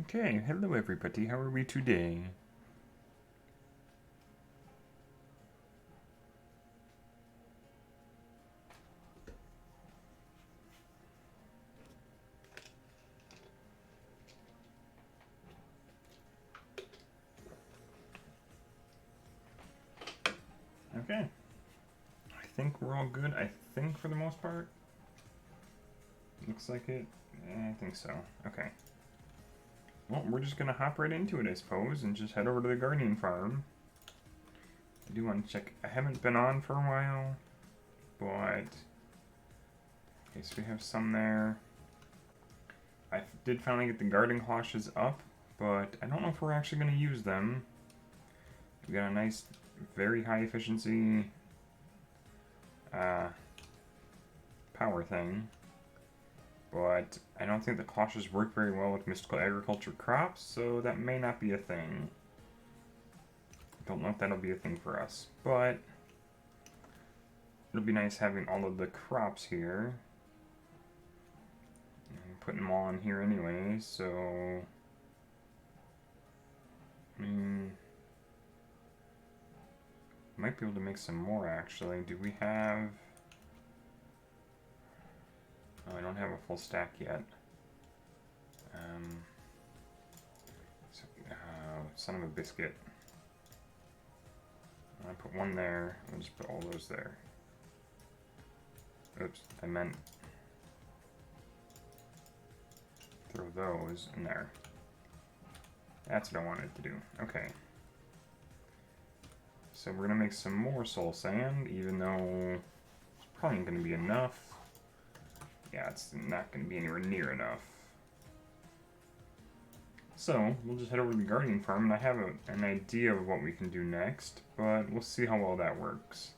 Okay, hello everybody, how are we today? Okay, I think we're all good, I think for the most part. Looks like it, I think so, okay. Well, we're just gonna hop right into it, I suppose, and just head over to the Guardian Farm. I do want to check, I haven't been on for a while, but... Okay, so we have some there. I did finally get the guarding cloches up, but I don't know if we're actually going to use them. We got a nice, very high efficiency power thing, but I don't think the cloches work very well with mystical agriculture crops, so that may not be a thing. Don't know if that'll be a thing for us, but it'll be nice having all of the crops here. I'm putting them all in here anyway, so I mean, might be able to make some more actually. Do we have... Oh, I don't have a full stack yet. Son of a biscuit. I put one there. I'll just put all those there. Oops, I meant throw those in there. That's what I wanted to do. Okay. So we're gonna make some more soul sand, even though it's probably not gonna be enough. Yeah, it's not gonna be anywhere near enough. So, we'll just head over to the Guardian Farm, and I have an idea of what we can do next, but we'll see how well that works.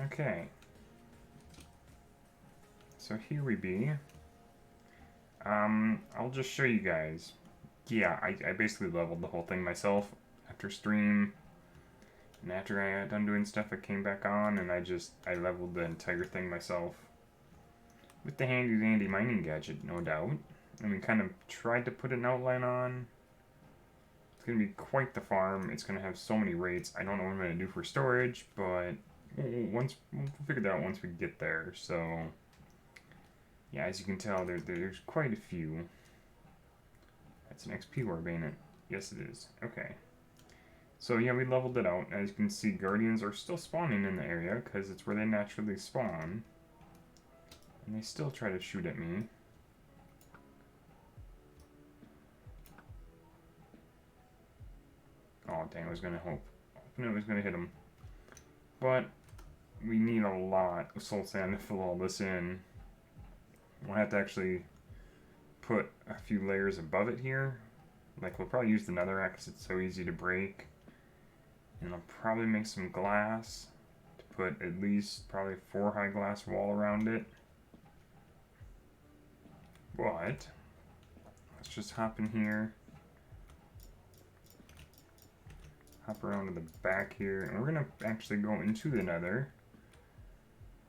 Okay. So here we be. I'll just show you guys. Yeah, I basically leveled the whole thing myself after stream. And after I got done doing stuff, I came back on and I leveled the entire thing myself. With the handy dandy mining gadget, no doubt. And we kind of tried to put an outline on. It's going to be quite the farm. It's going to have so many rates. I don't know what I'm going to do for storage, but we'll figure that out once we get there. So, yeah, as you can tell, there's quite a few. That's an XP orb, ain't it? Yes, it is. Okay. So yeah, we leveled it out. As you can see, guardians are still spawning in the area because it's where they naturally spawn. And they still try to shoot at me. Oh dang, I was gonna hope. Hoping it was gonna hit him. But we need a lot of soul sand to fill all this in. We'll have to actually put a few layers above it here. Like we'll probably use the netherrack because it's so easy to break. And I'll probably make some glass to put at least probably 4 high glass wall around it. But let's just hop in here. Hop around to the back here. And we're going to actually go into the nether.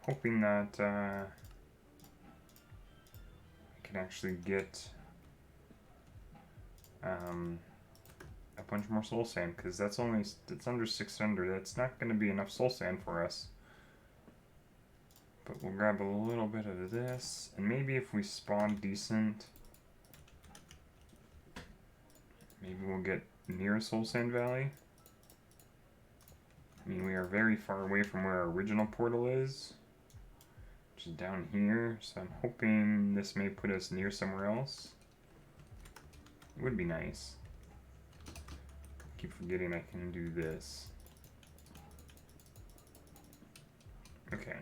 Hoping that I can actually get a bunch more soul sand, because it's under 600. That's not going to be enough soul sand for us. But we'll grab a little bit of this, and maybe if we spawn decent, maybe we'll get near a soul sand valley. I mean, we are very far away from where our original portal is, which is down here, so I'm hoping this may put us near somewhere else. It would be nice. Keep forgetting I can do this. Okay.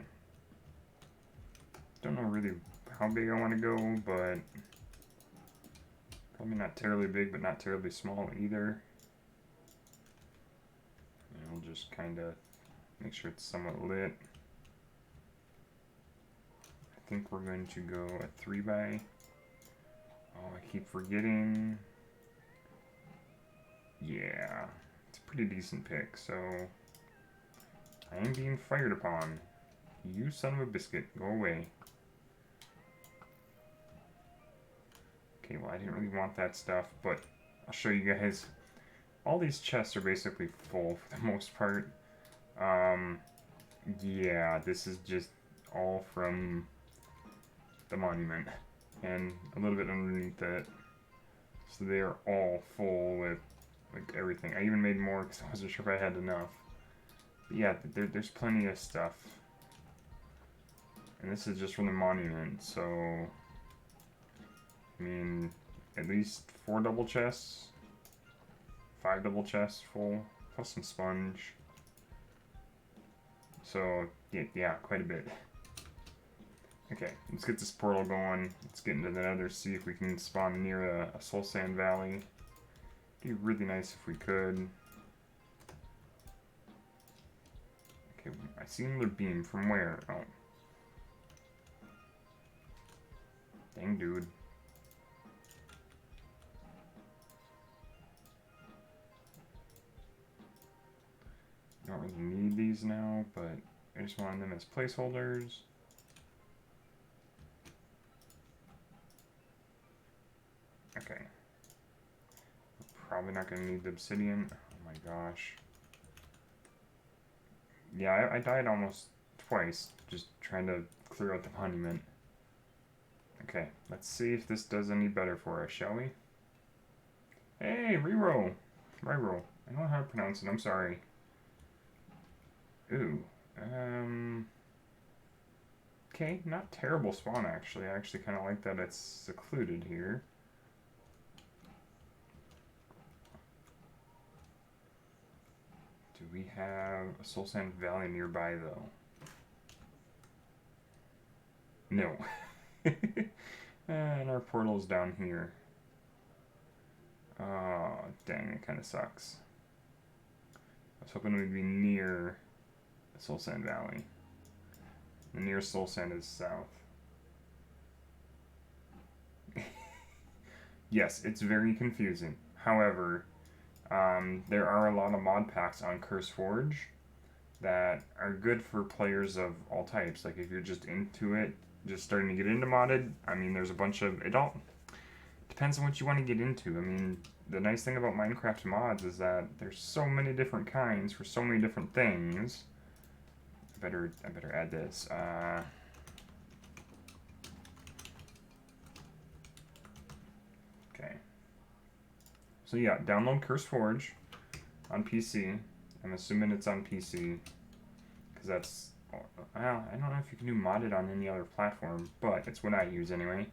Don't know really how big I want to go, but probably not terribly big, but not terribly small either. And we'll just kind of make sure it's somewhat lit. I think we're going to go a 3 by. Oh, I keep forgetting. Yeah, it's a pretty decent pick, so I am being fired upon. You son of a biscuit. Go away. Okay, well, I didn't really want that stuff, but I'll show you guys. All these chests are basically full for the most part. Yeah, this is just all from the monument and a little bit underneath it. So they are all full with like everything. I even made more because I wasn't sure if I had enough. But yeah, there's plenty of stuff. And this is just from the monument, so I mean, at least 4 double chests, 5 double chests full, plus some sponge. So yeah, quite a bit. Okay, let's get this portal going. Let's get into the nether, see if we can spawn near a soul sand valley. It'd be really nice if we could. Okay, I see another beam. From where? Oh. Dang, dude. Don't really need these now, but I just wanted them as placeholders. Okay. Probably not going to need the obsidian. Oh my gosh. Yeah, I died almost twice just trying to clear out the monument. Okay, let's see if this does any better for us, shall we? Hey, Riro! Riro. I don't know how to pronounce it, I'm sorry. Ooh. Okay, not terrible spawn actually. I actually kind of like that it's secluded here. Do we have a soul sand valley nearby though? No. And our portal's down here. Oh, dang, it kind of sucks. I was hoping we'd be near the soul sand valley. The nearest soul sand is south. Yes, it's very confusing. However, there are a lot of mod packs on CurseForge that are good for players of all types. Like if you're just into it, just starting to get into modded, I mean, there's a bunch of it all depends on what you want to get into. I mean, the nice thing about Minecraft mods is that there's so many different kinds for so many different things. I better add this. Okay. So yeah, download CurseForge on PC. I'm assuming it's on PC because that's. Well, I don't know if you can do modded on any other platform, but it's what I use anyway.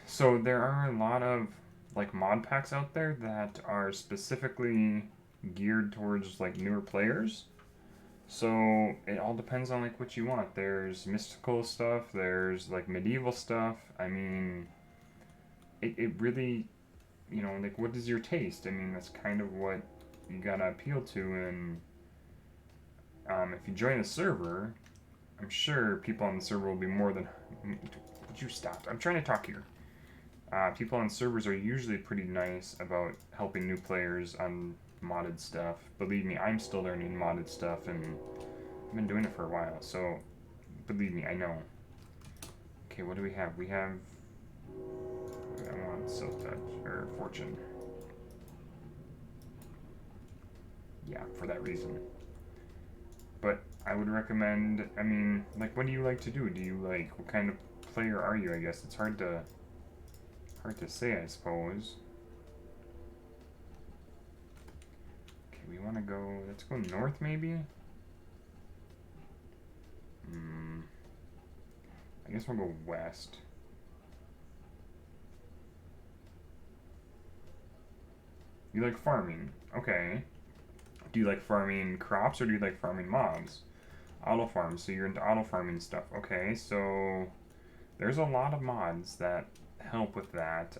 So there are a lot of like mod packs out there that are specifically geared towards like newer players. So it all depends on like what you want. There's mystical stuff, there's like medieval stuff. I mean, it really, you know, like what is your taste? I mean, that's kind of what you gotta appeal to. And if you join a server, I'm sure people on the server will be more than. Would you stop? I'm trying to talk here. People on servers are usually pretty nice about helping new players on modded stuff. Believe me, I'm still learning modded stuff, and I've been doing it for a while, so believe me, I know. Okay, what do we have? We have. I want Silk Touch, or Fortune. Yeah, for that reason. But I would recommend, I mean, like, what do you like to do? Do you like, what kind of player are you, I guess? It's hard to say, I suppose. Okay, we want to go, let's go north, maybe? I guess we'll go west. You like farming? Okay. Do you like farming crops or do you like farming mobs? Auto farm, so you're into auto farming stuff. Okay, so there's a lot of mods that help with that.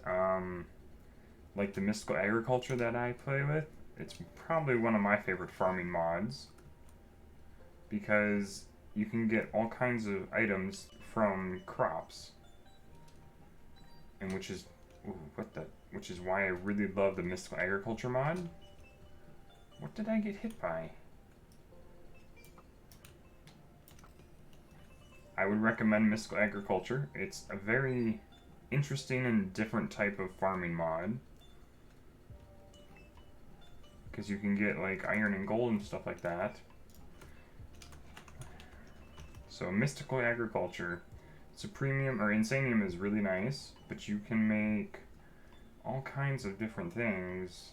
Like the mystical agriculture that I play with, it's probably one of my favorite farming mods because you can get all kinds of items from crops, and which is which is why I really love the mystical agriculture mod. What did I get hit by? I would recommend Mystical Agriculture. It's a very interesting and different type of farming mod. Because you can get like iron and gold and stuff like that. So Mystical Agriculture. Supremium or Insanium is really nice, but you can make all kinds of different things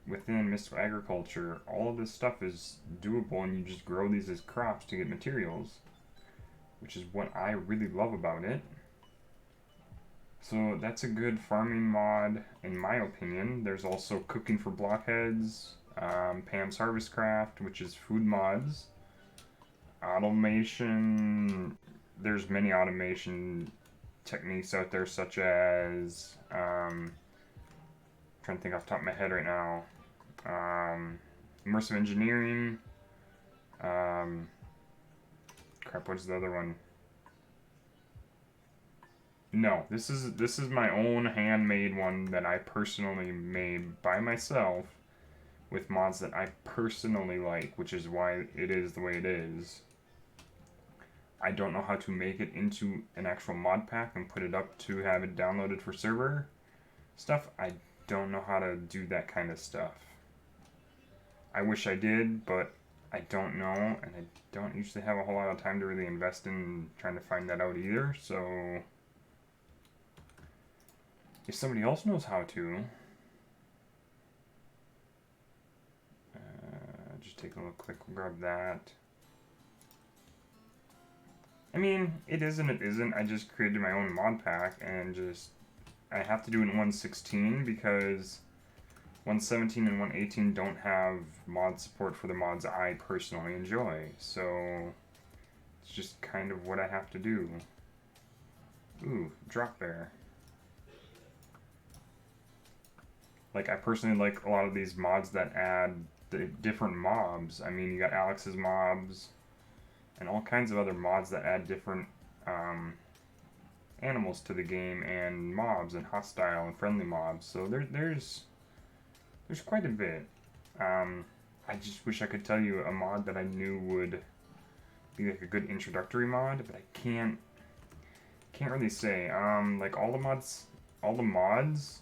within Mystical Agriculture. All of this stuff is doable, and you just grow these as crops to get materials, which is what I really love about it. So that's a good farming mod, in my opinion. There's also Cooking for Blockheads, Pam's Harvest Craft, which is food mods. Automation, there's many automation techniques out there, such as, I'm trying to think off the top of my head right now, immersive engineering, crap, what's the other one? No, this is my own handmade one that I personally made by myself with mods that I personally like, which is why it is the way it is. I don't know how to make it into an actual mod pack and put it up to have it downloaded for server stuff. I don't know how to do that kind of stuff. I wish I did, but I don't know, and I don't usually have a whole lot of time to really invest in trying to find that out either, so if somebody else knows how to, just take a little click, grab that. I mean, it is and it isn't. I just created my own mod pack, and I have to do it in 1.16 because 1.17 and 1.18 don't have mod support for the mods I personally enjoy. So it's just kind of what I have to do. Ooh, drop bear. Like, I personally like a lot of these mods that add the different mobs. I mean, you got Alex's mobs and all kinds of other mods that add different animals to the game, and mobs and hostile and friendly mobs. So there's quite a bit. I just wish I could tell you a mod that I knew would be like a good introductory mod, but I can't really say. Like all the mods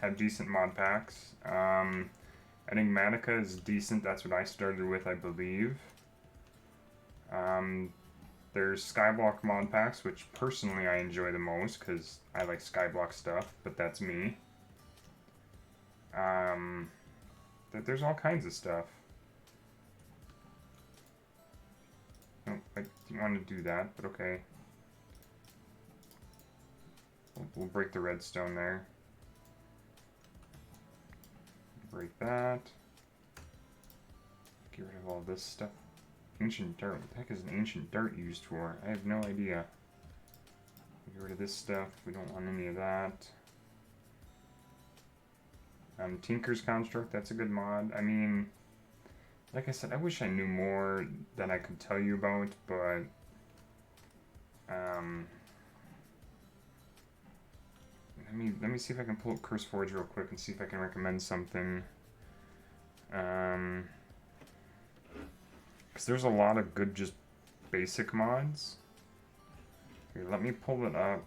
have decent mod packs. Enigmatica is decent. That's what I started with, I believe. There's Skyblock mod packs, which personally I enjoy the most because I like Skyblock stuff, but that's me. There's all kinds of stuff. Oh, I didn't want to do that, but okay. We'll break the redstone there. Break that. Get rid of all this stuff. Ancient dirt. What the heck is an ancient dirt used for? I have no idea. Get rid of this stuff. We don't want any of that. Tinker's Construct. That's a good mod. I mean, like I said, I wish I knew more that I could tell you about, but let me see if I can pull up CurseForge real quick and see if I can recommend something. Because there's a lot of good just basic mods. Here, let me pull it up,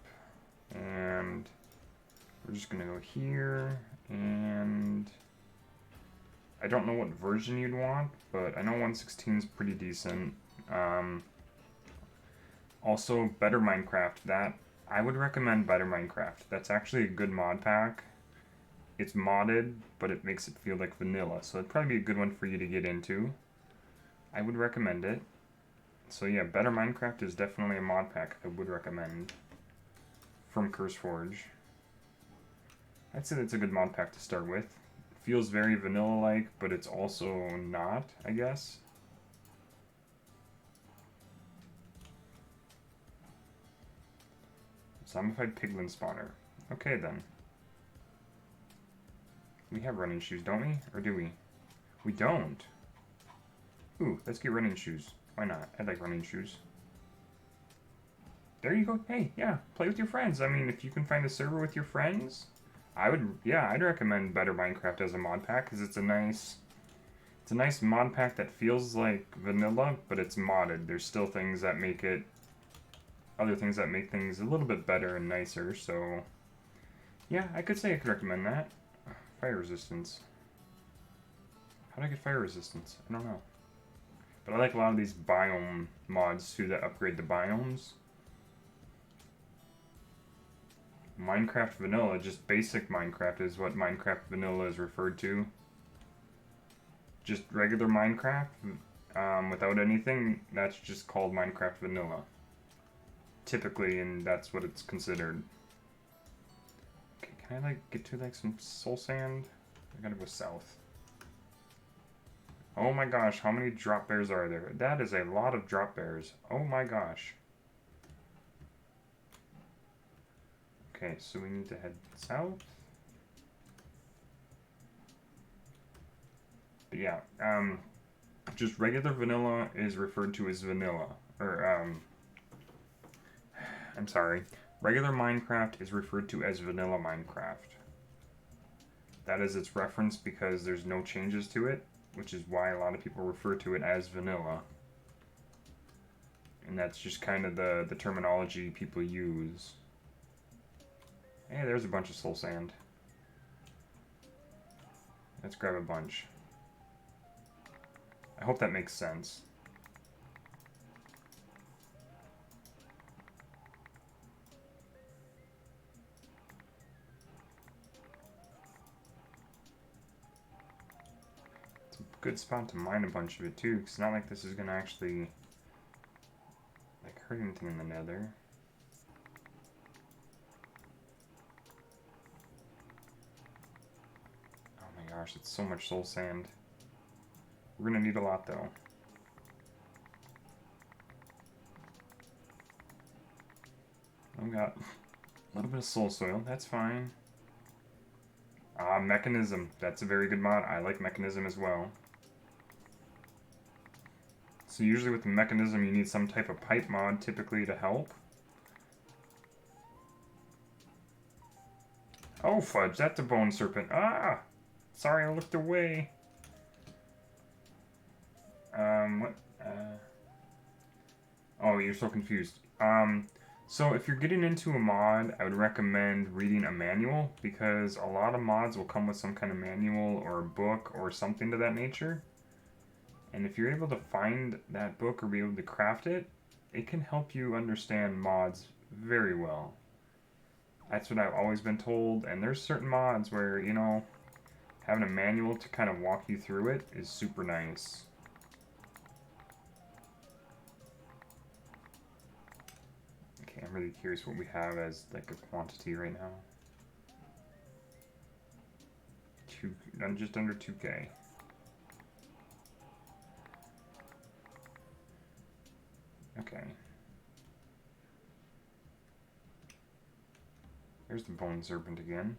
and we're just gonna go here, and I don't know what version you'd want, but I know 1.16 is pretty decent. Also, Better Minecraft. That I would recommend Better Minecraft. That's actually a good mod pack. It's modded, but it makes it feel like vanilla, so it'd probably be a good one for you to get into. I would recommend it. So yeah, Better Minecraft is definitely a mod pack I would recommend from CurseForge. I'd say that's a good mod pack to start with. It feels very vanilla-like, but it's also not, I guess. Zombified Piglin Spawner. Okay then. We have running shoes, don't we? Or do we? We don't. Ooh, let's get running shoes. Why not? I like running shoes. There you go. Hey, yeah, play with your friends. I mean, if you can find a server with your friends, I'd recommend Better Minecraft as a mod pack, because it's a nice mod pack that feels like vanilla, but it's modded. There's still things that make it other things that make things a little bit better and nicer, so yeah, I could say I could recommend that. Fire resistance. How do I get fire resistance? I don't know. But I like a lot of these biome mods too that upgrade the biomes. Minecraft Vanilla, just basic Minecraft is what Minecraft Vanilla is referred to. Just regular Minecraft, without anything, that's just called Minecraft Vanilla. Typically, and that's what it's considered. Okay, can I like get to like some soul sand? I gotta go south. Oh my gosh, how many drop bears are there? That is a lot of drop bears. Oh my gosh. Okay, so we need to head south. But yeah, just regular vanilla is referred to as vanilla. Or, I'm sorry. Regular Minecraft is referred to as vanilla Minecraft. That is its reference because there's no changes to it, which is why a lot of people refer to it as vanilla. And that's just kind of the terminology people use. Hey, there's a bunch of soul sand. Let's grab a bunch. I hope that makes sense. It's a good spot to mine a bunch of it too, because it's not like this is going to actually like hurt anything in the nether. Oh my gosh, it's so much soul sand. We're going to need a lot though. I've got a little bit of soul soil, that's fine. Mechanism, that's a very good mod. I like Mechanism as well. So usually with the Mechanism you need some type of pipe mod typically to help. Oh fudge, that's a bone serpent. Ah! Sorry, I looked away. What? Oh, you're so confused. So if you're getting into a mod, I would recommend reading a manual, because a lot of mods will come with some kind of manual or a book or something to that nature. And if you're able to find that book or be able to craft it, it can help you understand mods very well. That's what I've always been told, and there's certain mods where, you know, having a manual to kind of walk you through it is super nice. Okay, I'm really curious what we have as like a quantity right now. Just under 2K. Okay. There's the bone serpent again.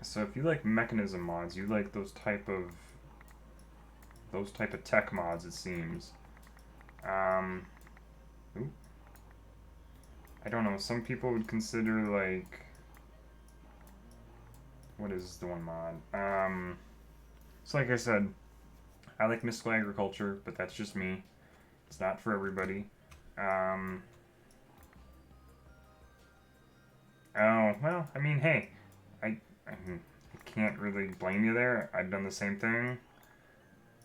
So if you like mechanism mods, you like those type of tech mods, it seems. Ooh. I don't know, some people would consider like, what is the one mod? So like I said, I like mystical agriculture, but that's just me. It's not for everybody. Oh, well, I mean, hey, I can't really blame you there. I've done the same thing.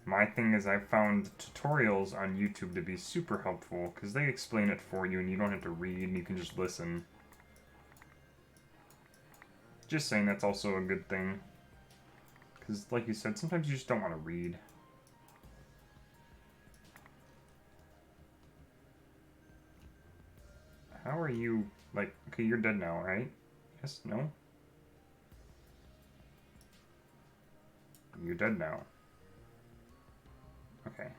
My thing is I've found tutorials on YouTube to be super helpful, because they explain it for you and you don't have to read and you can just listen. Just saying, that's also a good thing. Because like you said, sometimes you just don't want to read. How are you, like, okay, you're dead now, right? Yes, no? You're dead now. Okay.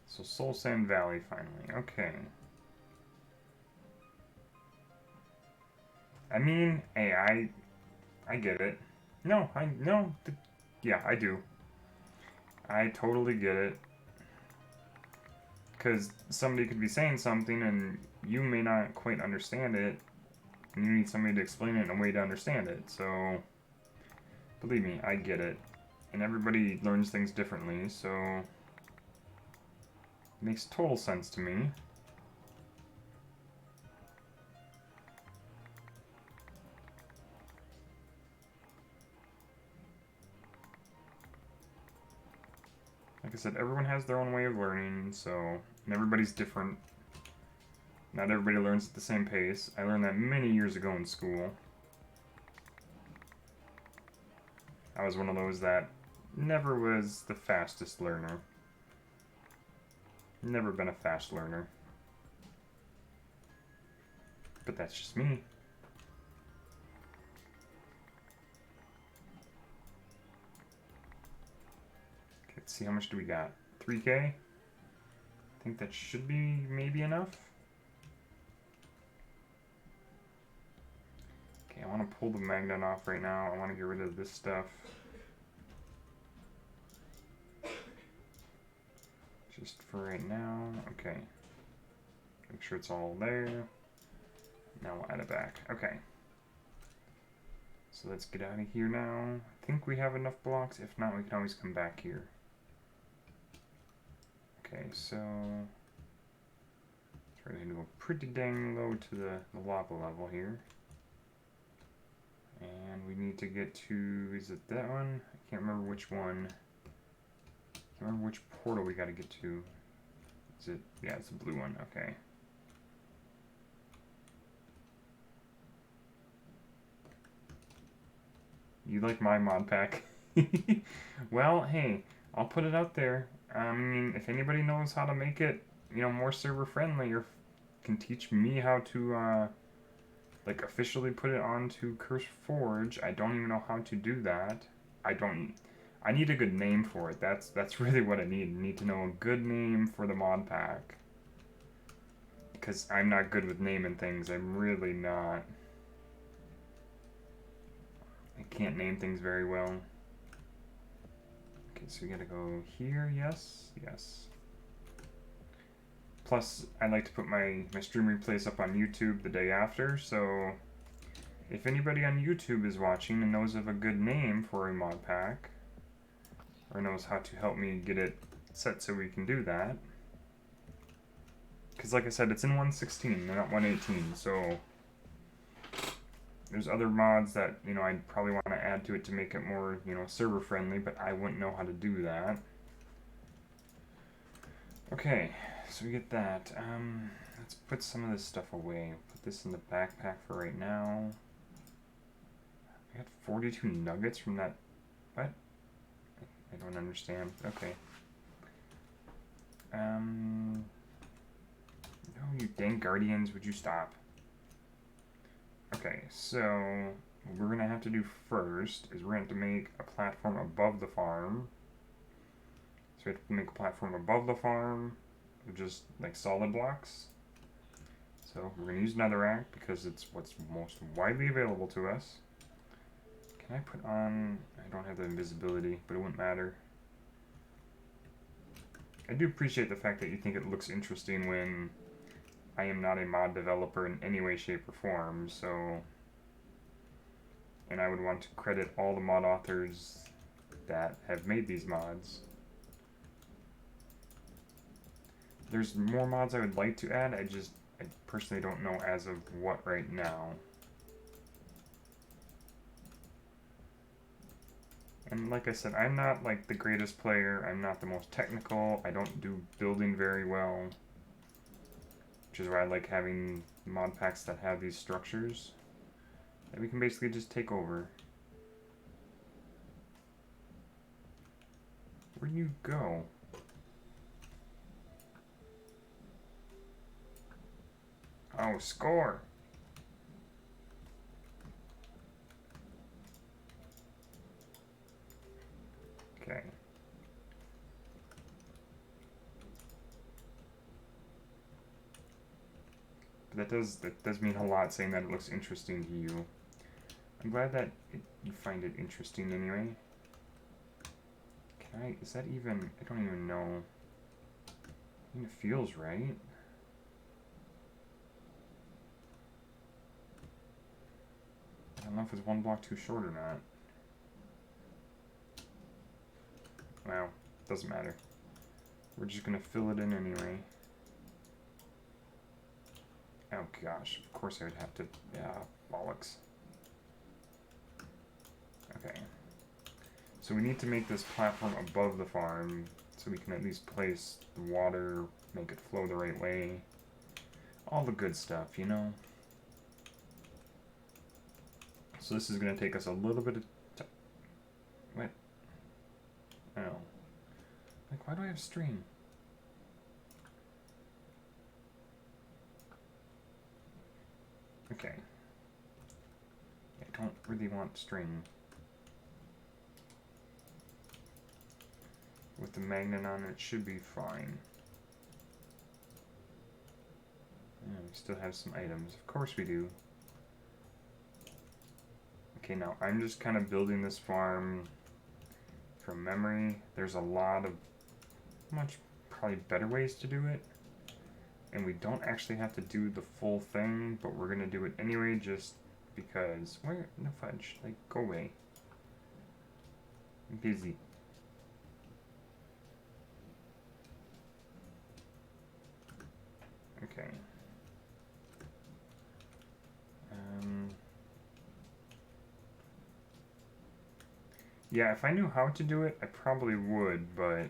So Soul Sand Valley, finally. Okay. I mean, hey, I get it. No, yeah, I do. I totally get it. Because somebody could be saying something and you may not quite understand it, and you need somebody to explain it in a way to understand it. So, believe me, I get it. And everybody learns things differently, so it makes total sense to me. Like I said, everyone has their own way of learning, so, and everybody's different. Not everybody learns at the same pace. I learned that many years ago in school. I was one of those that never was the fastest learner. Never been a fast learner. But that's just me. Okay, let's see, how much do we got? 3K? I think that should be maybe enough. Okay, I want to pull the magnet off right now. I want to get rid of this stuff. Just for right now. Okay. Make sure it's all there. Now we'll add it back. Okay. So let's get out of here now. I think we have enough blocks. If not, we can always come back here. Okay, so try to go pretty dang low to the lava level here. And we need to get to, is it that one? I can't remember which one. I can't remember which portal we gotta get to. Is it, yeah, it's the blue one, okay. You like my mod pack? Well, hey, I'll put it out there. I mean, if anybody knows how to make it, you know, more server friendly, or can teach me how to, like, officially put it onto CurseForge. I don't even know how to do that. I need a good name for it. That's really what I need. I need to know a good name for the mod pack. Because I'm not good with naming things. I'm really not. I can't name things very well. Okay, so we gotta go here, yes, yes. Plus, I like to put my stream replays up on YouTube the day after, so if anybody on YouTube is watching and knows of a good name for a mod pack, or knows how to help me get it set so we can do that. Because like I said, it's in 1.16, not 1.18, so there's other mods that, you know, I'd probably want to add to it to make it more, you know, server friendly, but I wouldn't know how to do that. Okay, so we get that. Let's put some of this stuff away. Put this in the backpack for right now. I got 42 nuggets from that. What? I don't understand. Okay. No, you dang guardians, would you stop? Okay, so what we're gonna have to do first is we're gonna have to make a platform above the farm. So we have to make a platform above the farm with just like solid blocks. So we're gonna use netherrack because it's what's most widely available to us. Can I put on, I don't have the invisibility, but it wouldn't matter. I do appreciate the fact that you think it looks interesting when I am not a mod developer in any way, shape, or form, so... And I would want to credit all the mod authors that have made these mods. There's more mods I would like to add, I personally don't know as of what right now. And like I said, I'm not like the greatest player, I'm not the most technical, I don't do building very well. Which is why I like having mod packs that have these structures that we can basically just take over. Where'd you go? Oh, score! Okay. But that does mean a lot, saying that it looks interesting to you. I'm glad that you find it interesting anyway. Is that even, I don't even know. I mean, it feels right. don't know if it's one block too short or not. Well, doesn't matter. We're just gonna fill it in anyway. Oh gosh, of course I would have to, yeah, bollocks. Okay. So we need to make this platform above the farm so we can at least place the water, make it flow the right way. All the good stuff, you know? So this is going to take us a little bit of time. What? Oh. Like, why do I have string? Okay. I don't really want string. With the magnet on it, should be fine. Yeah, we still have some items. Of course we do. Okay, now I'm just kind of building this farm from memory. There's a lot of much probably better ways to do it. And we don't actually have to do the full thing, but we're going to do it anyway just because. Where? No fudge. Like, go away. I'm busy. Okay. Yeah, if I knew how to do it, I probably would, but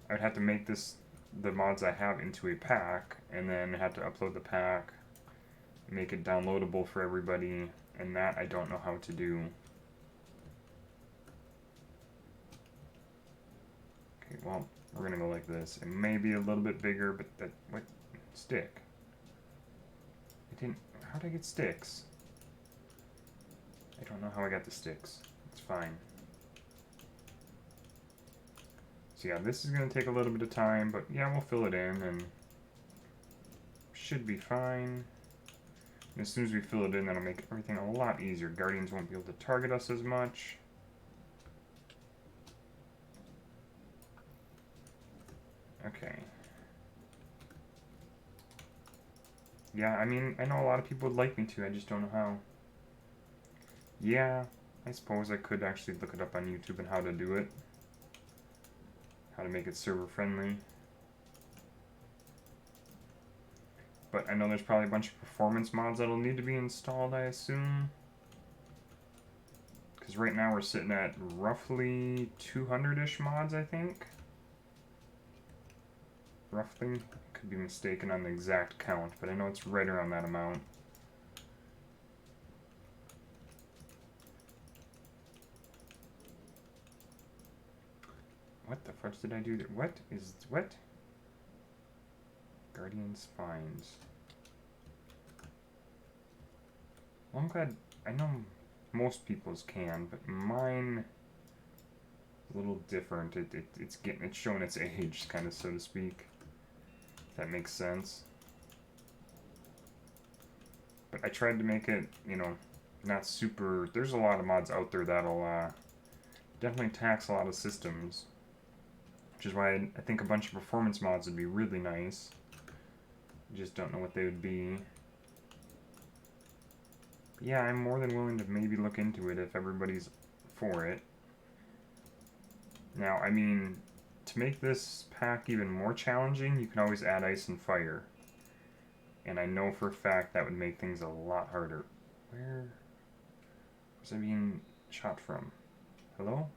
I would have to make the mods I have into a pack, and then have to upload the pack, make it downloadable for everybody, and that I don't know how to do. Okay, well, we're gonna go like this. It may be a little bit bigger, but that, what, stick? I didn't, how did I get sticks? I don't know how I got the sticks. It's fine. So yeah, this is going to take a little bit of time, but yeah, we'll fill it in and should be fine. And as soon as we fill it in, that'll make everything a lot easier. Guardians won't be able to target us as much. Okay. Yeah, I mean, I know a lot of people would like me to, I just don't know how. Yeah, I suppose I could actually look it up on YouTube and how to do it. How to make it server friendly. But I know there's probably a bunch of performance mods that'll need to be installed, I assume. Because right now we're sitting at roughly 200-ish mods, I think. Roughly. Could be mistaken on the exact count, but I know it's right around that amount. What the fudge did I do there? What? Guardian spines. Well, I'm glad, I know most people's can, but mine is a little different. It's showing its age, kind of, so to speak. If that makes sense. But I tried to make it, you know, not super, there's a lot of mods out there that'll definitely tax a lot of systems. Which is why I think a bunch of performance mods would be really nice. I just don't know what they would be. But yeah, I'm more than willing to maybe look into it if everybody's for it. Now, I mean, to make this pack even more challenging, you can always add ice and fire. And I know for a fact that would make things a lot harder. Where was I being shot from? Hello?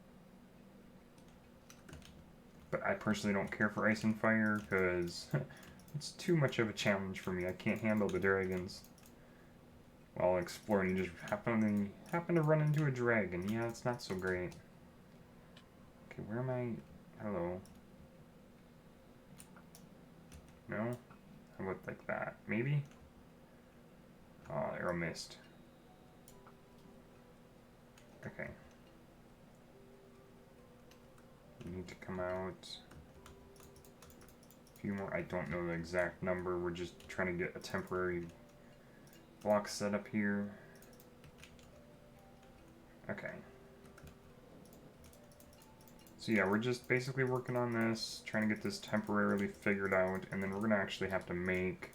But I personally don't care for ice and fire because it's too much of a challenge for me. I can't handle the dragons. While exploring, you just happen to run into a dragon. Yeah, it's not so great. Okay, where am I? Hello. No? How about like that? Maybe? Oh, arrow missed. Okay. You need to come out. A few more. I don't know the exact number. We're just trying to get a temporary block set up here. Okay. So yeah, we're just basically working on this, trying to get this temporarily figured out, and then we're going to actually have to make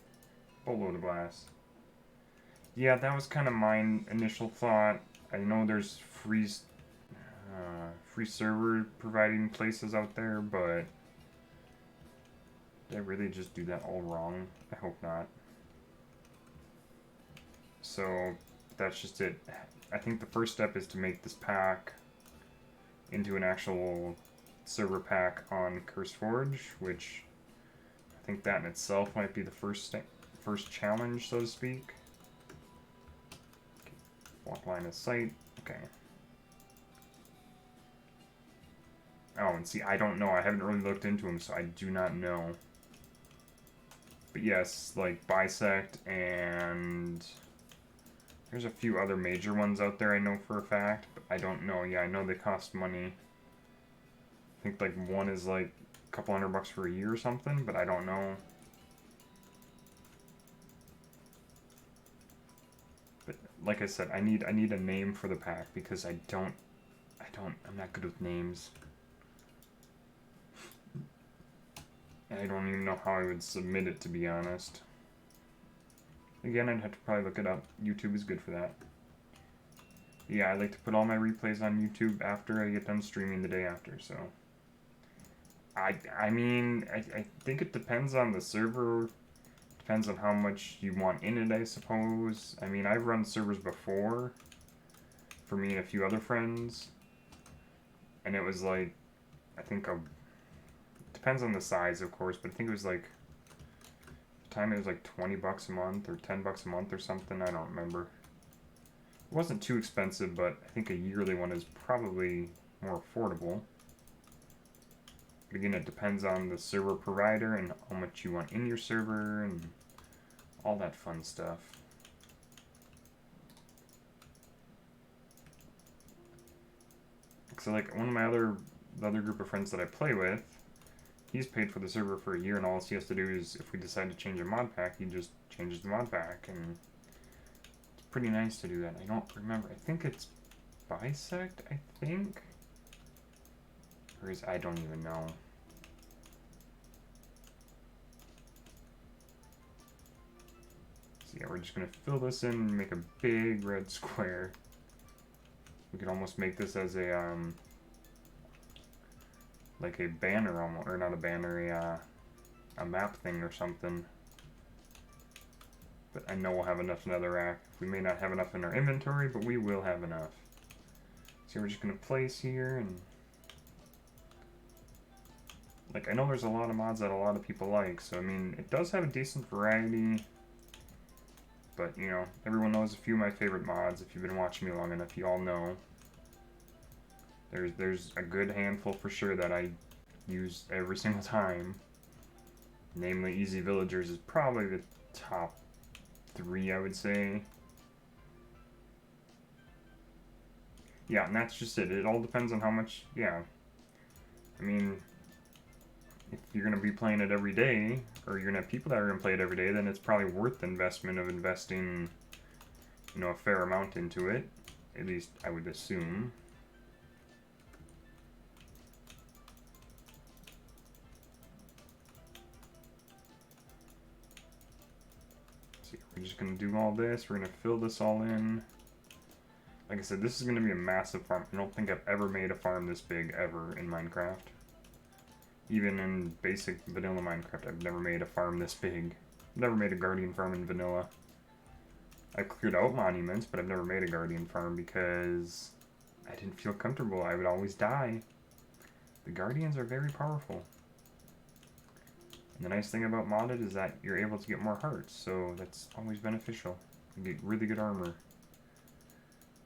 a boatload of glass. Yeah, that was kind of my initial thought. I know there's free server providing places out there, but did I really just do that all wrong? I hope not. So that's just it. I think the first step is to make this pack into an actual server pack on CurseForge, which I think that in itself might be the first challenge, so to speak. Block line of sight. Okay. Oh, and see, I don't know. I haven't really looked into them, so I do not know. But yes, like Bisect, and there's a few other major ones out there I know for a fact, but I don't know. Yeah, I know they cost money. I think like one is like a couple $100 for a year or something, but I don't know. But like I said, I need a name for the pack because I'm not good with names. I don't even know how I would submit it, to be honest. Again, I'd have to probably look it up. YouTube is good for that. Yeah, I like to put all my replays on YouTube after I get done streaming the day after, so. I mean, I think it depends on the server. Depends on how much you want in it, I suppose. I mean, I've run servers before for me and a few other friends. And it was like, I think depends on the size, of course, but I think it was like, at the time it was like $20 a month or $10 a month or something. I don't remember. It wasn't too expensive, but I think a yearly one is probably more affordable. But again, it depends on the server provider and how much you want in your server and all that fun stuff. So like one of my the other group of friends that I play with, he's paid for the server for a year, and all he has to do is, if we decide to change a mod pack, he just changes the mod pack, and it's pretty nice to do that. I don't remember. I think it's Bisect, I think? Or I don't even know. So yeah, we're just going to fill this in and make a big red square. We could almost make this as a, like a banner almost, or not a banner, a map thing or something. But I know we'll have enough netherrack. We may not have enough in our inventory, but we will have enough. So we're just going to place here, and like, I know there's a lot of mods that a lot of people like, so I mean, it does have a decent variety. But, you know, everyone knows a few of my favorite mods. If you've been watching me long enough, you all know. There's a good handful for sure that I use every single time. Namely, Easy Villagers is probably the top 3, I would say. Yeah, and that's just it. It all depends on how much, yeah. I mean, if you're going to be playing it every day, or you're going to have people that are going to play it every day, then it's probably worth the investment of investing, you know, a fair amount into it. At least, I would assume. So we're just going to do all this. We're going to fill this all in. Like I said, this is going to be a massive farm. I don't think I've ever made a farm this big ever in Minecraft. Even in basic vanilla Minecraft, I've never made a farm this big. I've never made a guardian farm in vanilla. I've cleared out monuments, but I've never made a guardian farm because I didn't feel comfortable. I would always die. The guardians are very powerful. And the nice thing about modded is that you're able to get more hearts, so that's always beneficial. You get really good armor.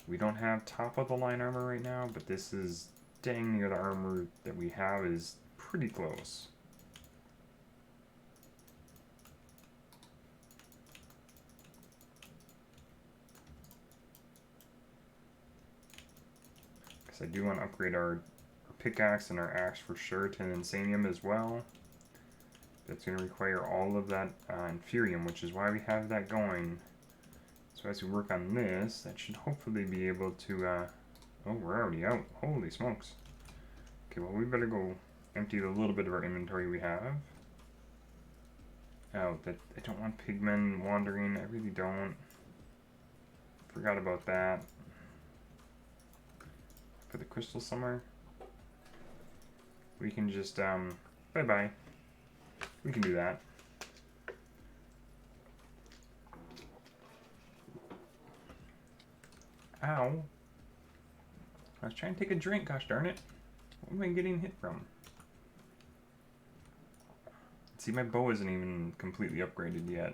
We don't have top of the line armor right now, but this is dang near the armor that we have is pretty close. Because I do want to upgrade our pickaxe and our axe for sure to an Insanium as well. That's going to require all of that Inferium, which is why we have that going. So as we work on this, that should hopefully be able to, oh, we're already out. Holy smokes. Okay, well, we better go empty the little bit of our inventory we have. Oh, I don't want pigmen wandering. I really don't. Forgot about that. For the crystal summer, we can just, bye-bye. We can do that. Ow. I was trying to take a drink, gosh darn it. What am I getting hit from? See, my bow isn't even completely upgraded yet.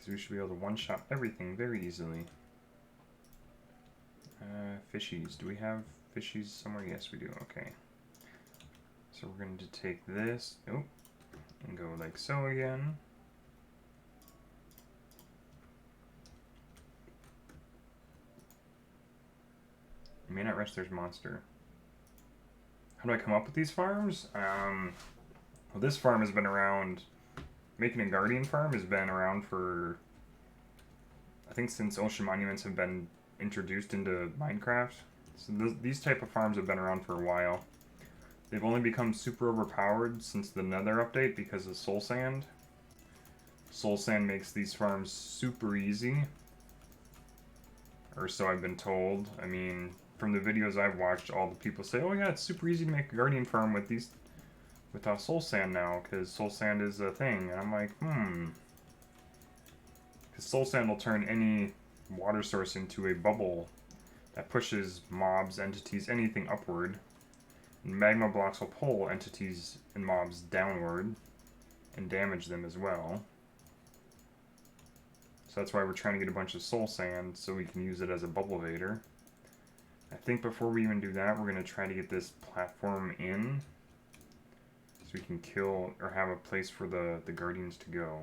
So we should be able to one-shot everything very easily. Fishies. Do we have fishies somewhere? Yes, we do. Okay. So we're going to take this. Oh. And go like so again. You may not rest, there's monster. How do I come up with these farms? Well, this farm has been around. Making a guardian farm has been around for, I think, since ocean monuments have been introduced into Minecraft. So these type of farms have been around for a while. They've only become super overpowered since the Nether update because of soul sand. Soul sand makes these farms super easy. Or so I've been told. I mean, from the videos I've watched, all the people say, oh yeah, it's super easy to make a guardian farm with these, with soul sand now, because soul sand is a thing. And I'm like, because soul sand will turn any water source into a bubble that pushes mobs, entities, anything upward. And magma blocks will pull entities and mobs downward and damage them as well. So that's why we're trying to get a bunch of soul sand so we can use it as a bubble vader. I think before we even do that, we're going to try to get this platform in so we can kill or have a place for the guardians to go.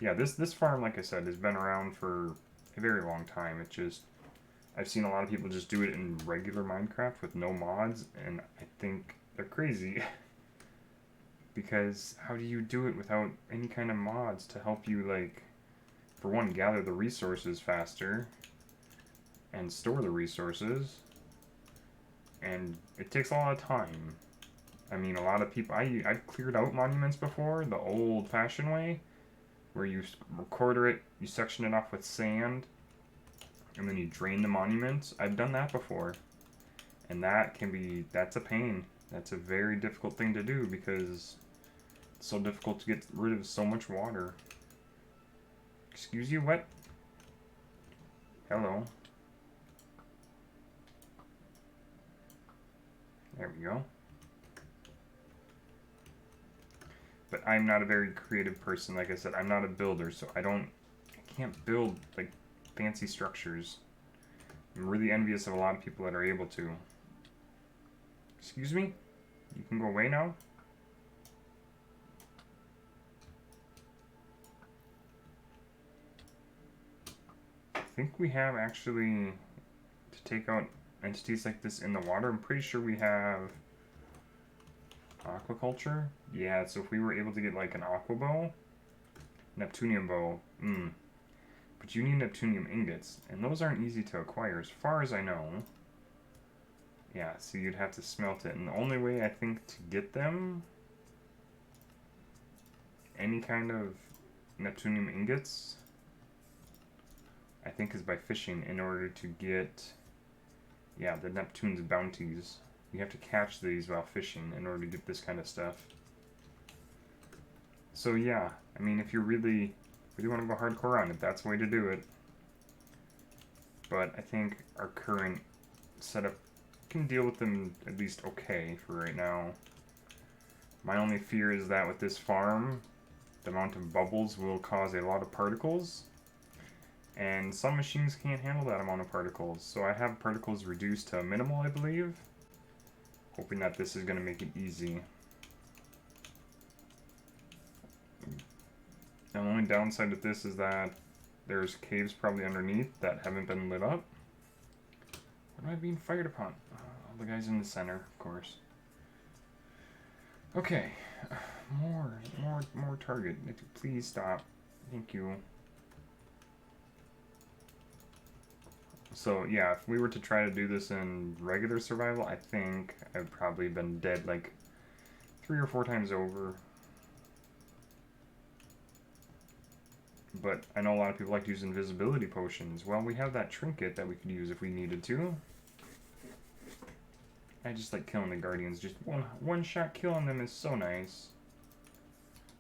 Yeah, this farm, like I said, has been around for a very long time. It just, I've seen a lot of people just do it in regular Minecraft with no mods, and I think they're crazy. Because how do you do it without any kind of mods to help you, like, for one, gather the resources faster and store the resources? And it takes a lot of time. I mean, a lot of people, I've cleared out monuments before, the old-fashioned way, where you quarter it, you section it off with sand, and then you drain the monuments. I've done that before. And that can be, that's a pain. That's a very difficult thing to do because it's so difficult to get rid of so much water. Excuse you, what? Hello. There we go. But I'm not a very creative person. Like I said, I'm not a builder, so I can't build, like, fancy structures. I'm really envious of a lot of people that are able to. Excuse me? You can go away now? I think we have actually, to take out entities like this in the water, I'm pretty sure we have aquaculture. Yeah, so if we were able to get like an aqua bow, Neptunium bow, but you need Neptunium ingots, and those aren't easy to acquire as far as I know. Yeah, so you'd have to smelt it, and the only way I think to get them, any kind of Neptunium ingots, I think is by fishing in order to get, yeah, the Neptune's bounties. You have to catch these while fishing in order to get this kind of stuff. So yeah, I mean, if you really want to go hardcore on it, that's the way to do it. But I think our current setup can deal with them at least okay for right now. My only fear is that with this farm, the amount of bubbles will cause a lot of particles. And some machines can't handle that amount of particles. So I have particles reduced to minimal, I believe. Hoping that this is going to make it easy. And the only downside with this is that there's caves probably underneath that haven't been lit up. What am I being fired upon? All the guys in the center, of course. Okay. More target. Please stop. Thank you. So, yeah, if we were to try to do this in regular survival, I think I've probably been dead like 3 or 4 times over. but I know a lot of people like to use invisibility potions. Well, we have that trinket that we could use if we needed to. I just like killing the guardians. Just one shot killing them is so nice.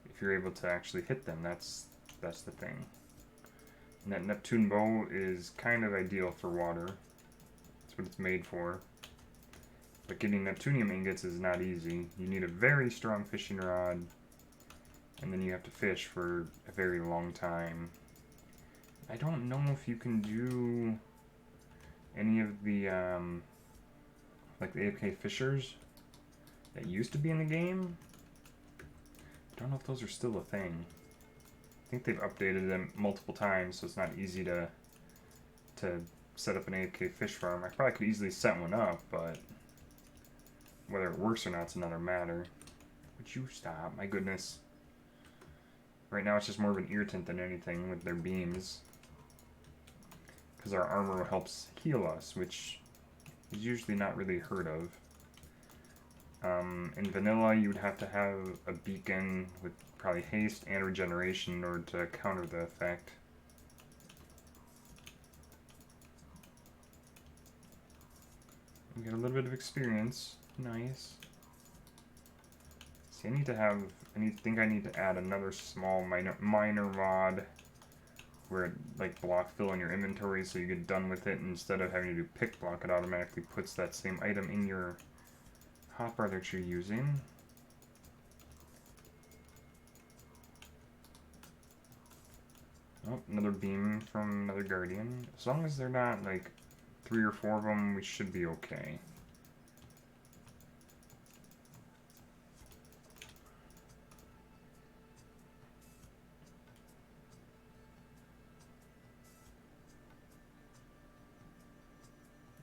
If you're able to actually hit them, that's the thing. And that Neptune bow is kind of ideal for water. That's what it's made for. But getting Neptunium ingots is not easy. You need a very strong fishing rod, and then you have to fish for a very long time. I don't know if you can do any of the like the AFK fishers that used to be in the game. I don't know if those are still a thing. I think they've updated them multiple times, so it's not easy to set up an AFK fish farm. I probably could easily set one up, but whether it works or not is another matter. Would you stop? My goodness. Right now it's just more of an irritant than anything with their beams. Because our armor helps heal us, which is usually not really heard of. In vanilla, you would have to have a beacon with probably haste and regeneration in order to counter the effect. We get a little bit of experience. Nice. See, I think I need to add another small minor mod where it like block fill in your inventory so you get done with it, and instead of having to do pick block, it automatically puts that same item in your hotbar that you're using. Oh, another beam from another guardian. As long as they're not like 3 or 4 of them, we should be okay.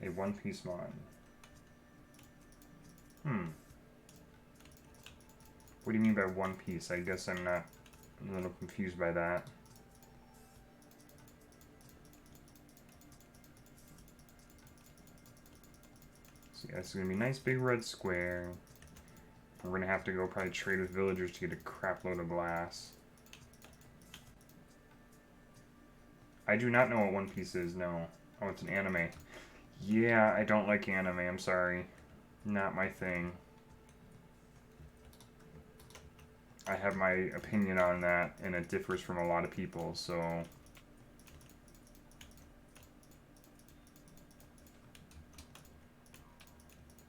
A one-piece mod. What do you mean by one piece? I guess I'm a little confused by that. So yeah, it's gonna be a nice big red square. We're gonna have to go probably trade with villagers to get a crap load of glass. I do not know what One Piece is, no. Oh, it's an anime. Yeah, I don't like anime, I'm sorry. Not my thing. I have my opinion on that, and it differs from a lot of people, so...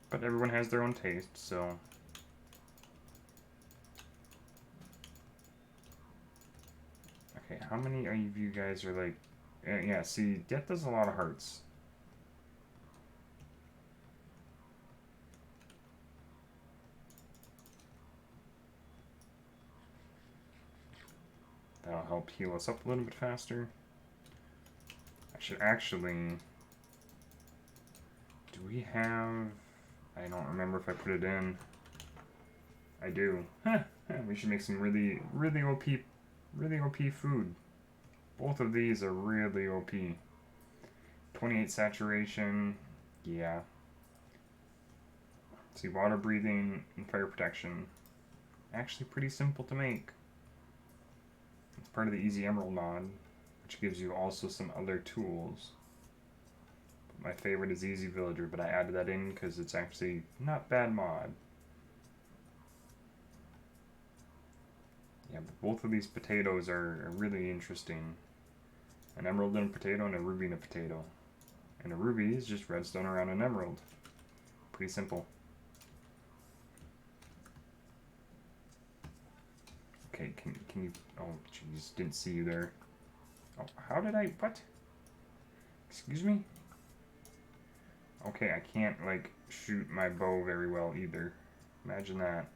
But everyone has their own taste, so... Okay, how many of you guys are like... Yeah, see, Death does a lot of hearts. That'll help heal us up a little bit faster. I should actually... Do we have... I don't remember if I put it in. I do. We should make some really OP food. Both of these are really OP. 28 saturation. Yeah. See, water breathing and fire protection. Actually pretty simple to make. It's part of the Easy Emerald mod, which gives you also some other tools. My favorite is Easy Villager, but I added that in because it's actually not bad mod. Yeah, but both of these potatoes are really interesting. An emerald in a potato and a ruby in a potato. And a ruby is just redstone around an emerald. Pretty simple. Okay, can you... Oh, jeez, didn't see you there. Oh, how did I... What? Excuse me? Okay, I can't, like, shoot my bow very well either. Imagine that.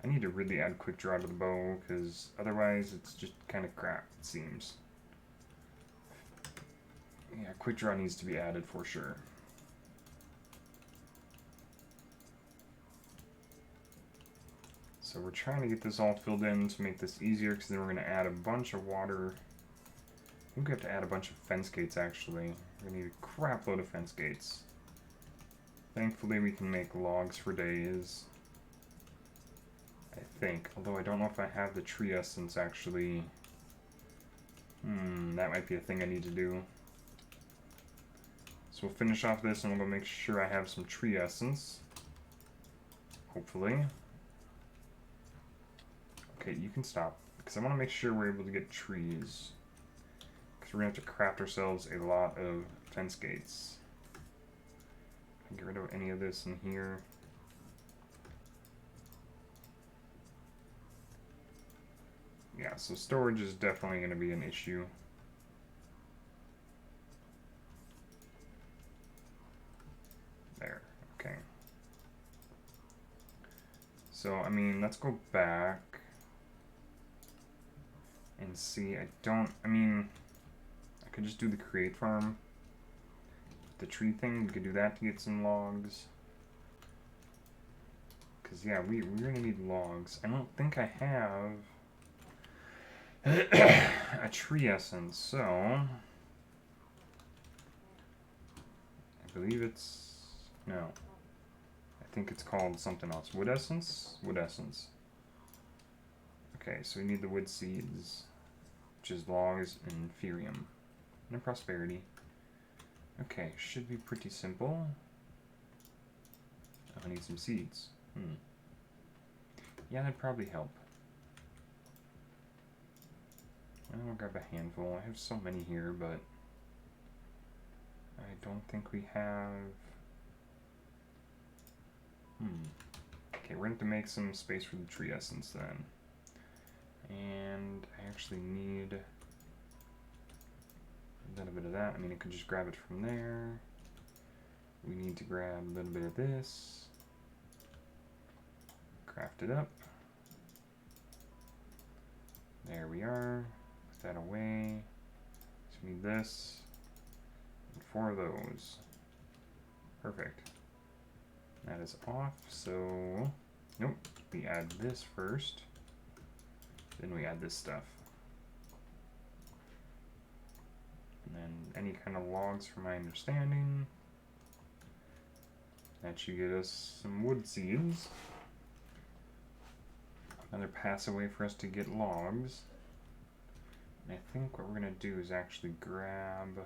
I need to really add quick draw to the bow, because otherwise it's just kind of crap, it seems. Yeah, quick draw needs to be added for sure. So we're trying to get this all filled in to make this easier, because then we're going to add a bunch of water. I think we have to add a bunch of fence gates, actually. We're going to need a crap load of fence gates. Thankfully, we can make logs for days. I think. Although I don't know if I have the tree essence, actually, That might be a thing I need to do. So we'll finish off this, and we'll make sure I have some tree essence. Hopefully. Okay, you can stop. Because I want to make sure we're able to get trees. Because we're going to have to craft ourselves a lot of fence gates. Get rid of any of this in here. Yeah, so storage is definitely going to be an issue. There, okay. So, I mean, let's go back and see. I could just do the create farm. The tree thing, we could do that to get some logs. Because, yeah, we're going to need logs. I don't think I have a tree essence, so I believe it's, no, I think it's called something else. Wood essence? Wood essence. Okay, so we need the wood seeds, which is logs and inferium, and prosperity. Okay, should be pretty simple. Oh, I need some seeds. Yeah, that'd probably help. I'll grab a handful. I have so many here, but I don't think we have... Okay, we're going to have to make some space for the tree essence then. And I actually need a little bit of that. I mean, I could just grab it from there. We need to grab a little bit of this. Craft it up. There we are. Put that away. So we need this. And 4 of those. Perfect. That is off, so... Nope. We add this first. Then we add this stuff. And then any kind of logs from my understanding. That should get us some wood seeds. Another pathway for us to get logs. And I think what we're going to do is actually grab...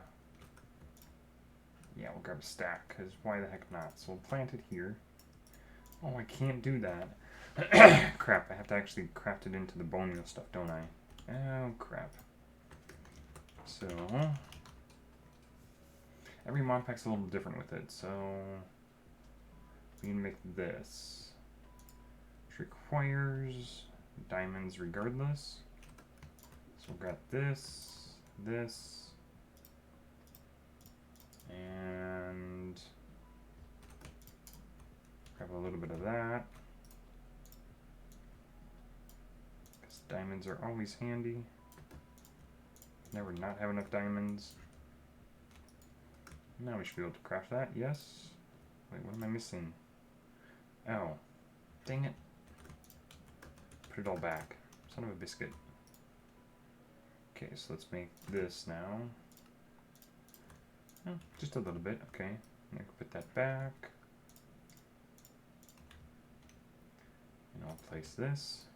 Yeah, we'll grab a stack, because why the heck not? So we'll plant it here. Oh, I can't do that. Crap, I have to actually craft it into the bone meal stuff, don't I? Oh, crap. So... Every mod pack's a little different with it, so... We can make this. Which requires diamonds regardless. So we've got this, this, and grab a little bit of that. Because diamonds are always handy. Never not have enough diamonds. Now we should be able to craft that, yes. Wait, what am I missing? Oh, dang it. Put it all back. Son of a biscuit. Okay, so let's make this now. Oh, just a little bit, okay. I can put that back. And I'll place this.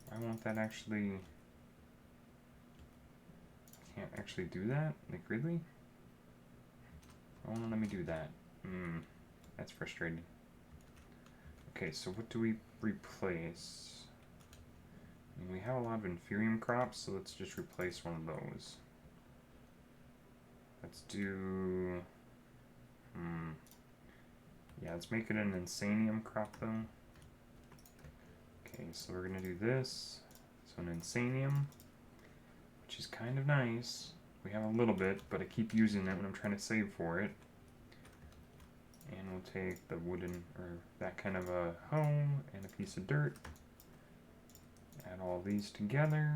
Why won't that actually... Can't actually do that? Like, really? Why won't it let me do that? That's frustrating. Okay, so what do we replace? I mean, we have a lot of inferium crops, so let's just replace one of those. Let's do... Yeah, let's make it an insanium crop, though. Okay, so we're going to do this. So an insanium, which is kind of nice. We have a little bit, but I keep using it when I'm trying to save for it. And we'll take the wooden, or that kind of a hoe, and a piece of dirt. Add all these together.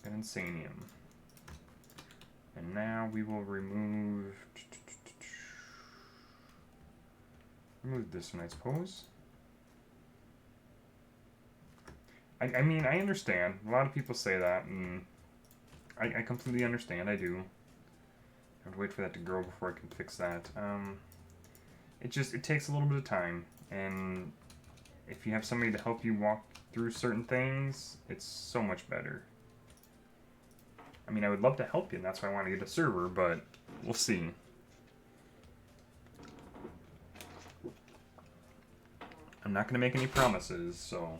And insanium. And now we will remove this one, I suppose. I mean, I understand. A lot of people say that, and I completely understand. I do. I have to wait for that to grow before I can fix that. It takes a little bit of time, and if you have somebody to help you walk through certain things, it's so much better. I mean, I would love to help you, and that's why I want to get a server, but we'll see. I'm not going to make any promises, so...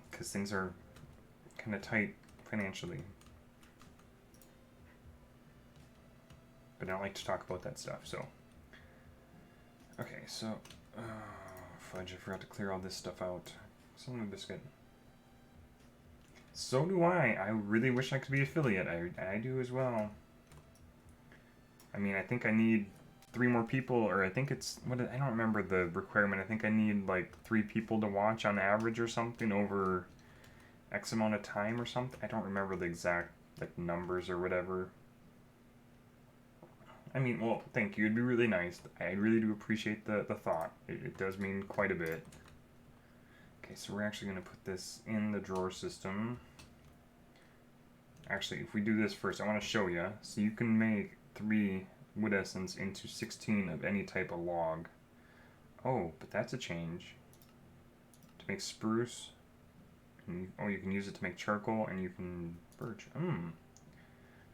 because things are kind of tight financially. But I don't like to talk about that stuff, so... okay, so... oh, fudge, I forgot to clear all this stuff out. Cinnamon biscuit. So do I. I really wish I could be affiliate. I do as well. I mean, I think I need 3 more people, or I think it's... I don't remember the requirement. I think I need, like, 3 people to watch on average or something over X amount of time or something. I don't remember the exact, like, numbers or whatever. I mean, well, thank you. It'd be really nice. I really do appreciate the thought. It does mean quite a bit. Okay, so we're actually going to put this in the drawer system. Actually, if we do this first, I want to show you. So you can make 3 wood essence into 16 of any type of log. Oh, but that's a change. To make spruce. And, oh, you can use it to make charcoal, and you can birch.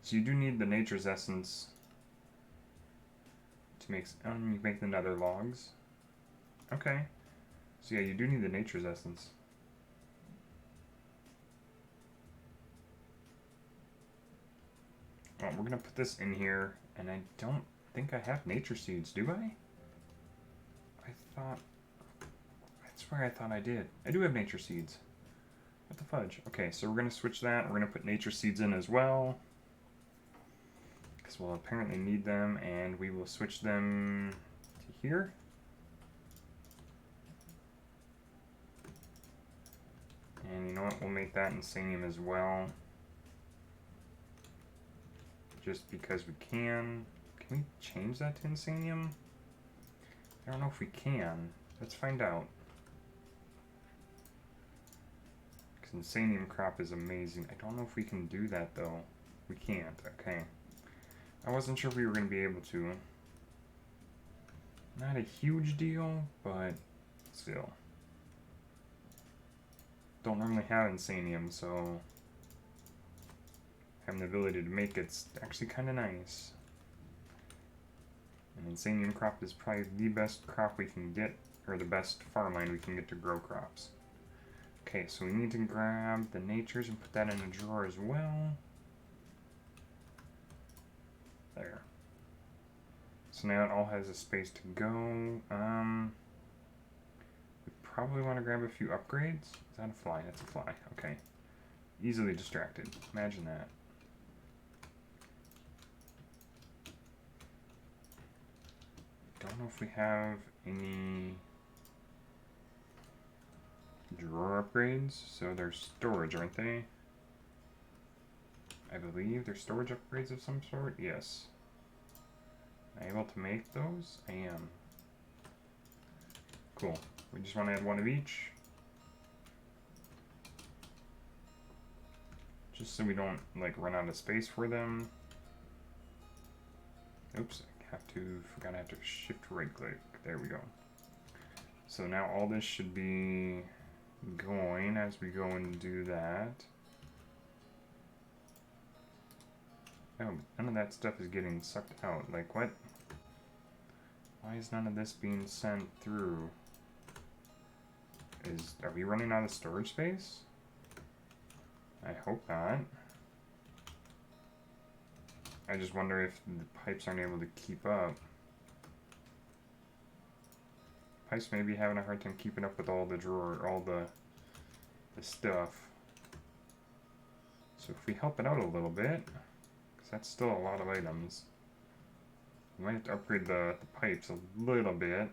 So you do need the nature's essence to make... you can make the nether logs. Okay. So yeah, you do need the nature's essence. Well, we're gonna put this in here, and I don't think I have nature seeds, do I? I thought... I swear I thought I did. I do have nature seeds. What the fudge? Okay, so we're gonna switch that. We're gonna put nature seeds in as well, because we'll apparently need them, and we will switch them to here. And you know what? We'll make that insanium as well. Just because we can. Can we change that to insanium? I don't know if we can. Let's find out. Because insanium crop is amazing. I don't know if we can do that though. We can't. Okay. I wasn't sure if we were going to be able to. Not a huge deal, but still. Don't normally have insanium, so having the ability to make it's actually kind of nice. And insanium crop is probably the best crop we can get, or the best farmland we can get to grow crops. Okay, so we need to grab the natures and put that in a drawer as well. There. So now it all has a space to go. We probably want to grab a few upgrades. Is that a fly? That's a fly. Okay. Easily distracted. Imagine that. Don't know if we have any drawer upgrades. So they're storage, aren't they? I believe they're storage upgrades of some sort. Yes. Am I able to make those? I am. Cool. We just want to add 1 of each. Just so we don't, like, run out of space for them. Oops, forgot I have to shift right click. There we go. So now all this should be going as we go and do that. Oh, none of that stuff is getting sucked out. Like, what? Why is none of this being sent through? Are we running out of storage space? I hope not. I just wonder if the pipes aren't able to keep up. Pipes may be having a hard time keeping up with all the stuff. So if we help it out a little bit, because that's still a lot of items. We might have to upgrade the pipes a little bit.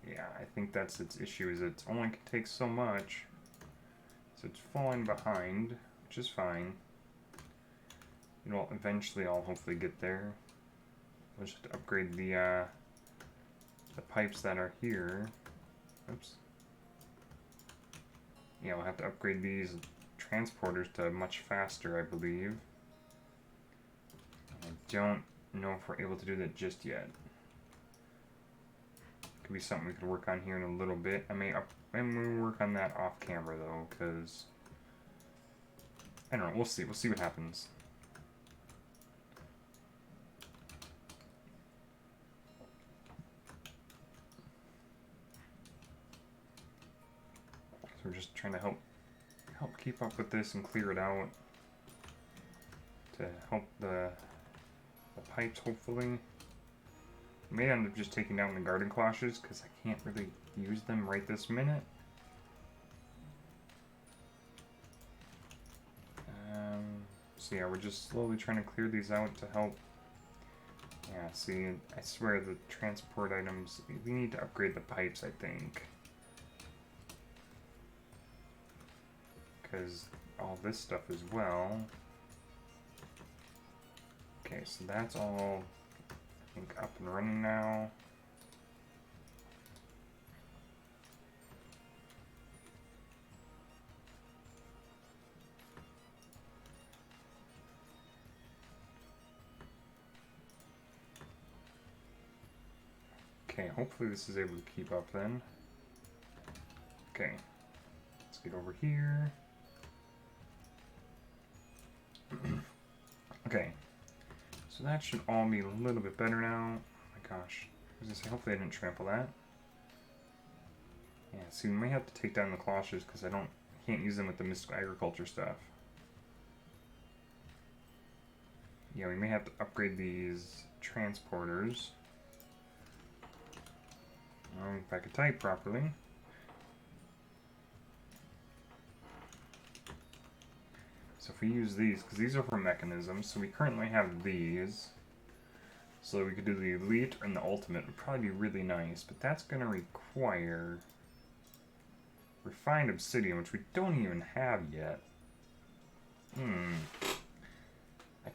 Yeah, I think that's its issue, is it only can take so much. So it's falling behind, which is fine. You know, eventually I'll hopefully get there. We'll just have to upgrade the pipes that are here. Oops. Yeah, we'll have to upgrade these transporters to much faster, I believe. I don't know if we're able to do that just yet. could be something we could work on here in a little bit. I may work on that off camera though, because I don't know. We'll see. We'll see what happens. So we're just trying to help keep up with this and clear it out to help the pipes, hopefully. I may end up just taking down the garden cloches because I can't really use them right this minute. So yeah, we're just slowly trying to clear these out to help. Yeah, see, I swear the transport items, we need to upgrade the pipes, I think. Because all this stuff as well. Okay, so that's all, I think, up and running now. Okay, hopefully this is able to keep up then. Okay, let's get over here. Okay, so that should all be a little bit better now. Oh my gosh, I was gonna say, hopefully I didn't trample that. Yeah, see, we may have to take down the cloches because I can't use them with the mystical agriculture stuff. Yeah, we may have to upgrade these transporters. If I could type properly. So if we use these, because these are for mechanisms, so we currently have these. So we could do the elite and the ultimate, would probably be really nice, but that's going to require refined obsidian, which we don't even have yet. I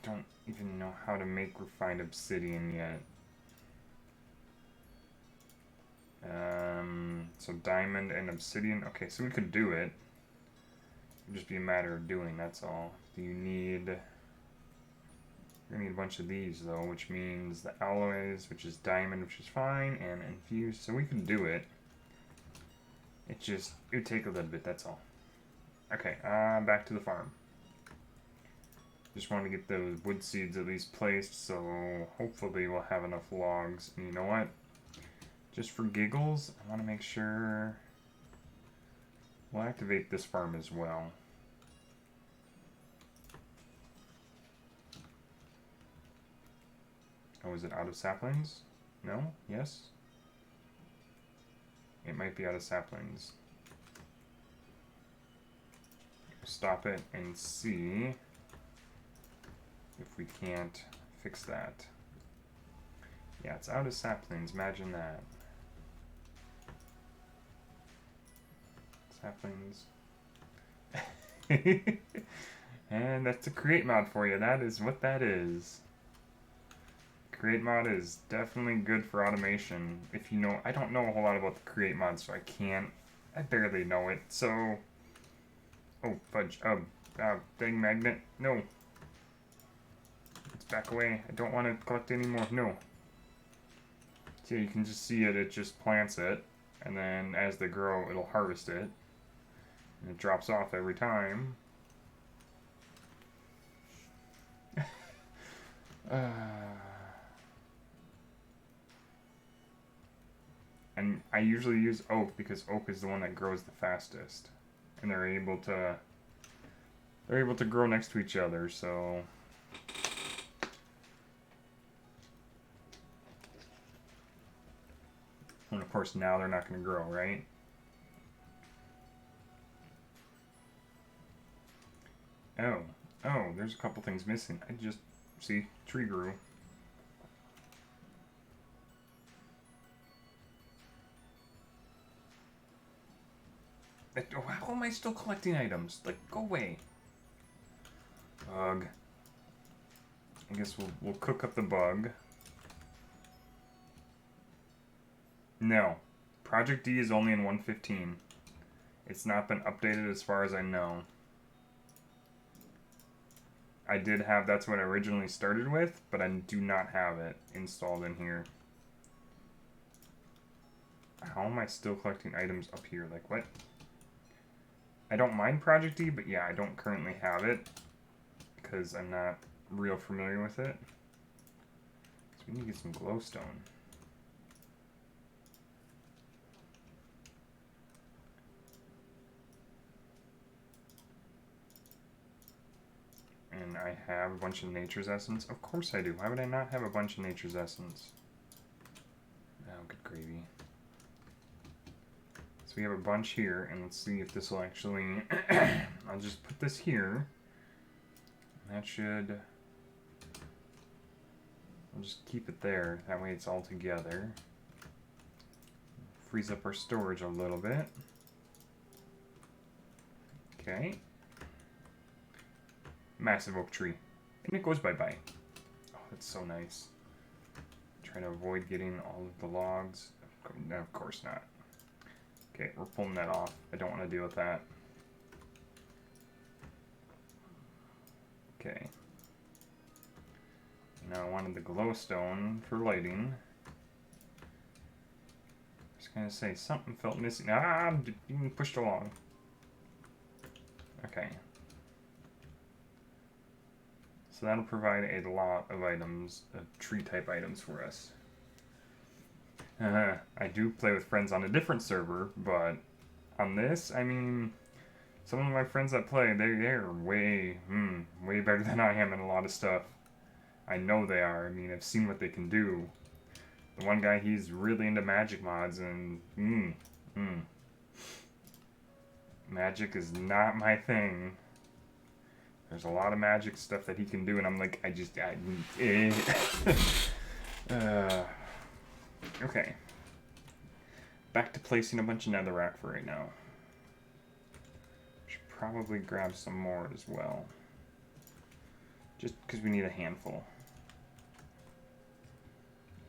don't even know how to make refined obsidian yet. So diamond and obsidian. Okay, so we could do it. It'd just be a matter of doing, that's all. Do you need... You're gonna need a bunch of these though, which means the alloys, which is diamond, which is fine, and infused, so we can do it. It would take a little bit, that's all. Okay, back to the farm. Just want to get those wood seeds at least placed, so hopefully we'll have enough logs. And you know what? Just for giggles, I want to make sure we'll activate this farm as well. Oh, is it out of saplings? No? Yes? It might be out of saplings. Stop it and see if we can't fix that. Yeah, it's out of saplings, imagine that. Saplings. And that's a create mod for you, that is what that is. Create mod is definitely good for automation. If you know, I don't know a whole lot about the create mod, so I barely know it, so... Oh, fudge, dang magnet, no. Let's back away, I don't want to collect anymore, no. So you can just see it just plants it, and then as they grow, it'll harvest it. And it drops off every time. And I usually use oak because oak is the one that grows the fastest. And they're able to grow next to each other, so... And of course now they're not going to grow, right? Oh, there's a couple things missing. See, tree grew. How am I still collecting items? Like, go away. Bug. I guess we'll cook up the bug. No. Project D is only in 1.15. It's not been updated as far as I know. I did have, that's what I originally started with, but I do not have it installed in here. How am I still collecting items up here? Like, what? I don't mind Project E, but yeah, I don't currently have it because I'm not real familiar with it. So we need to get some glowstone. And I have a bunch of nature's essence. Of course I do. Why would I not have a bunch of nature's essence? Oh, good gravy. So we have a bunch here, and let's see if this will actually... I'll just put this here. That should... I'll just keep it there. That way it's all together. Freeze up our storage a little bit. Okay. Massive oak tree. And it goes bye-bye. Oh, that's so nice. Try to avoid getting all of the logs. No, of course not. Okay, we're pulling that off. I don't want to deal with that. Okay. Now I wanted the glowstone for lighting. I was gonna say something felt missing. Ah, I'm being pushed along. Okay. So that'll provide a lot of items, tree type items for us. I do play with friends on a different server, but on this, I mean, some of my friends that play, they're way better than I am in a lot of stuff. I know they are. I mean, I've seen what they can do. The one guy, he's really into magic mods, and magic is not my thing. There's a lot of magic stuff that he can do, and I'm like, okay. Back to placing a bunch of netherrack for right now. Should probably grab some more as well. Just because we need a handful.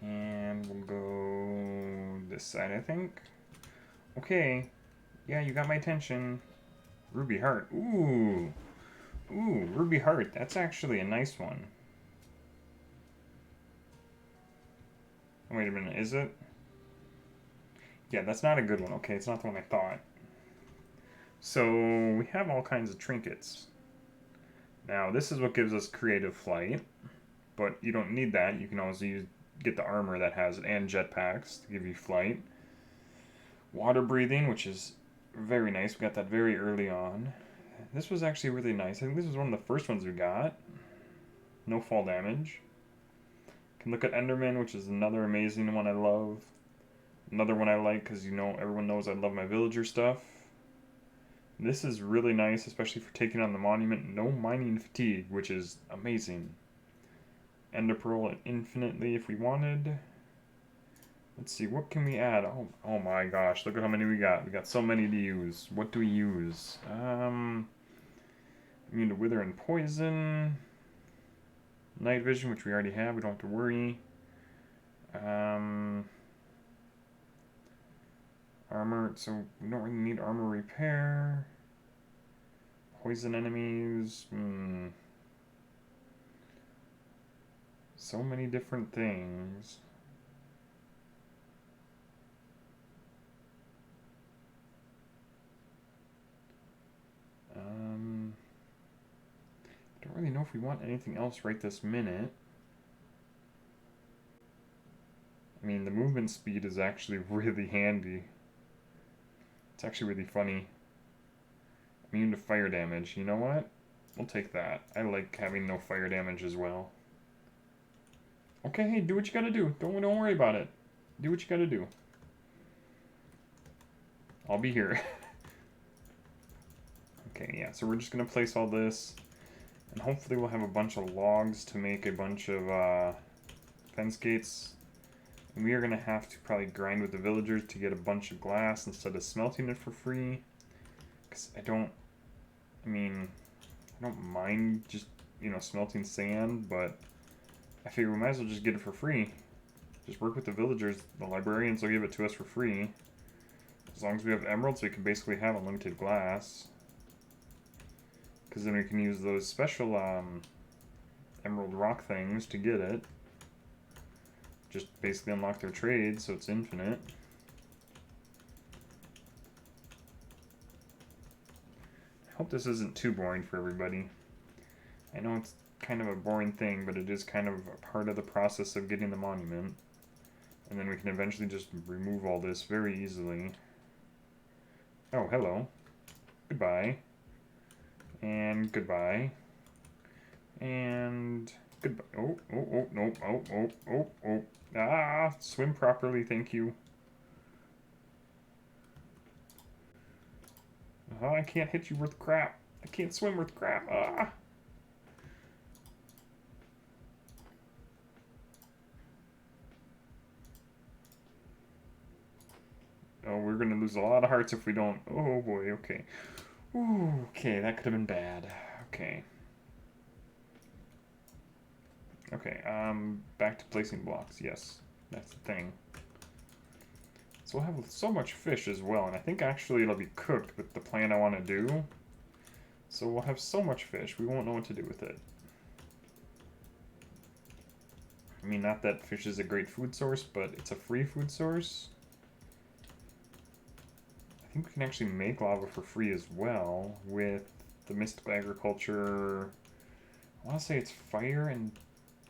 And we'll go this side, I think. Okay. Yeah, you got my attention. Ruby heart. Ooh. Ooh, ruby heart. That's actually a nice one. Wait a minute, is it? Yeah, that's not a good one. Okay, it's not the one I thought. So, we have all kinds of trinkets. Now, this is what gives us creative flight. But you don't need that. You can also get the armor that has it and jetpacks to give you flight. Water breathing, which is very nice. We got that very early on. This was actually really nice. I think this was one of the first ones we got. No fall damage. Can look at Enderman, which is another amazing one I love. Another one I like because, you know, everyone knows I love my villager stuff. This is really nice, especially for taking on the monument. No mining fatigue, which is amazing. Ender Pearl infinitely if we wanted. Let's see, what can we add? Oh my gosh, look at how many we got. We got so many to use. What do we use? Immune to wither and poison. Night vision, which we already have. We don't have to worry. Armor, so we don't really need armor repair. Poison enemies. So many different things. Don't really know if we want anything else right this minute. I mean, the movement speed is actually really handy. It's actually really funny. Immune to fire damage. You know what? We'll take that. I like having no fire damage as well. Okay, hey, do what you gotta do. Don't worry about it. Do what you gotta do. I'll be here. Okay, yeah, so we're just gonna place all this. And hopefully we'll have a bunch of logs to make a bunch of fence gates. And we are going to have to probably grind with the villagers to get a bunch of glass instead of smelting it for free. Because I don't mind just, you know, smelting sand, but I figure we might as well just get it for free. Just work with the villagers. The librarians will give it to us for free. As long as we have emeralds, we can basically have unlimited glass. Because then we can use those special emerald rock things to get it. Just basically unlock their trade, so it's infinite. hope this isn't too boring for everybody. I know it's kind of a boring thing, but it is kind of a part of the process of getting the monument. And then we can eventually just remove all this very easily. Oh, hello. Goodbye. And goodbye. And goodbye. Oh, nope. Oh. Ah, swim properly, thank you. Oh, I can't hit you with crap. I can't swim with crap. Ah. Oh, we're gonna lose a lot of hearts if we don't. Oh boy, okay. Ooh, okay, that could have been bad. Okay. Okay, back to placing blocks. Yes, that's the thing. So we'll have so much fish as well, and I think actually it'll be cooked with the plan I want to do. So we'll have so much fish, we won't know what to do with it. I mean, not that fish is a great food source, but it's a free food source. I think we can actually make lava for free as well with the mystical agriculture. I want to say it's fire and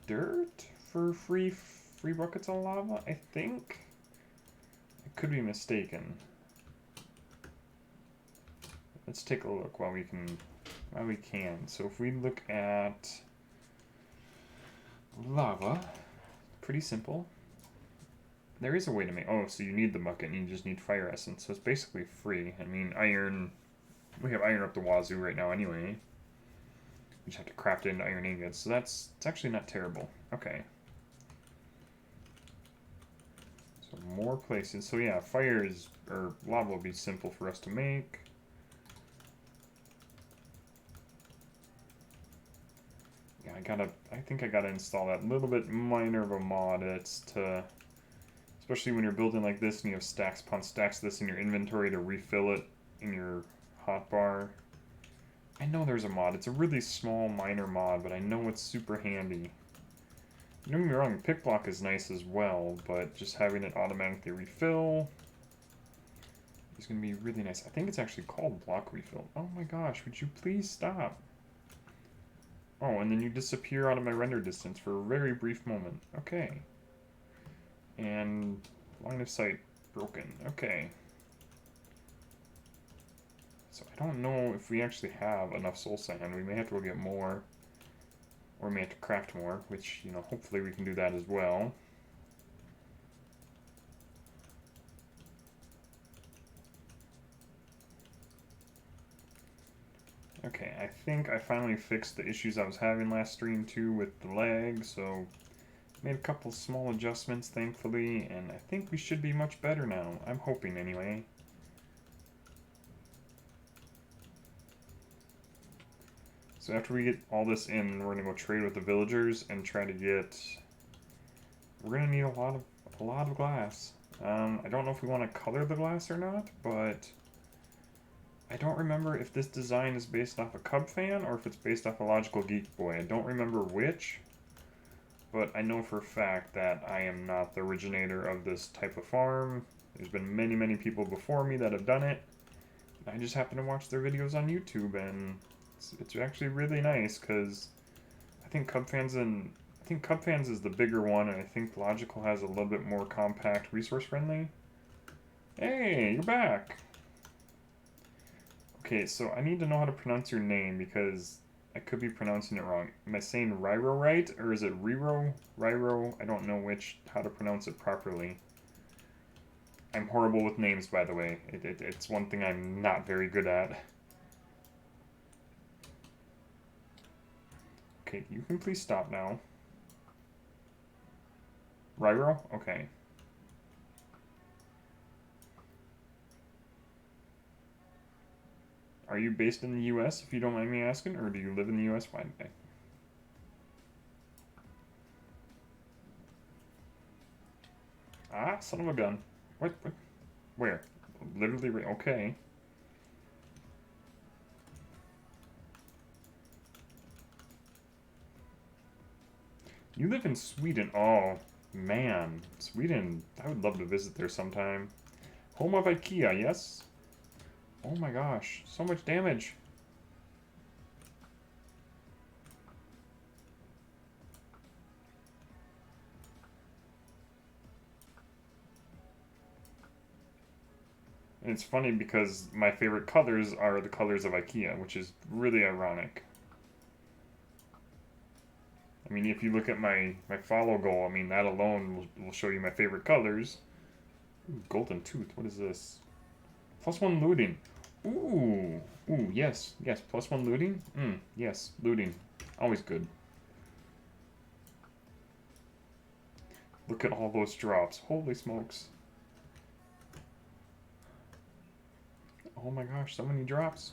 dirt for free buckets of lava, I think. I could be mistaken. Let's take a look while we can. So if we look at lava, pretty simple. There is a way to make, oh, so you need the bucket and you just need fire essence, so it's basically free. I mean, iron, we have iron up the wazoo right now anyway. We just have to craft it into iron ingots, so it's actually not terrible. Okay. So more places, so yeah, or lava will be simple for us to make. Yeah, I think I gotta install that little bit minor of a mod. It's to, especially when you're building like this and you have stacks upon stacks of this in your inventory to refill it in your hotbar. I know there's a mod. It's a really small, minor mod, but I know it's super handy. Don't get me wrong, pick block is nice as well, but just having it automatically refill is going to be really nice. I think it's actually called block refill. Oh my gosh, would you please stop? Oh, and then you disappear out of my render distance for a very brief moment. Okay. And line of sight broken. Okay. So I don't know if we actually have enough soul sand. We may have to go get more. Or we may have to craft more, which, you know, hopefully we can do that as well. Okay, I think I finally fixed the issues I was having last stream too with the lag, so made a couple small adjustments thankfully, and I think we should be much better now. I'm hoping anyway. So after we get all this in, we're gonna go trade with the villagers and try to get. We're gonna need a lot of glass. I don't know if we want to color the glass or not, but I don't remember if this design is based off a Cub fan or if it's based off a Logical Geek Boy. I don't remember which, but I know for a fact that I am not the originator of this type of farm. There's been many people before me that have done it. I just happen to watch their videos on YouTube, and it's actually really nice because I think Cub Fans is the bigger one, and I think Logical has a little bit more compact, resource friendly. Hey, you're back. Okay, so I need to know how to pronounce your name because I could be pronouncing it wrong. Am I saying Ryro right, or is it Riro? Ryro? I don't know how to pronounce it properly. I'm horrible with names, by the way. It's one thing I'm not very good at. Okay, you can please stop now. Ryro? Okay. Are you based in the US, if you don't mind me asking, or do you live in the US? Why? Ah, son of a gun. What? Where? Literally, okay. You live in Sweden. Oh, man. Sweden. I would love to visit there sometime. Home of IKEA, yes? Oh my gosh. So much damage. And it's funny because my favorite colors are the colors of IKEA, which is really ironic. I mean, if you look at my follow goal, I mean, that alone will show you my favorite colors. Ooh, golden tooth, what is this? +1 looting. Ooh, ooh, yes, yes, +1 looting? Yes, looting. Always good. Look at all those drops. Holy smokes. Oh my gosh, so many drops.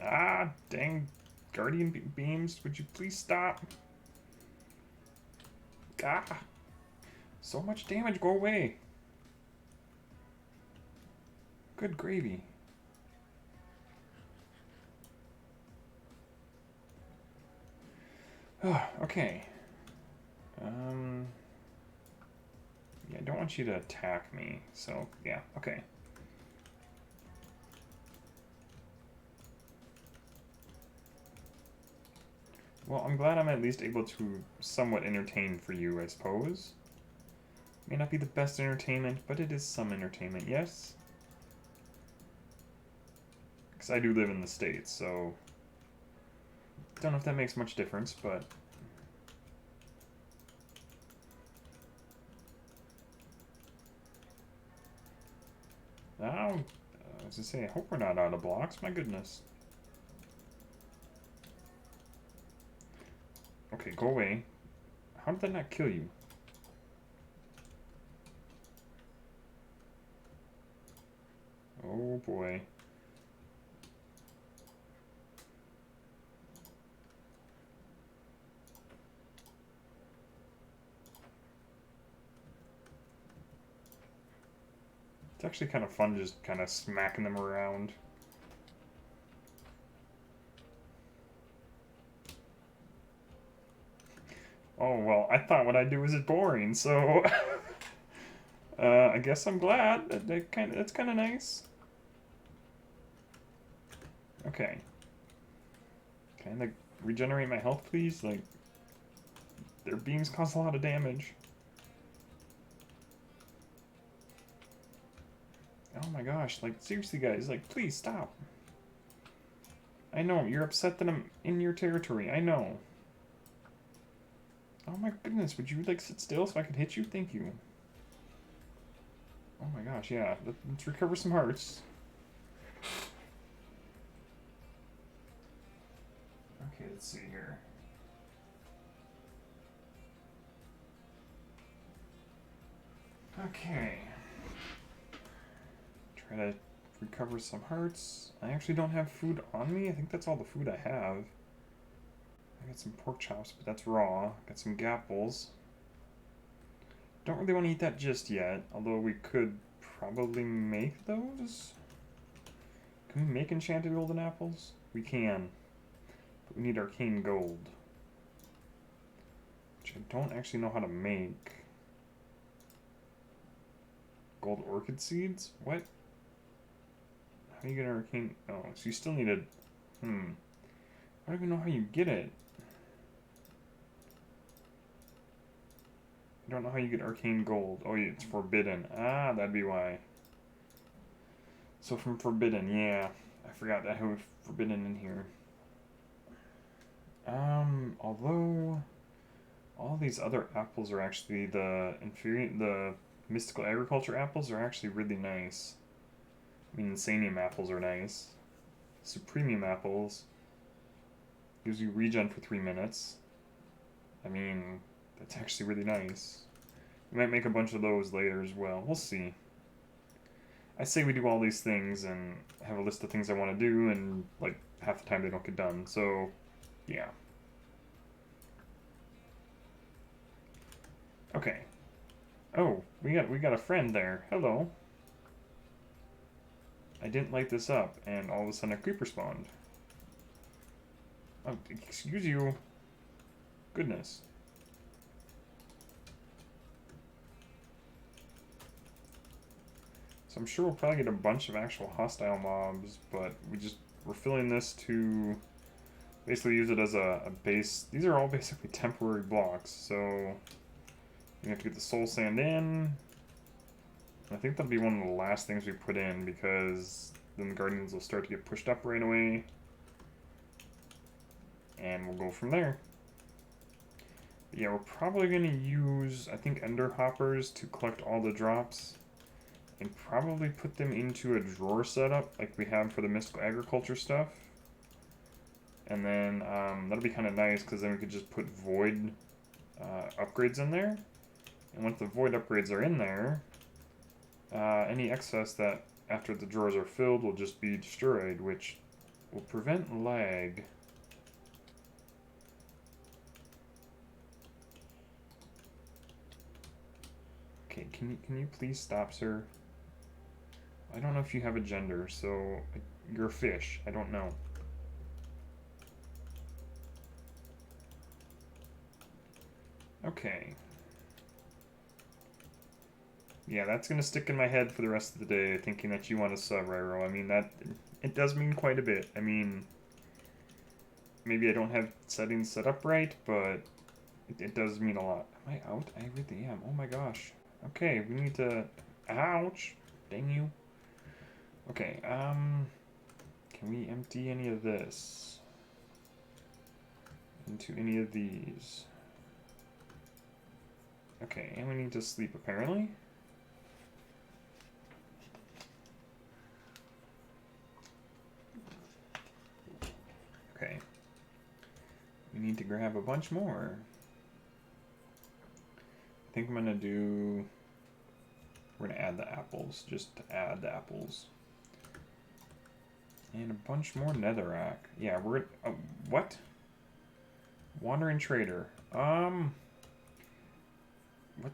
Ah, dang. Guardian beams, would you please stop? Ah. So much damage, go away. Good gravy. Oh, okay. Yeah, I don't want you to attack me, so yeah, okay. Well, I'm glad I'm at least able to somewhat entertain for you, I suppose. May not be the best entertainment, but it is some entertainment, yes? Because I do live in the States, so... Don't know if that makes much difference, but... Oh, I was gonna say, I hope we're not out of blocks, my goodness. Okay, go away. How did that not kill you? Oh boy. It's actually kind of fun just kind of smacking them around. Oh, well, I thought what I do was boring, so... I guess I'm glad. That's kind of nice. Okay. Can I, like, regenerate my health, please? Like, their beams cause a lot of damage. Oh my gosh, like, seriously, guys, like, please stop. I know, you're upset that I'm in your territory, I know. Oh my goodness, would you, like, sit still so I could hit you? Thank you. Oh my gosh, yeah, let's recover some hearts. Okay, let's see here. Okay. Try to recover some hearts. I actually don't have food on me. I think that's all the food I have. I got some pork chops, but that's raw. Got some gapples. Don't really want to eat that just yet, although we could probably make those. Can we make enchanted golden apples? We can. But we need arcane gold. Which I don't actually know how to make. Gold orchid seeds? What? How do you get arcane... Oh, so you still need a... I don't even know how you get it. I don't know how you get arcane gold. Oh, yeah, it's forbidden. Ah, that'd be why. So from forbidden, yeah. I forgot that I have forbidden in here. Although... all these other apples are actually the mystical agriculture apples are actually really nice. I mean, insanium apples are nice. Supremium apples gives you regen for 3 minutes. I mean, that's actually really nice. We might make a bunch of those later as well. We'll see. I say we do all these things and have a list of things I want to do, and like half the time they don't get done. So, yeah. Okay. Oh, we got a friend there. Hello. I didn't light this up, and all of a sudden a creeper spawned. Oh, excuse you. Goodness. So I'm sure we'll probably get a bunch of actual hostile mobs, but we're filling this to basically use it as a base. These are all basically temporary blocks, so you have to get the soul sand in. I think that'll be one of the last things we put in because then the guardians will start to get pushed up right away. And we'll go from there. But yeah, we're probably going to use, I think, ender hoppers to collect all the drops. And probably put them into a drawer setup like we have for the mystical agriculture stuff. And then that'll be kind of nice because then we could just put void upgrades in there. And once the void upgrades are in there, any excess that after the drawers are filled will just be destroyed, which will prevent lag. Okay, can you please stop, sir? I don't know if you have a gender, so you're a fish. I don't know. Okay. Yeah, that's gonna stick in my head for the rest of the day, thinking that you want a sub, Ryro. I mean, it does mean quite a bit. I mean, maybe I don't have settings set up right, but it does mean a lot. Am I out? I really am. Oh my gosh. Okay, we need to... Ouch! Dang you. Okay, can we empty any of this into any of these? Okay, and we need to sleep apparently. Okay. We need to grab a bunch more. I think I'm gonna do... We're gonna add the apples, just to add the apples. And a bunch more netherrack. Yeah, we're... what? Wandering Trader. What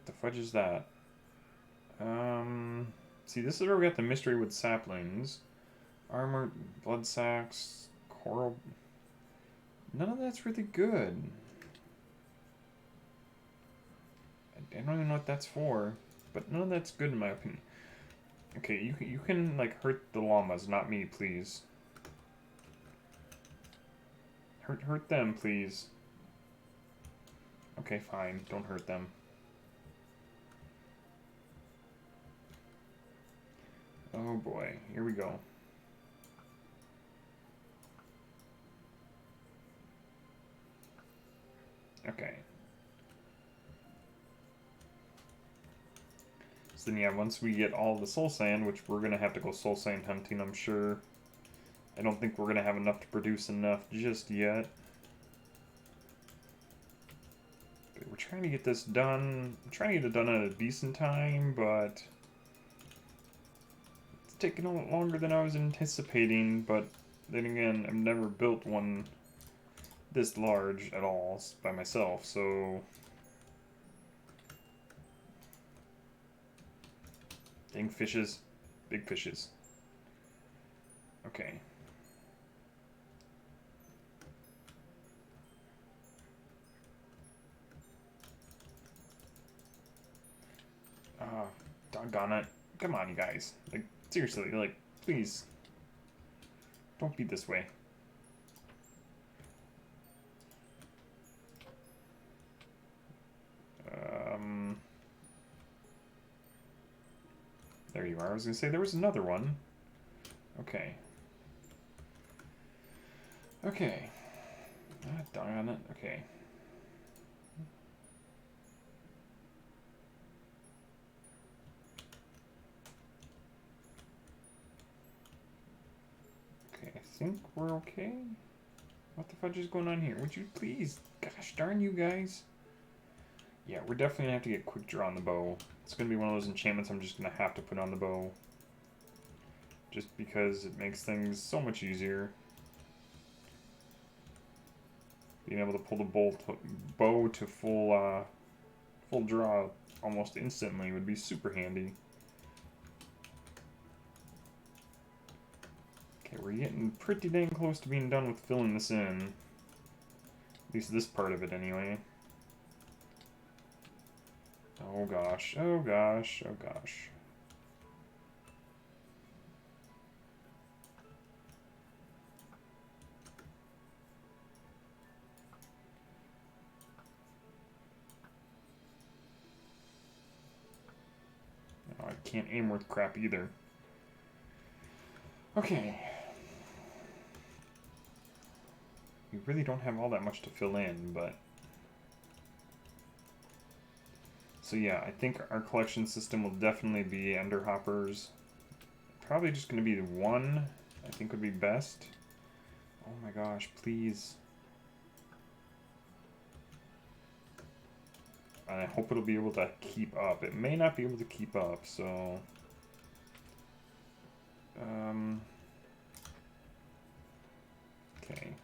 the fudge is that? See, this is where we got the Mystery Wood saplings. Armor, blood sacks, coral... None of that's really good. I don't even know what that's for, but none of that's good in my opinion. Okay, you can like hurt the llamas, not me, please. Hurt them, please. Okay, fine. Don't hurt them. Oh boy, here we go. Okay. So then yeah, once we get all the soul sand, which we're gonna have to go soul sand hunting, I'm sure. I don't think we're gonna have enough to produce enough just yet. But we're trying to get this done. I'm trying to get it done at a decent time, but it's taking a lot longer than I was anticipating. But then again, I've never built one this large at all by myself, so... Dang fishes. Big fishes. Okay. Doggone it. Come on, you guys. Like, seriously, like, please. Don't be this way. There you are. I was gonna say there was another one. Okay. Okay. Doggone it. Okay. Okay, I think we're okay. What the fudge is going on here? Would you please? Gosh darn you guys. Yeah, we're definitely gonna have to get quick draw on the bow. It's gonna be one of those enchantments I'm just gonna have to put on the bow. Just because it makes things so much easier. Being able to pull the bow to full draw almost instantly would be super handy. Okay, we're getting pretty dang close to being done with filling this in. At least this part of it anyway. Oh gosh, oh gosh, oh gosh. can't aim worth crap either. Okay. We really don't have all that much to fill in, but... So yeah, I think our collection system will definitely be ender hoppers. Probably just going to be one, I think would be best. Oh my gosh, please. I hope it'll be able to keep up. It may not be able to keep up, so... Okay.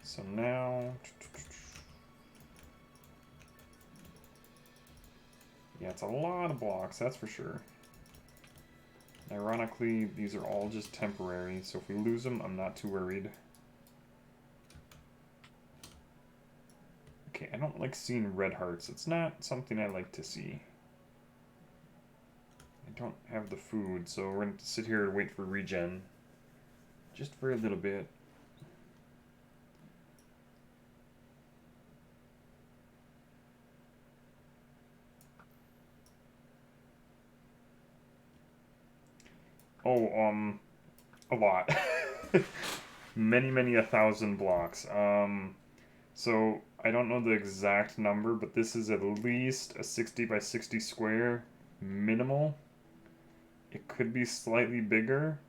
So now... Yeah, it's a lot of blocks, that's for sure. Ironically, these are all just temporary, so if we lose them, I'm not too worried. Okay, I don't like seeing red hearts. It's not something I like to see. I don't have the food, so we're going to sit here and wait for regen. Just for a little bit. Oh, a lot. Many 1,000 blocks. So, I don't know the exact number, but this is at least a 60 by 60 square minimal. It could be slightly bigger.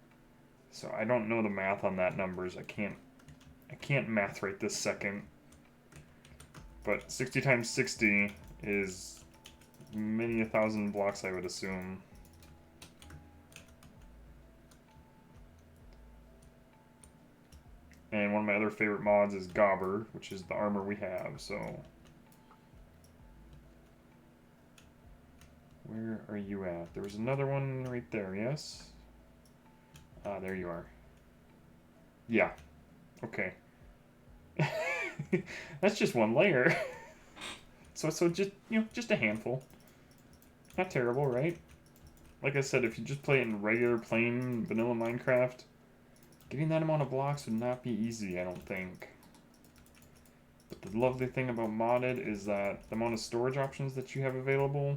So I don't know the math on that numbers. I can't math right this second. But 60 times 60 is many 1,000 blocks, I would assume. And one of my other favorite mods is Gobber, which is the armor we have, so... Where are you at? There was another one right there, yes? Ah, there you are. Yeah. Okay. That's just one layer. So just, just a handful. Not terrible, right? Like I said, if you just play it in regular, plain, vanilla Minecraft, getting that amount of blocks would not be easy, I don't think. But the lovely thing about modded is that the amount of storage options that you have available...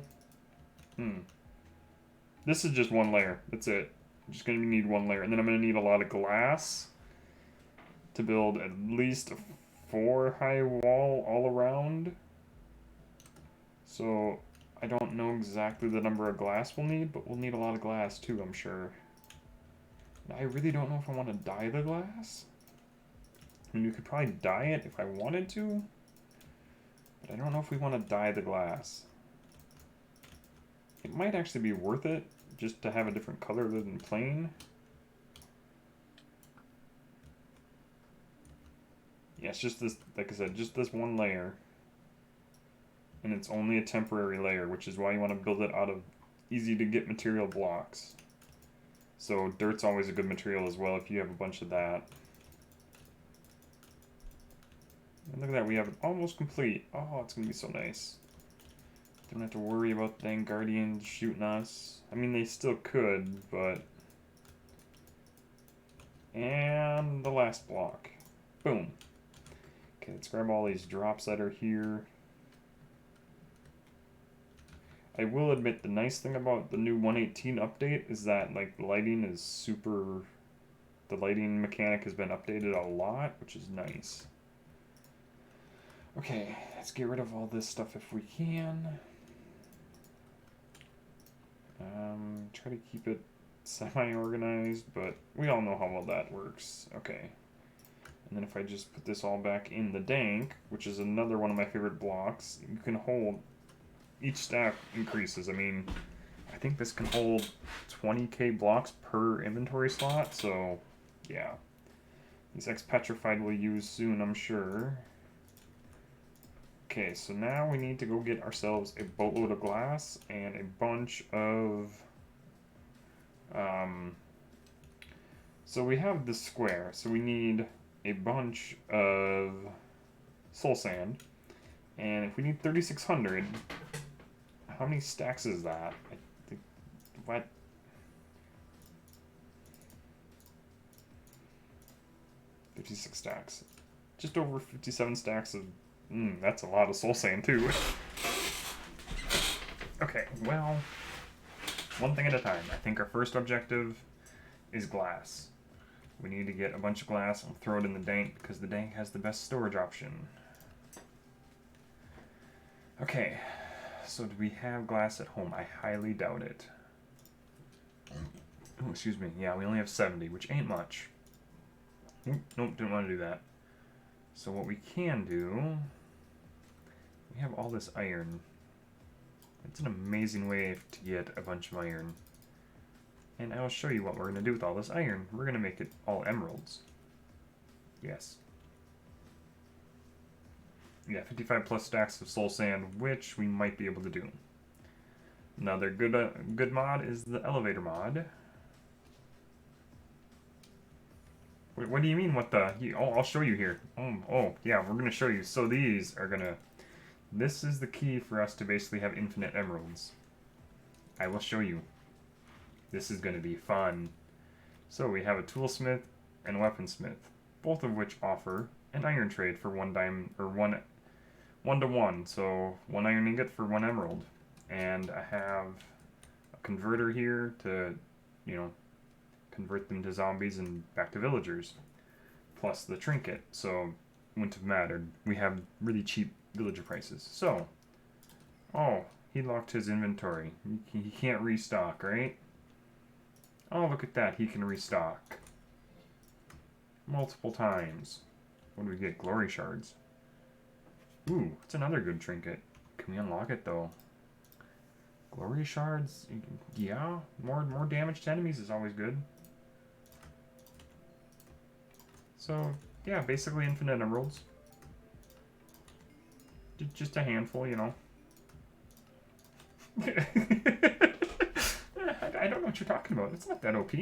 This is just one layer. That's it. I'm just going to need one layer. And then I'm going to need a lot of glass to build at least a 4 high wall all around. So I don't know exactly the number of glass we'll need, but we'll need a lot of glass too, I'm sure. I really don't know if I want to dye the glass. I mean, you could probably dye it if I wanted to, but I don't know if we want to dye the glass. It might actually be worth it just to have a different color other than plain. Yeah, it's just this, like I said, just this one layer. And it's only a temporary layer, which is why you want to build it out of easy to get material blocks. So dirt's always a good material as well if you have a bunch of that. And look at that, we have it almost complete. Oh, it's going to be so nice. Don't have to worry about the dang guardians shooting us. I mean, they still could, but... And the last block. Boom. Okay, let's grab all these drops that are here. I will admit, the nice thing about the new 1.18 update is that, like, the lighting is super... The lighting mechanic has been updated a lot, which is nice. Okay, let's get rid of all this stuff if we can. Try to keep it semi-organized, but we all know how well that works. Okay. And then if I just put this all back in the dank, which is another one of my favorite blocks, you can hold... Each stack increases. I mean, I think this can hold 20k blocks per inventory slot, so yeah. These X-Petrified we'll use soon, I'm sure. Okay, so now we need to go get ourselves a boatload of glass and a bunch of... So we have this square, so we need a bunch of soul sand. And if we need 3,600... How many stacks is that? I think, what? $56 stacks. Just over 57 stacks of... that's a lot of soul sand, too. Okay. Okay, well, one thing at a time. I think our first objective is glass. We need to get a bunch of glass and throw it in the dank because the dank has the best storage option. Okay, so do we have glass at home? I highly doubt it. Oh, excuse me. Yeah, we only have 70, which ain't much. Nope, didn't want to do that. So what we can do, we have all this iron. It's an amazing way to get a bunch of iron. And I'll show you what we're going to do with all this iron. We're going to make it all emeralds. Yes. Yeah, 55 plus stacks of soul sand, which we might be able to do. Another good mod is the elevator mod. Wait, what do you mean, what the? Oh, I'll show you here. Yeah, we're going to show you. So these are going to... This is the key for us to basically have infinite emeralds. I will show you. This is going to be fun. So we have a toolsmith and a weaponsmith, both of which offer an iron trade for one to one. So 1 iron ingot for 1 emerald. And I have a converter here to, convert them to zombies and back to villagers. Plus the trinket, so wouldn't have mattered. We have really cheap villager prices. So, he locked his inventory. He can't restock, right? Oh, look at that. He can restock. Multiple times. What do we get? Glory shards. Ooh, it's another good trinket. Can we unlock it, though? Glory shards? Yeah. More damage to enemies is always good. So, yeah, basically infinite emeralds. Just a handful, I don't know what you're talking about. It's not that OP.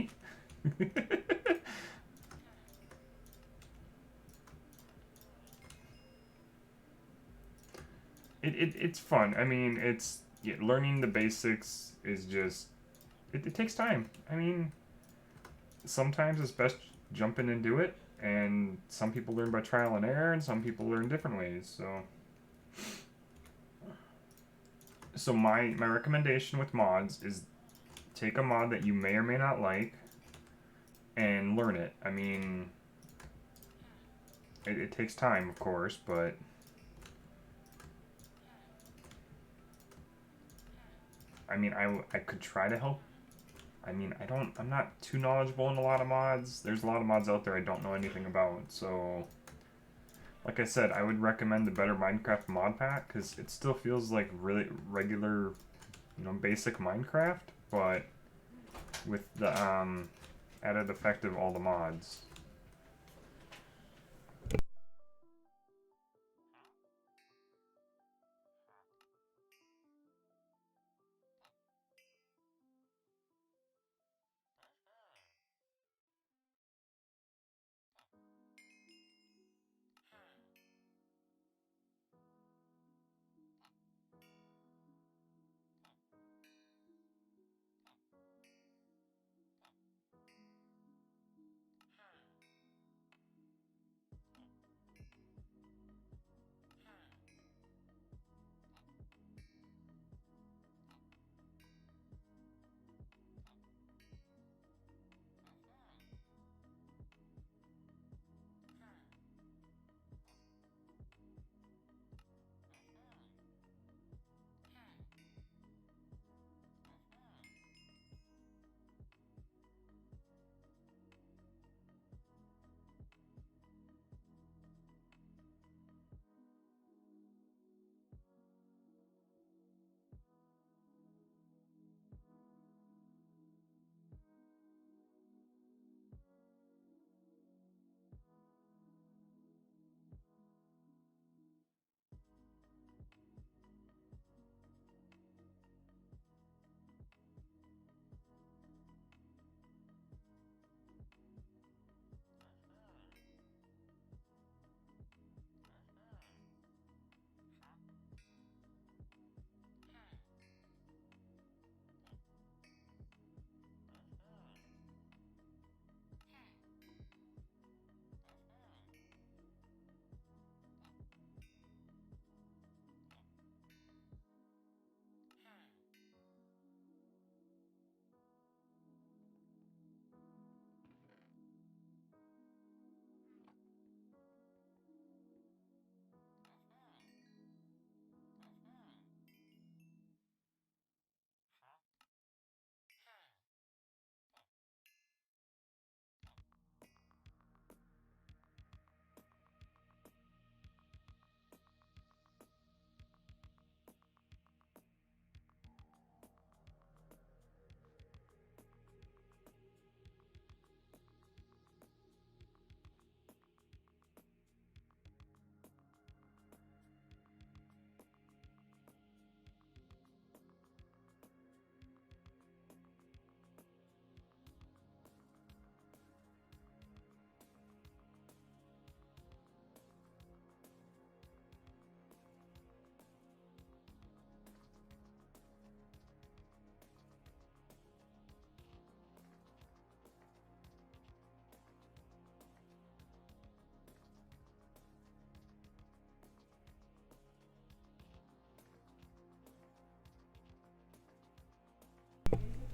It's fun. I mean, learning the basics is just... It takes time. I mean, sometimes it's best jump in and do it. And some people learn by trial and error, and some people learn different ways, So my recommendation with mods is take a mod that you may or may not like and learn it. I mean, it takes time, of course, but I mean, I could try to help. I mean, I'm not too knowledgeable in a lot of mods. There's a lot of mods out there I don't know anything about, so like I said, I would recommend the Better Minecraft mod pack because it still feels like really regular, basic Minecraft, but with the added effect of all the mods.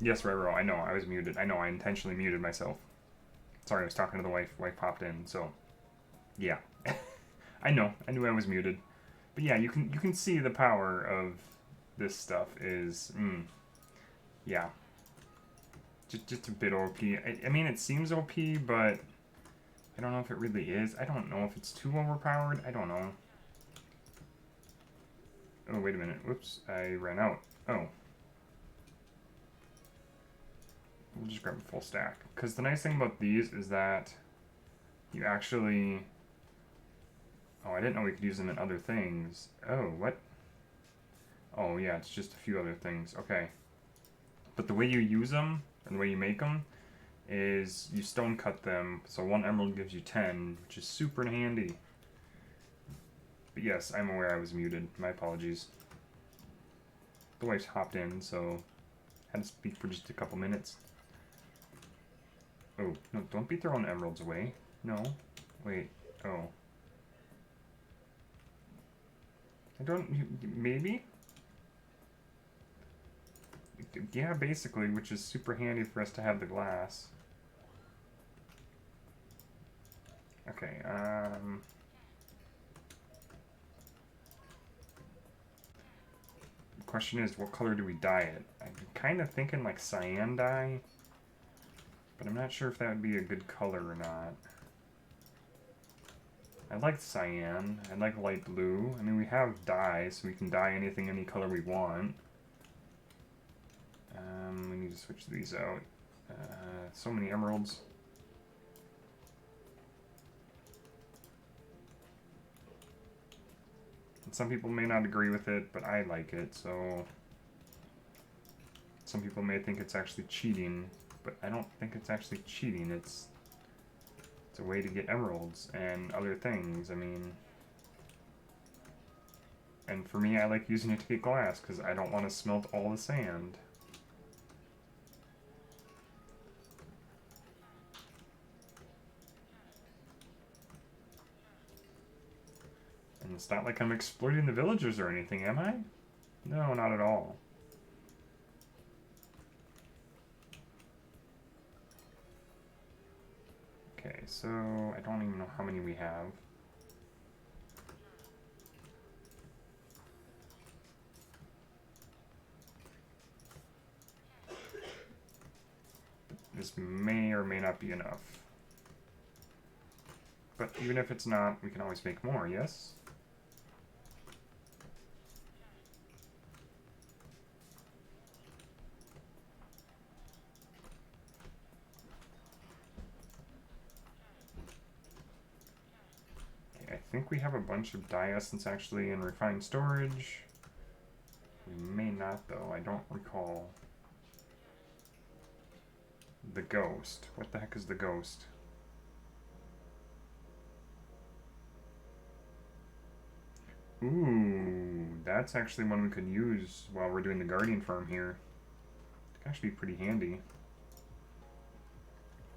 Yes, Rero, I know, I was muted. I know, I intentionally muted myself. Sorry, I was talking to the wife. Wife popped in, so yeah. I know, I knew I was muted. But yeah, you can see the power of this stuff is, yeah, just a bit OP. I mean, it seems OP, but I don't know if it really is. I don't know if it's too overpowered. I don't know. Oh, wait a minute. Whoops, I ran out. Oh. We'll just grab a full stack. Because the nice thing about these is that you actually... Oh, I didn't know we could use them in other things. Oh, what? Oh, yeah, it's just a few other things. Okay. But the way you use them, and the way you make them, is you stone cut them. So 1 emerald gives you 10, which is super handy. But yes, I'm aware I was muted. My apologies. The wife's hopped in, so I had to speak for just a couple minutes. Oh, no, don't be throwing emeralds away. No. Wait. Oh. I don't... Maybe? Yeah, basically, which is super handy for us to have the glass. Okay, the question is, what color do we dye it? I'm kind of thinking like cyan dye, but I'm not sure if that would be a good color or not. I like cyan. I like light blue. I mean, we have dye, so we can dye anything any color we want. We need to switch these out. So many emeralds. And some people may not agree with it, but I like it, so... Some people may think it's actually cheating, but I don't think it's actually cheating. It's a way to get emeralds and other things. I mean... And for me, I like using it to get glass, because I don't want to smelt all the sand. And it's not like I'm exploiting the villagers or anything, am I? No, not at all. Okay, so I don't even know how many we have. This may or may not be enough. But even if it's not, we can always make more, yes? Okay, I think we have a bunch of dye essence actually in refined storage. We may not though, I don't recall. The ghost. What the heck is the ghost? Ooh, that's actually one we could use while we're doing the guardian farm here. It could actually be pretty handy.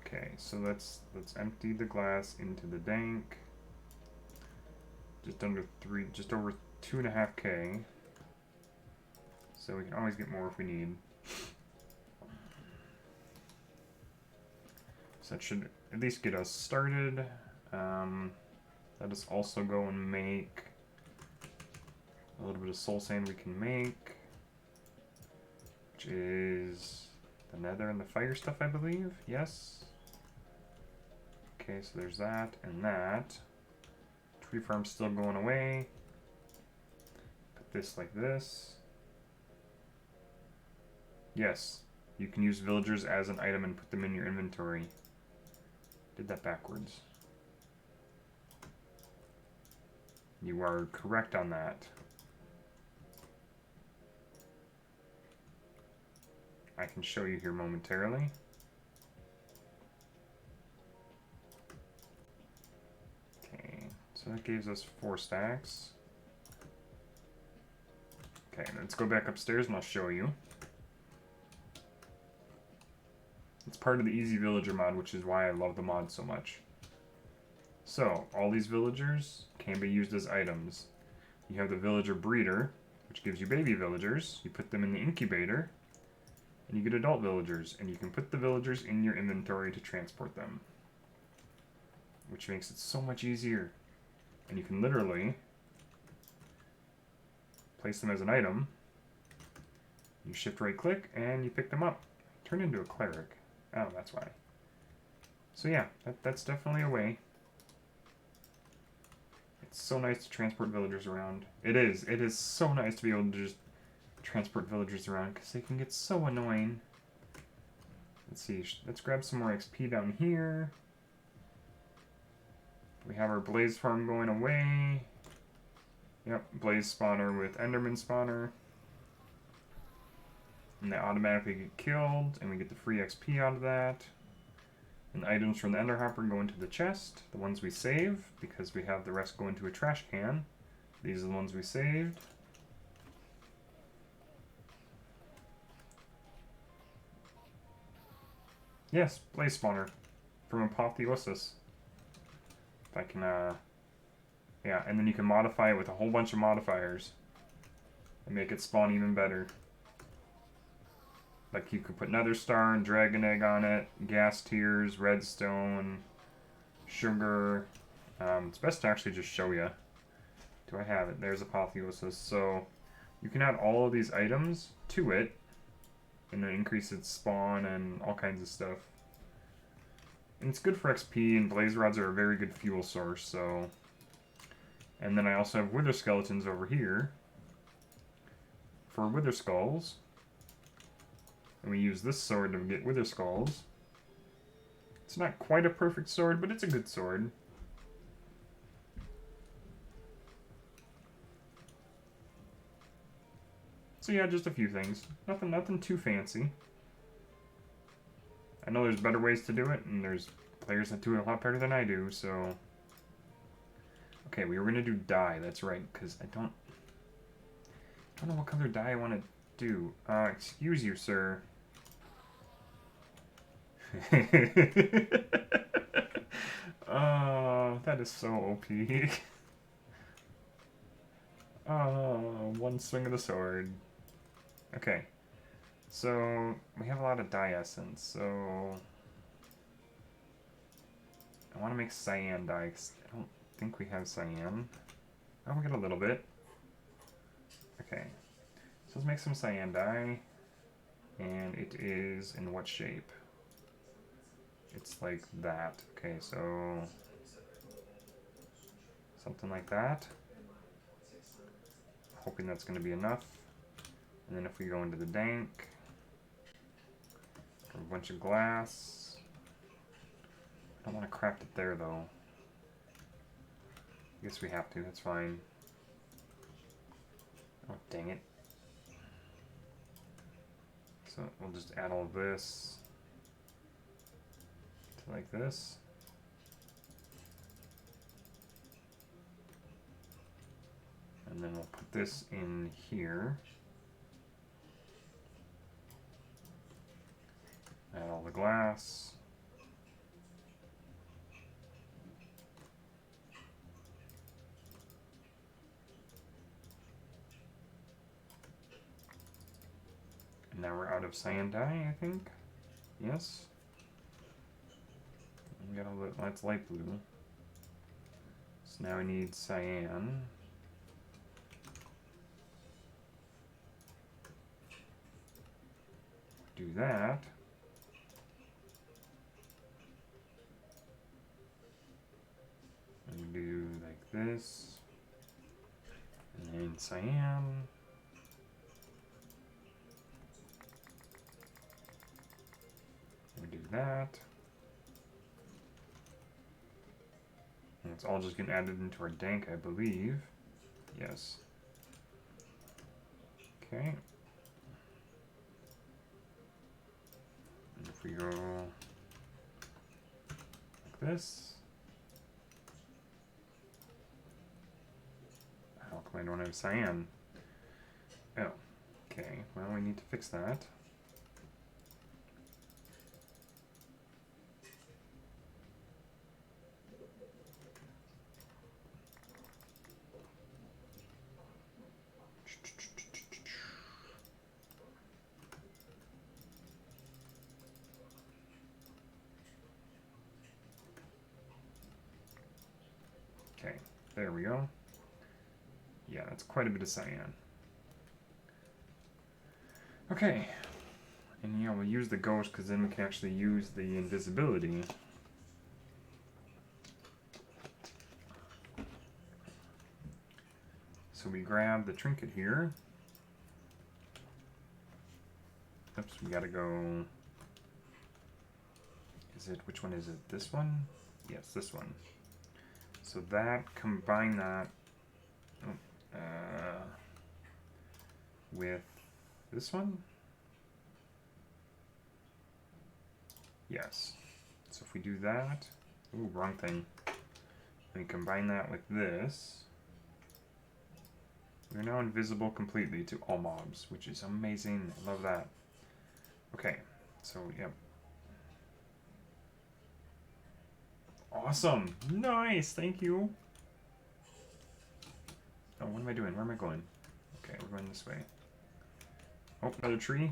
Okay, so let's empty the glass into the dank. Just under just over 2.5K. So we can always get more if we need. So that should at least get us started. Let us also go and make a little bit of soul sand we can make, which is the nether and the fire stuff, I believe. Yes. Okay, so there's that and that. Tree farm's still going away. Put this like this. Yes, you can use villagers as an item and put them in your inventory. Did that backwards. You are correct on that. I can show you here momentarily. Okay, so that gives us 4 stacks. Okay, let's go back upstairs and I'll show you. It's part of the Easy Villager mod, which is why I love the mod so much. So, all these villagers can be used as items. You have the villager breeder, which gives you baby villagers. You put them in the incubator, And you get adult villagers, and you can put the villagers in your inventory to transport them, which makes it so much easier. And you can literally place them as an item. You shift right click and you pick them up. Turn into a cleric. Oh, that's why. So yeah, that's definitely a way. It's so nice to transport villagers around. It is. It is so nice to be able to just transport villagers around because they can get so annoying. Let's see. Let's grab some more XP down here. We have our blaze farm going away. Yep, blaze spawner with enderman spawner. And they automatically get killed, and we get the free XP out of that. And items from the ender hopper go into the chest, the ones we save, because we have the rest go into a trash can. These are the ones we saved. Yes, blaze spawner from Apotheosis. If I can, yeah, and then you can modify it with a whole bunch of modifiers and make it spawn even better. Like you could put Nether Star and Dragon Egg on it, gas tears, redstone, sugar. It's best to actually just show you. Do I have it? There's Apotheosis. So you can add all of these items to it and then increase its spawn and all kinds of stuff. And it's good for XP, and blaze rods are a very good fuel source, so... And then I also have wither skeletons over here for wither skulls. And we use this sword to get wither skulls. It's not quite a perfect sword, but it's a good sword. So yeah, just a few things. Nothing too fancy. I know there's better ways to do it, and there's players that do it a lot better than I do, so... Okay, we were gonna do dye, that's right, because I don't know what color dye I want to do. Excuse you, sir. Oh, that is so OP. Oh, one swing of the sword. Okay. So, we have a lot of dye essence, so... I want to make cyan dye, 'cause I don't think we have cyan. Oh, we got a little bit. Okay. So let's make some cyan dye. And it is in what shape? It's like that. Okay, so... something like that. Hoping that's going to be enough. And then if we go into the dank... a bunch of glass. I don't want to craft it there, though. I guess we have to, that's fine. Oh, dang it. So we'll just add all this to like this. And then we'll put this in here. Add all the glass. And now we're out of cyan dye, I think. Yes. We got all the, that's light blue. So now we need cyan. Do that. And do like this. And then cyan. And do that. And it's all just getting added into our dank, I believe. Yes. Okay. And if we go like this. How come I don't have cyan? Oh. Okay, well we need to fix that. There we go. Yeah, that's quite a bit of cyan. Okay. And yeah, we'll use the ghost because then we can actually use the invisibility. So we grab the trinket here. Oops, we gotta go. Which one is it? This one? Yes, this one. So that, combine that with this one? Yes. So if we do that, ooh, wrong thing. And we combine that with this, we're now invisible completely to all mobs, which is amazing. I love that. Okay, so yep. Awesome! Nice! Thank you! Oh, what am I doing? Where am I going? Okay, we're going this way. Oh, another tree.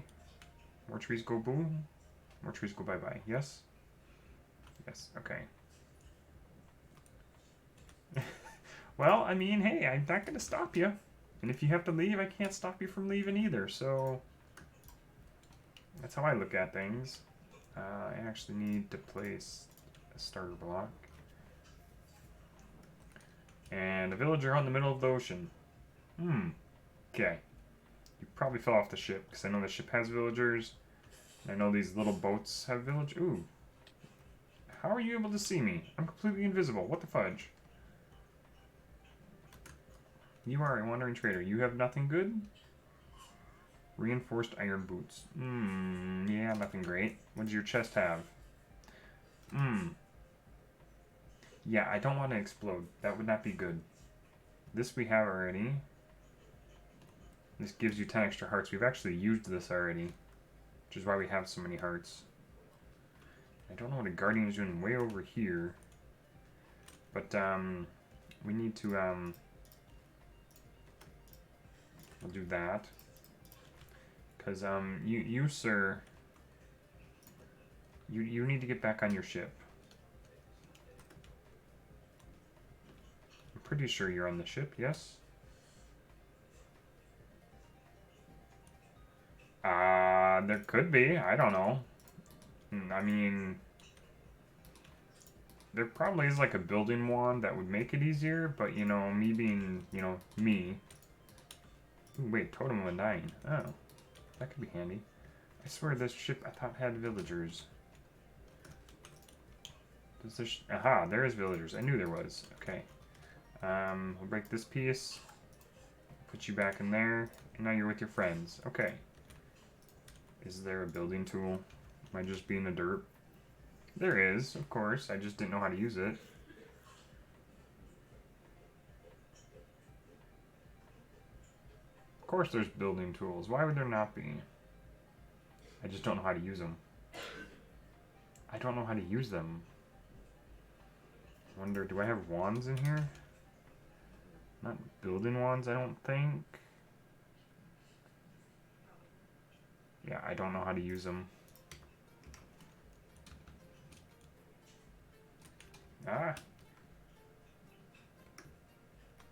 More trees go boom. More trees go bye-bye. Yes? Yes, okay. Well, I mean, hey, I'm not going to stop you. And if you have to leave, I can't stop you from leaving either, so... That's how I look at things. I actually need to place a starter block. And a villager out in the middle of the ocean. Okay. You probably fell off the ship, because I know the ship has villagers. I know these little boats have village. Ooh. How are you able to see me? I'm completely invisible. What the fudge? You are a wandering trader. You have nothing good? Reinforced iron boots. Yeah, nothing great. What does your chest have? Yeah, I don't want to explode. That would not be good. This we have already. This gives you 10 extra hearts. We've actually used this already, which is why we have so many hearts. I don't know what a guardian is doing way over here, but we need to we'll do that, because you sir, you need to get back on your ship. I'm pretty sure you're on the ship. Yes. There could be. I don't know. I mean, there probably is like a building wand that would make it easier, but you know, me being, you know, me. Ooh, wait, totem of undying. Oh, that could be handy. I swear this ship I thought had villagers. Does this? Aha, there is villagers. I knew there was. Okay. We'll break this piece. Put you back in there, and now you're with your friends. Okay. Is there a building tool? Am I just being a derp? There is, of course. I just didn't know how to use it. Of course there's building tools. Why would there not be? I just don't know how to use them. I don't know how to use them. I wonder, do I have wands in here? Not building wands, I don't think. Yeah, I don't know how to use them. Ah!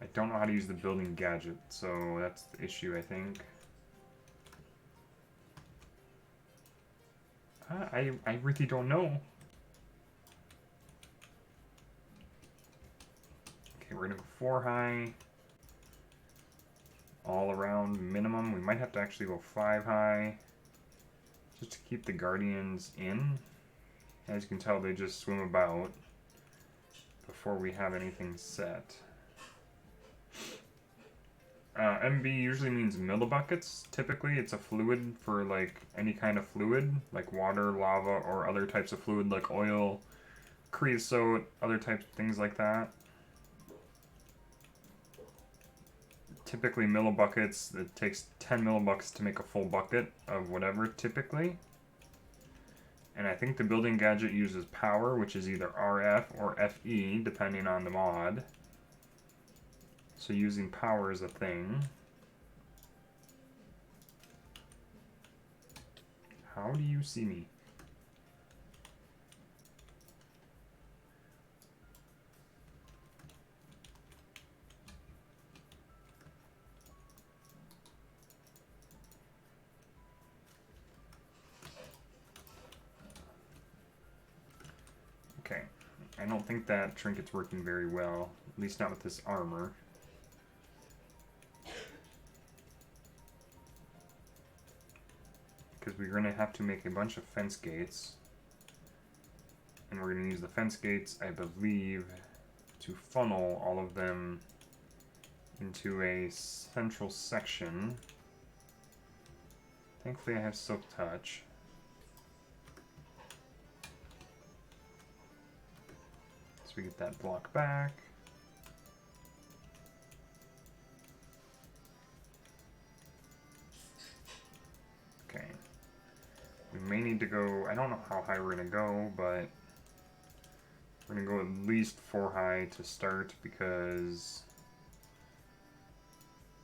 I don't know how to use the building gadget, so that's the issue, I think. I really don't know. Okay, we're gonna go 4 high. All around minimum. We might have to actually go 5 high. Just to keep the guardians in. As you can tell, they just swim about before we have anything set. MB usually means millibuckets. Typically, it's a fluid for like any kind of fluid, like water, lava, or other types of fluid like oil, creosote, other types of things like that. Typically millibuckets, it takes 10 millibuckets to make a full bucket of whatever, typically. And I think the building gadget uses power, which is either RF or FE, depending on the mod. So using power is a thing. How do you see me? Okay. I don't think that trinket's working very well. At least not with this armor. Because we're going to have to make a bunch of fence gates. And we're going to use the fence gates, I believe, to funnel all of them into a central section. Thankfully I have Silk Touch. So we get that block back. Okay. We may need to go, I don't know how high we're going to go, but we're going to go at least 4 high to start because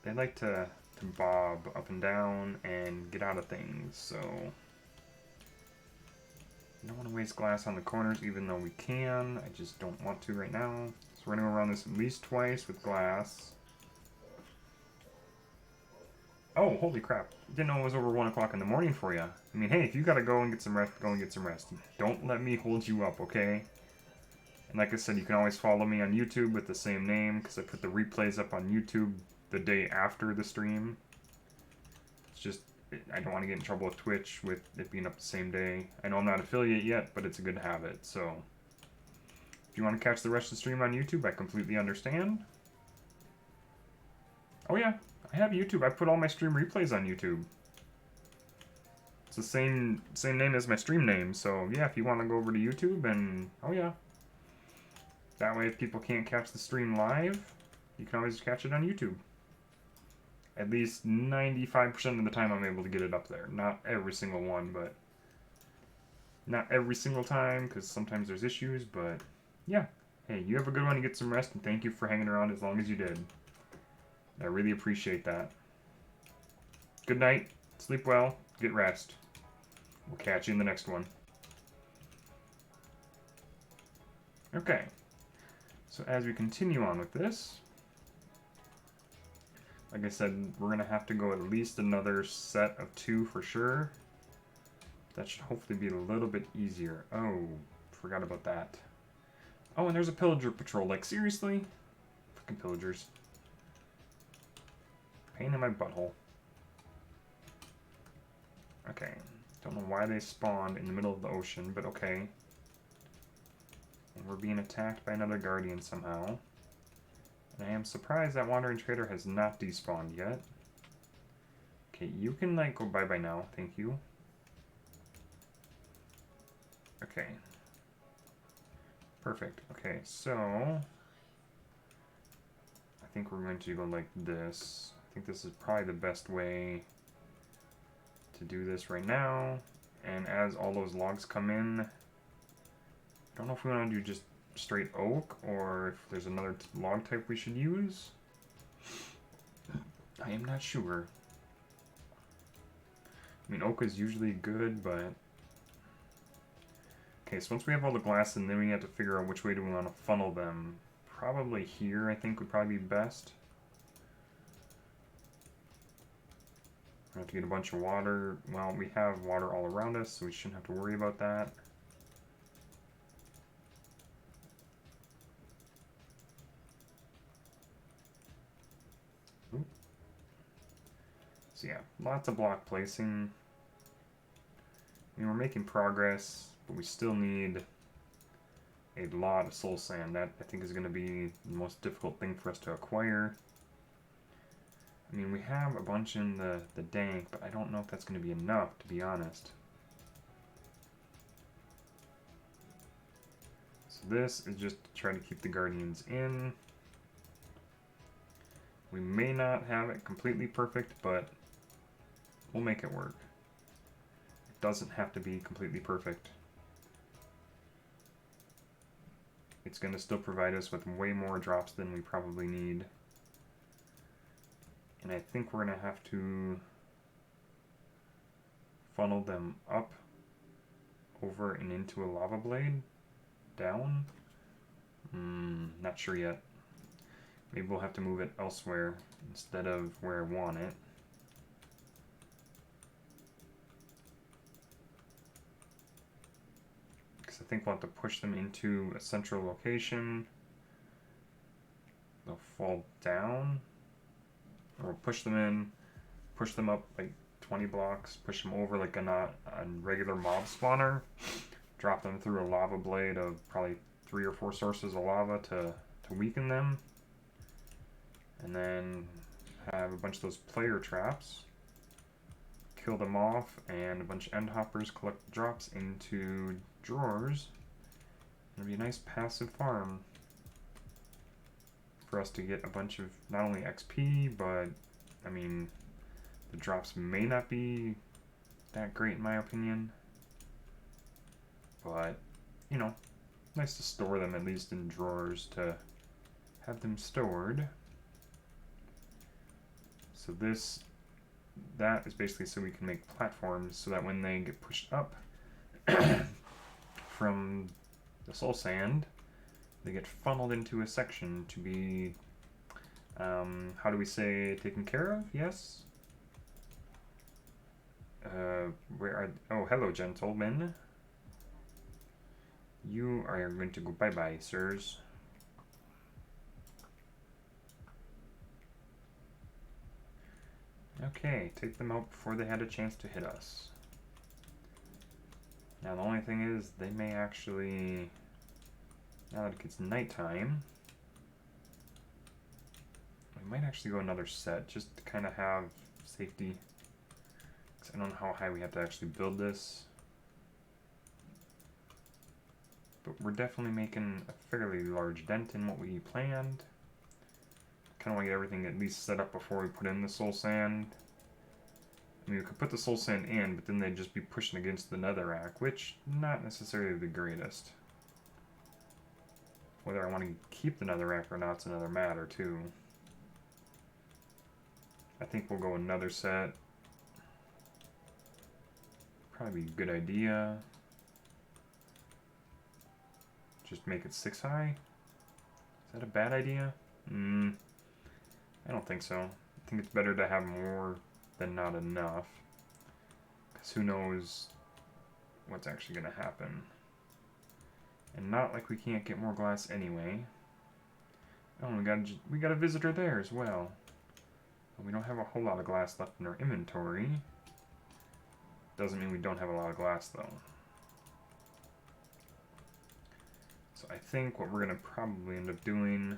they like to bob up and down and get out of things, so I don't want to waste glass on the corners even though we can. I just don't want to right now. So we're going to go around this at least twice with glass. Oh, holy crap. Didn't know it was over 1 o'clock in the morning for you. I mean, hey, if you gotta go and get some rest, go and get some rest. Don't let me hold you up, okay? And like I said, you can always follow me on YouTube with the same name, because I put the replays up on YouTube the day after the stream. It's just, I don't want to get in trouble with Twitch with it being up the same day. I know I'm not affiliate yet, but it's a good habit, so if you want to catch the rest of the stream on YouTube, I completely understand. Oh yeah, I have YouTube. I put all my stream replays on YouTube. It's the same name as my stream name, so yeah, if you want to go over to YouTube and, oh yeah. That way if people can't catch the stream live, you can always catch it on YouTube. At least 95% of the time I'm able to get it up there. Not every single one, but not every single time, because sometimes there's issues, but yeah. Hey, you have a good one and get some rest, and thank you for hanging around as long as you did. I really appreciate that. Good night, sleep well, get rest. We'll catch you in the next one. Okay, so as we continue on with this, like I said, we're going to have to go at least another set of 2 for sure. That should hopefully be a little bit easier. Oh, forgot about that. Oh, and there's a pillager patrol. Like, seriously? Freaking pillagers. Pain in my butthole. Okay. Don't know why they spawned in the middle of the ocean, but okay. And we're being attacked by another guardian somehow. And I am surprised that Wandering Trader has not despawned yet. Okay, you can, like, go bye-bye now. Thank you. Okay. Perfect. Okay, so I think we're going to go like this. I think this is probably the best way to do this right now. And as all those logs come in, I don't know if we want to do just straight oak or if there's another log type we should use. I am not sure. I mean, oak is usually good, but okay, so once we have all the glass in, then we have to figure out which way do we want to funnel them. Probably here, I think, would probably be best. We have to get a bunch of water. Well, we have water all around us, so we shouldn't have to worry about that. Oop. So yeah, lots of block placing. I mean, we're making progress, but we still need a lot of soul sand. That, I think, is going to be the most difficult thing for us to acquire. I mean, we have a bunch in the dank, but I don't know if that's going to be enough, to be honest. So this is just to try to keep the guardians in. We may not have it completely perfect, but we'll make it work. It doesn't have to be completely perfect. It's going to still provide us with way more drops than we probably need. And I think we're going to have to funnel them up, over, and into a lava blade. Down? Not sure yet. Maybe we'll have to move it elsewhere instead of where I want it. because I think we'll have to push them into a central location. They'll fall down. Or we'll push them in, push them up like 20 blocks, push them over like a regular mob spawner, drop them through a lava blade of probably 3 or 4 sources of lava to weaken them, and then have a bunch of those player traps, kill them off, and a bunch of end hoppers collect drops into drawers. It'll be a nice passive farm for us to get a bunch of not only XP, but I mean, the drops may not be that great in my opinion, but you know, nice to store them at least in drawers to have them stored. So that is basically so we can make platforms so that when they get pushed up from the soul sand, they get funneled into a section to be, how do we say, taken care of? Yes? Oh, hello, gentlemen. You are going to go bye-bye, sirs. Okay, take them out before they had a chance to hit us. Now, the only thing is, they may actually, now that it gets nighttime, we might actually go another set, just to kind of have safety. Because I don't know how high we have to actually build this. But we're definitely making a fairly large dent in what we planned. Kind of want to get everything at least set up before we put in the soul sand. I mean, we could put the soul sand in, but then they'd just be pushing against the netherrack, which not necessarily the greatest. Whether I want to keep the netherrack or not is another matter, too. I think we'll go another set. Probably be a good idea. Just make it 6 high? Is that a bad idea? I don't think so. I think it's better to have more than not enough. Because who knows what's actually going to happen. And not like we can't get more glass anyway. Oh, we got a visitor there as well. We don't have a whole lot of glass left in our inventory. Doesn't mean we don't have a lot of glass though. So I think what we're going to probably end up doing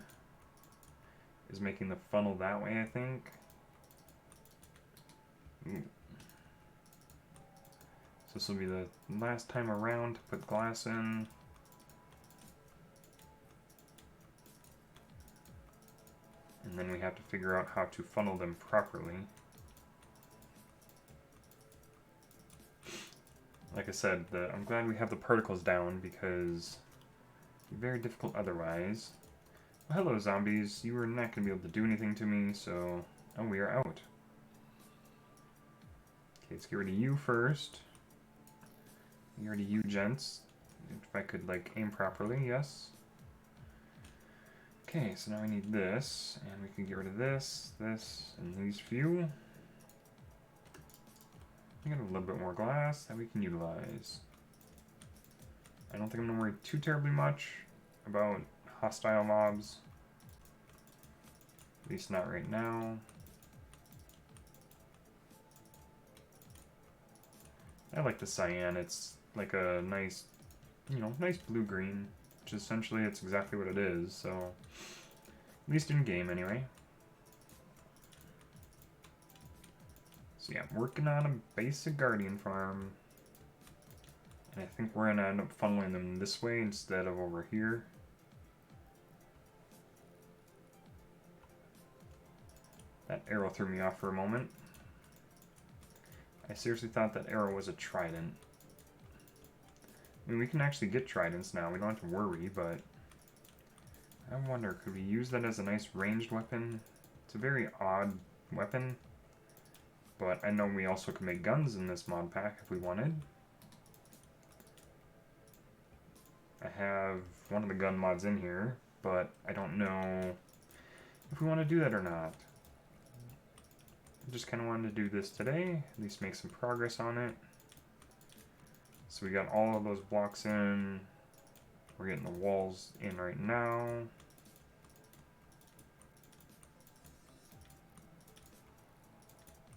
is making the funnel that way, I think. Ooh. So this will be the last time around to put glass in. And then we have to figure out how to funnel them properly. Like I said, I'm glad we have the particles down because it's very difficult otherwise. Well, hello, zombies. You are not going to be able to do anything to me, so... Oh, we are out. Okay, let's get rid of you first. Get rid of you, gents. If I could, like, aim properly, yes. Okay, so now we need this, and we can get rid of this, this, and these few. We got a little bit more glass that we can utilize. I don't think I'm going to worry too terribly much about hostile mobs. At least not right now. I like the cyan. It's like a nice, nice blue-green. Which essentially it's exactly what it is, so... At least in game, anyway. So yeah, I'm working on a basic guardian farm. And I think we're going to end up funneling them this way instead of over here. That arrow threw me off for a moment. I seriously thought that arrow was a trident. I mean, we can actually get tridents now. We don't have to worry, but... I wonder, could we use that as a nice ranged weapon? It's a very odd weapon. But I know we also can make guns in this mod pack if we wanted. I have one of the gun mods in here, but I don't know if we want to do that or not. I just kind of wanted to do this today, at least make some progress on it. So we got all of those blocks in. We're getting the walls in right now.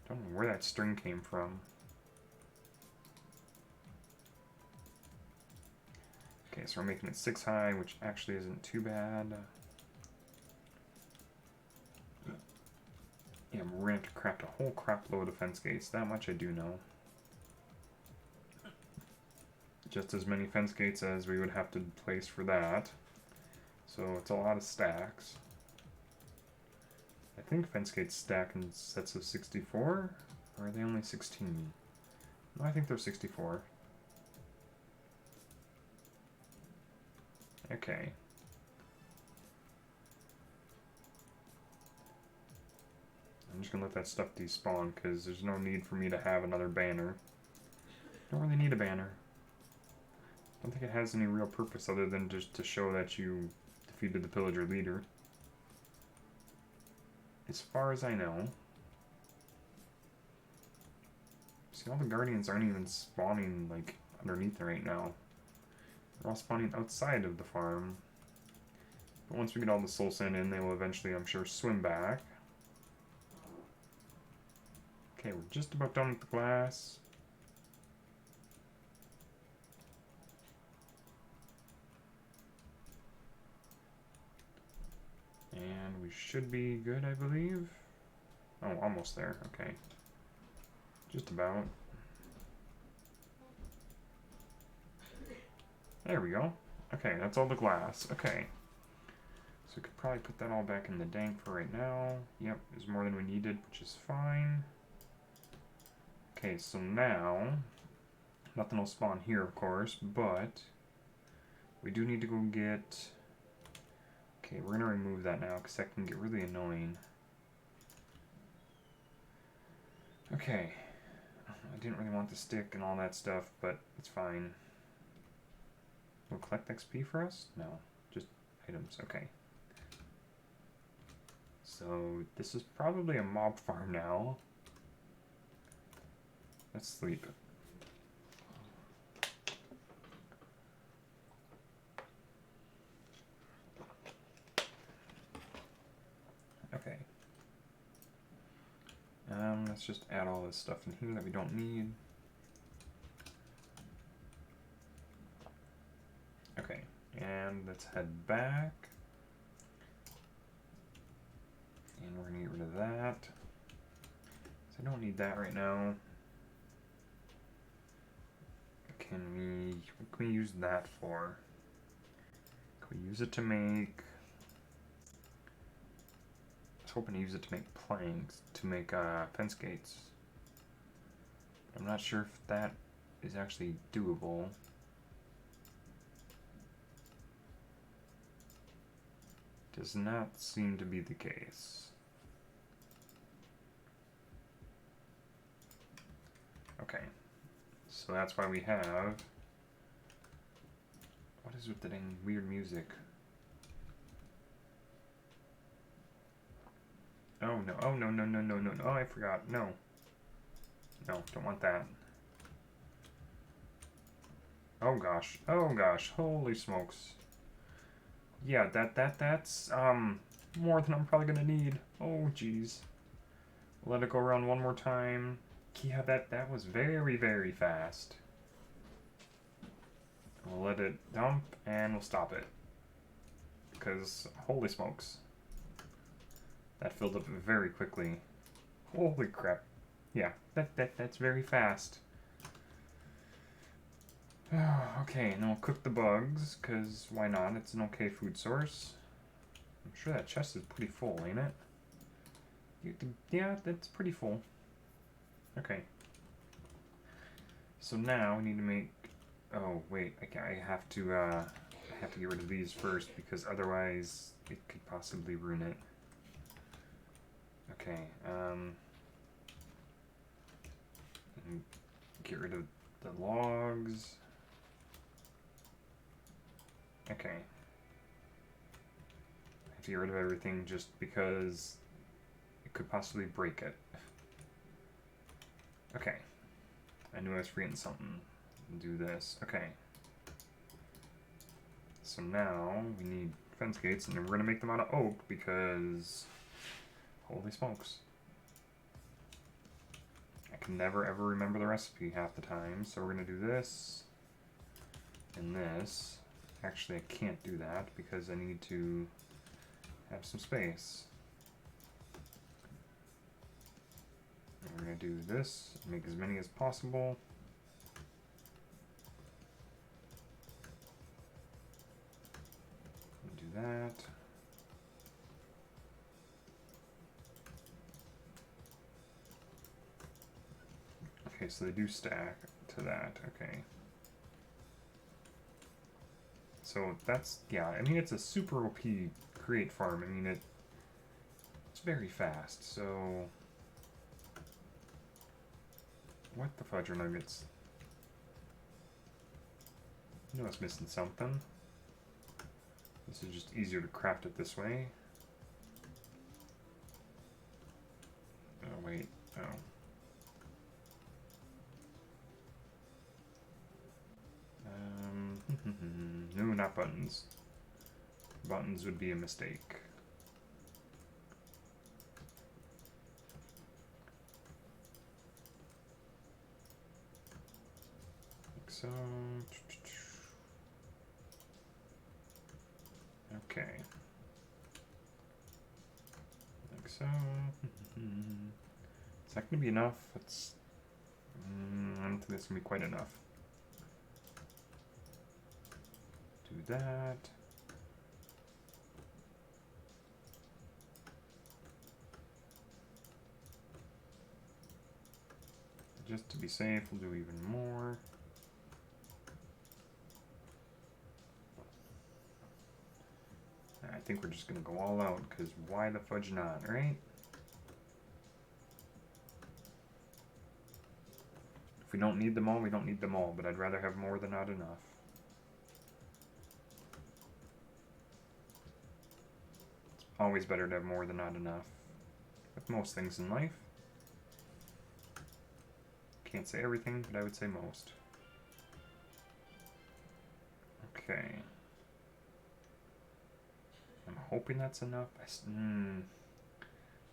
Don't know where that string came from. Okay, so we're making it 6 high, which actually isn't too bad. Yeah, we're gonna have to craft a whole crap load of fence gates. That much I do know. Just as many fence gates as we would have to place for that. So it's a lot of stacks. I think fence gates stack in sets of 64? Or are they only 16? No, I think they're 64. Okay. I'm just gonna let that stuff despawn, because there's no need for me to have another banner. Don't really need a banner. Don't think it has any real purpose other than just to show that you defeated the pillager leader. As far as I know. See, all the guardians aren't even spawning, like, underneath it right now. They're all spawning outside of the farm. But once we get all the soul sand in, they will eventually, I'm sure, swim back. Okay, we're just about done with the glass. And we should be good, I believe. Oh, almost there. Okay. Just about. There we go. Okay, that's all the glass. Okay. So we could probably put that all back in the dank for right now. Yep, there's more than we needed, which is fine. Okay, so now, nothing will spawn here, of course, but we do need to go get... Okay, we're going to remove that now, because that can get really annoying. Okay. I didn't really want the stick and all that stuff, but it's fine. Will it collect XP for us? No. Just items. Okay. So, this is probably a mob farm now. Let's sleep. Okay. Let's just add all this stuff in here that we don't need. Okay, and let's head back. And we're gonna get rid of that. So I don't need that right now. What can we use that for? Can we use it to make... I was hoping to use it to make planks, to make fence gates. But I'm not sure if that is actually doable. Does not seem to be the case. Okay. So that's why we have... What is with the dang weird music? Oh no, oh no, no, no, no, no, no, oh I forgot, no. No, don't want that. Oh gosh, holy smokes. Yeah, that's, more than I'm probably gonna need. Oh jeez. Let it go around one more time. Yeah, that was very, very fast. We'll let it dump, and we'll stop it. Because, holy smokes. That filled up very quickly. Holy crap. Yeah, that's very fast. Okay, and then we'll cook the bugs, because why not? It's an okay food source. I'm sure that chest is pretty full, ain't it? Yeah, that's pretty full. Okay. So now we need to make... Oh, wait, I have to get rid of these first, because otherwise it could possibly ruin it. Okay, get rid of the logs. Okay. I have to get rid of everything just because it could possibly break it. Okay. I knew I was forgetting something. do this. Okay. So now we need fence gates, and we're going to make them out of oak because, holy smokes. I can never ever remember the recipe half the time, so we're going to do this and this. Actually, I can't do that because I need to have some space. And we're going to do this, make as many as possible. Do that. Okay, so they do stack to that. Okay. So that's, yeah, I mean, it's a super OP create farm. I mean, it's very fast, so... What the fudger nuggets? I know it's missing something. This is just easier to craft it this way. Oh, wait. Oh. No, not buttons. Buttons would be a mistake. Like so. Okay. Like so. Is that going to be enough? That's... I don't think that's going to be quite enough. Do that. Just to be safe, we'll do even more. I think we're just going to go all out, because why the fudge not, right? If we don't need them all, we don't need them all, but I'd rather have more than not enough. It's always better to have more than not enough, with most things in life. Can't say everything, but I would say most. Okay. I'm hoping that's enough.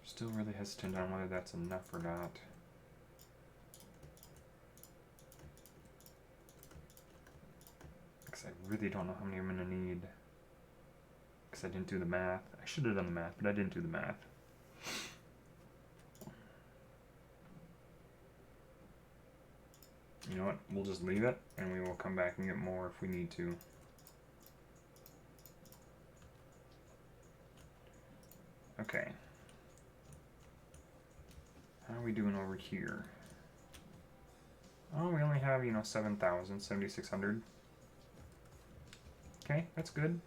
Still really hesitant on whether that's enough or not. Because I really don't know how many I'm going to need. Because I didn't do the math. I should have done the math, but I didn't do the math. You know what? We'll just leave it, and we will come back and get more if we need to. Okay. How are we doing over here? Oh, we only have, 7,000, 7,600. Okay, that's good.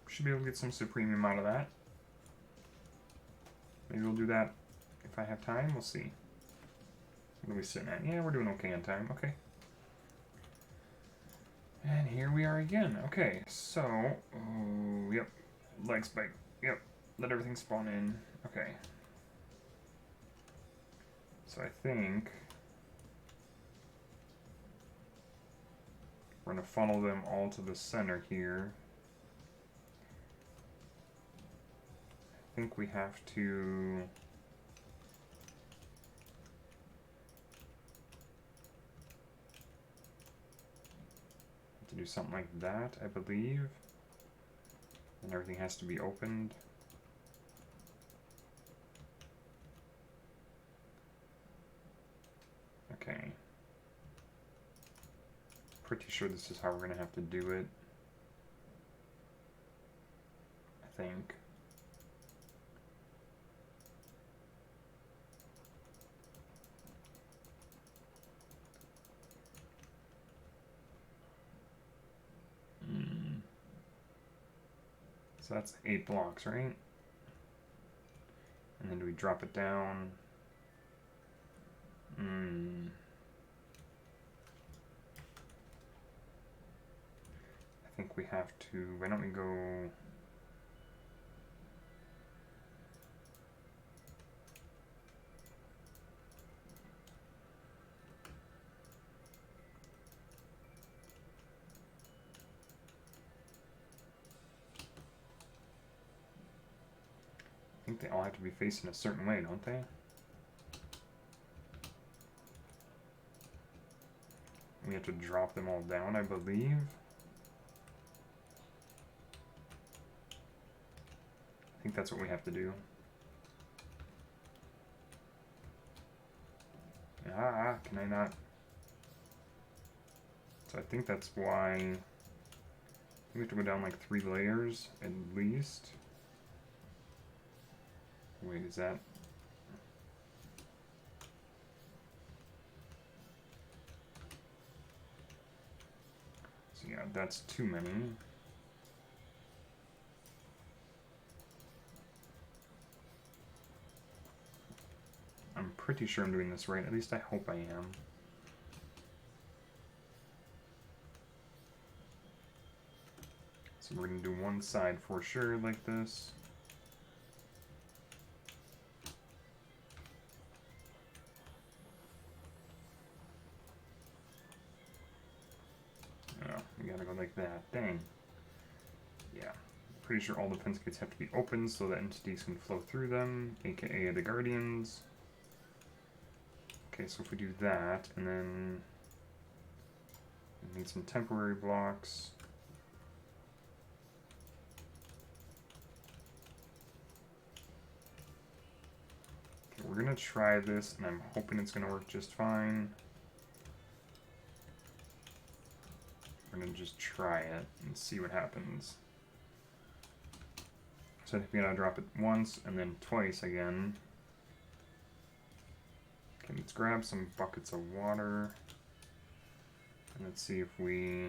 Should be able to get some supremium out of that. Maybe we'll do that if I have time. We'll see. What are we sitting at? Yeah, we're doing okay on time. Okay. And here we are again. Okay, so... Oh, yep. Leg spike. Yep. Let everything spawn in. Okay. So I think... we're going to funnel them all to the center here. I think we have to... do something like that, I believe. And everything has to be opened. Okay. Pretty sure this is how we're going to have to do it. I think. So that's 8 blocks, right? And then do we drop it down? I think we have to... Why don't we go... They all have to be facing a certain way, don't they? We have to drop them all down, I believe. I think that's what we have to do. Ah, can I not? So I think that's why we have to go down like 3 layers at least. Wait, is that? So yeah, that's too many. I'm pretty sure I'm doing this right. At least I hope I am. So we're going to do one side for sure like this. Oh, we gotta go like that. Dang. Yeah. Pretty sure all the fence gates have to be open so that entities can flow through them, aka the guardians. Okay, so if we do that, and then we need some temporary blocks. Okay, we're gonna try this, and I'm hoping it's gonna work just fine. We're gonna just try it and see what happens. So I think we gotta drop it once and then twice again. Okay, let's grab some buckets of water. And let's see if we...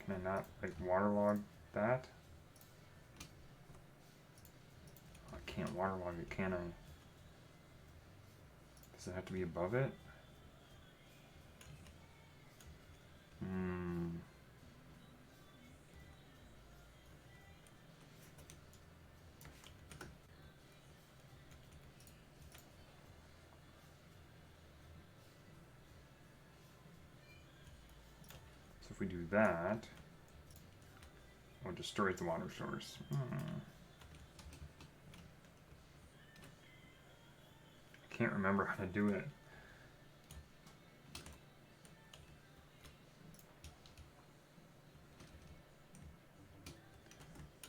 Can I not, like, waterlog that? I can't waterlog it, can I? Does it have to be above it? So if we do that, we'll destroy the water source. I can't remember how to do it.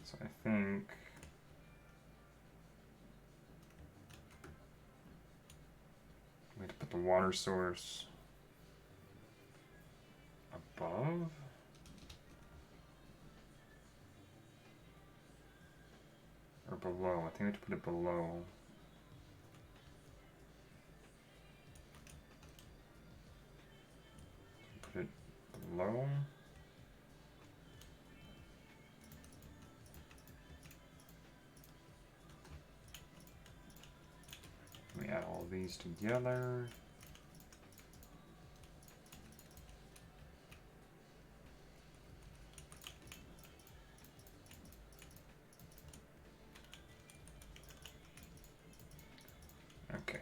So I think we have to put the water source above? Or below? I think we have to put it below. Put it below. We add all these together. Okay.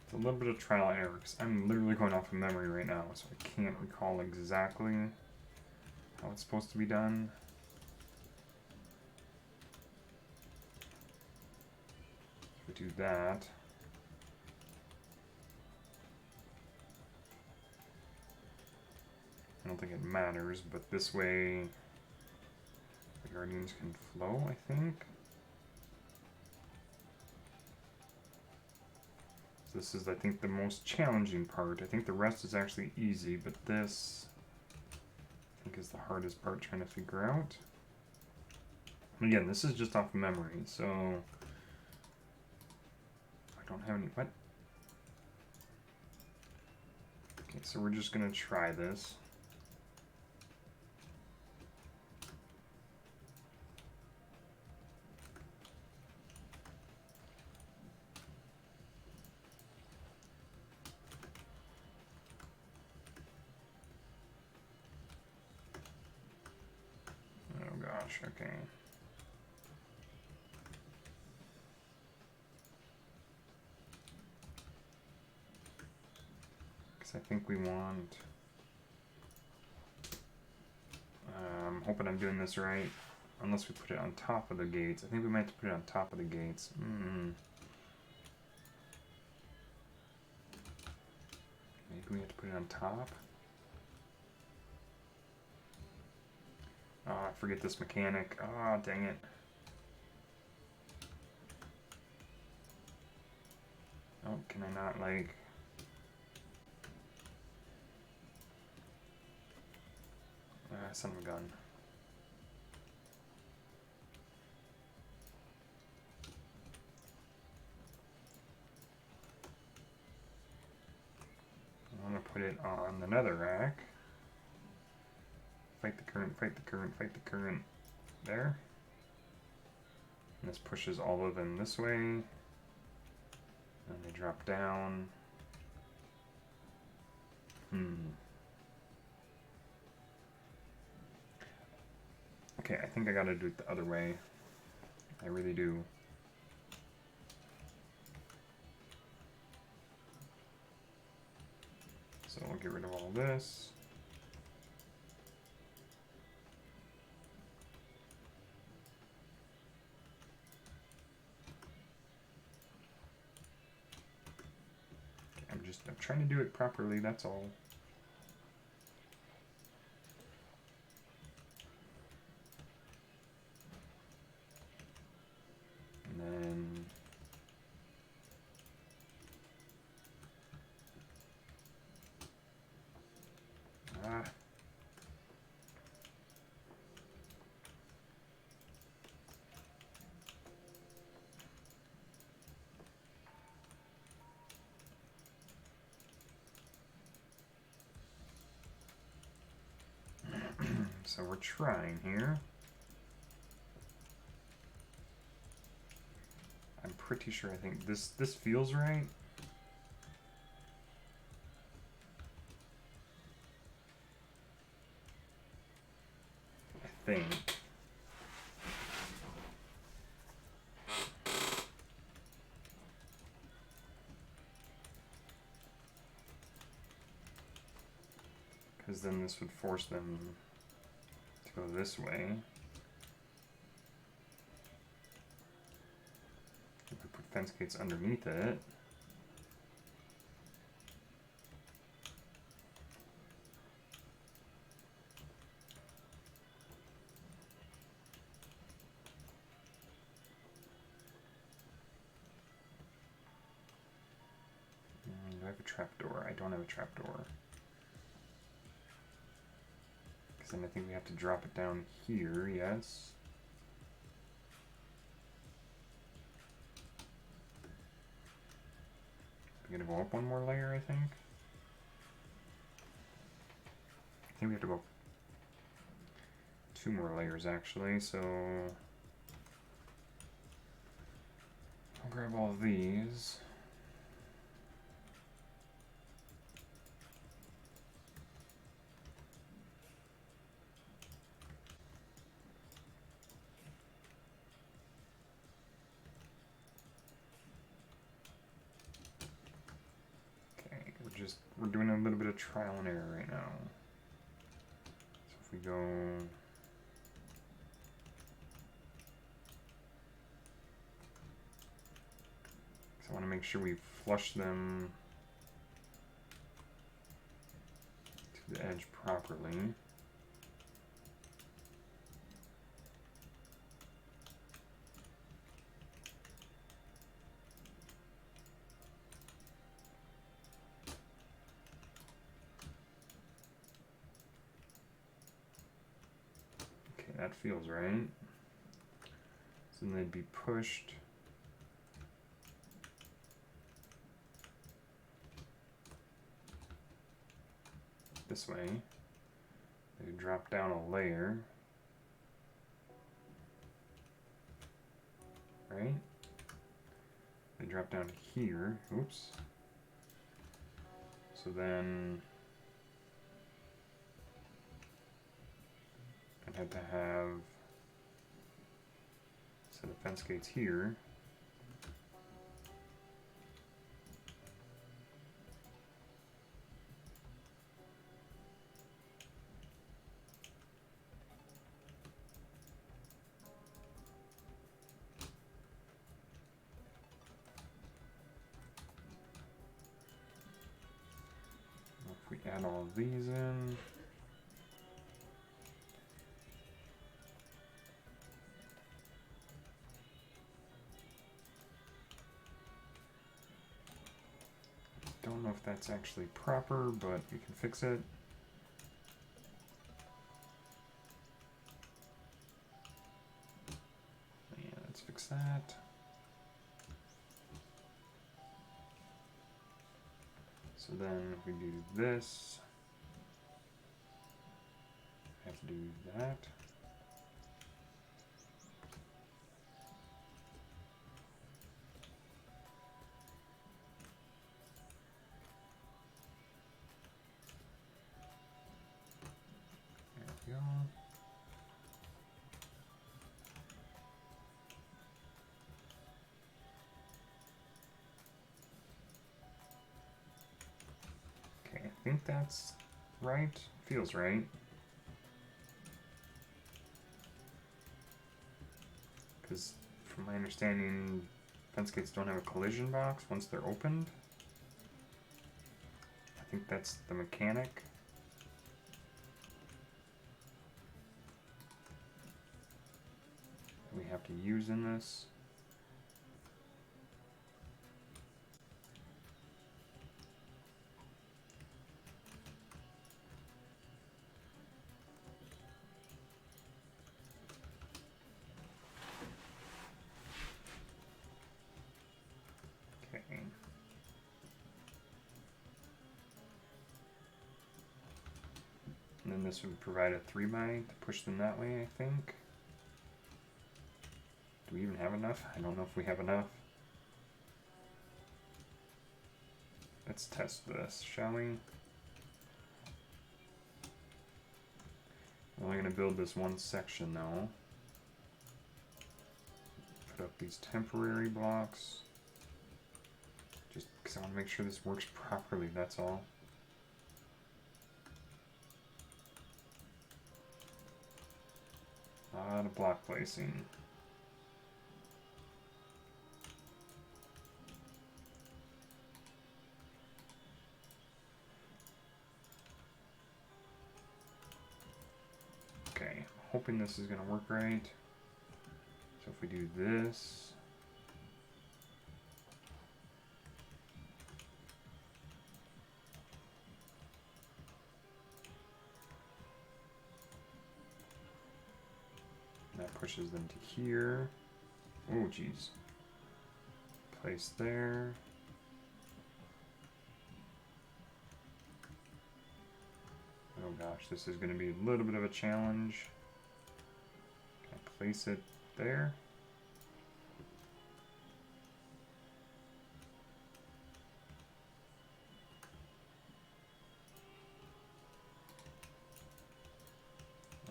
It's a little bit of trial and error because I'm literally going off of memory right now, so I can't recall exactly how it's supposed to be done. If we do that, I don't think it matters, but this way the guardians can flow, I think. So this is, I think, the most challenging part. I think the rest is actually easy, but this, I think, is the hardest part trying to figure out. And again, this is just off memory, so I don't have any. What? Okay, so we're just gonna try this. Oh gosh, okay. Because I think we want I'm hoping I'm doing this right. Unless we put it on top of the gates. I think we might have to put it on top of the gates. Maybe we have to put it on top. Oh, I forget this mechanic. Oh, dang it. Oh, can I not, like... son of a gun. I'm going to put it on the nether rack. Fight the current, fight the current, fight the current. There. And this pushes all of them this way. And they drop down. Okay, I think I gotta do it the other way. I really do. So we'll get rid of all this. I'm trying to do it properly, that's all. And then so we're trying here. I'm pretty sure I think this feels right. I think. Because then this would force them to go this way. If we put fence gates underneath it. Do I have a trapdoor? I don't have a trapdoor. Because then I think we have to drop it down here, yes. We're gonna go up one more layer, I think. I think we have to go 2 more layers actually, so I'll grab all of these. We're doing a little bit of trial and error right now. So if we go... So I want to make sure we flush them to the edge properly. That feels right. So then they'd be pushed. This way. They drop down a layer. Right? They drop down here. Oops. So then I'd have to have a set of fence gates here. If we add all of these in. Don't know if that's actually proper, but we can fix it. Yeah, let's fix that. So then if we do this, I have to do that. There we go. Okay, I think that's right. Feels right. Because from my understanding, fence gates don't have a collision box once they're opened. I think that's the mechanic. We have to use in this. Okay. And then this would provide a 3x to push them that way, I think. Do we even have enough? I don't know if we have enough. Let's test this, shall we? We're only going to build this one section though. Put up these temporary blocks. Just because I want to make sure this works properly, that's all. A lot of block placing. Okay, hoping this is going to work right. So if we do this, that pushes them to here. Oh geez. Place there. Oh gosh, this is going to be a little bit of a challenge. Can I place it there?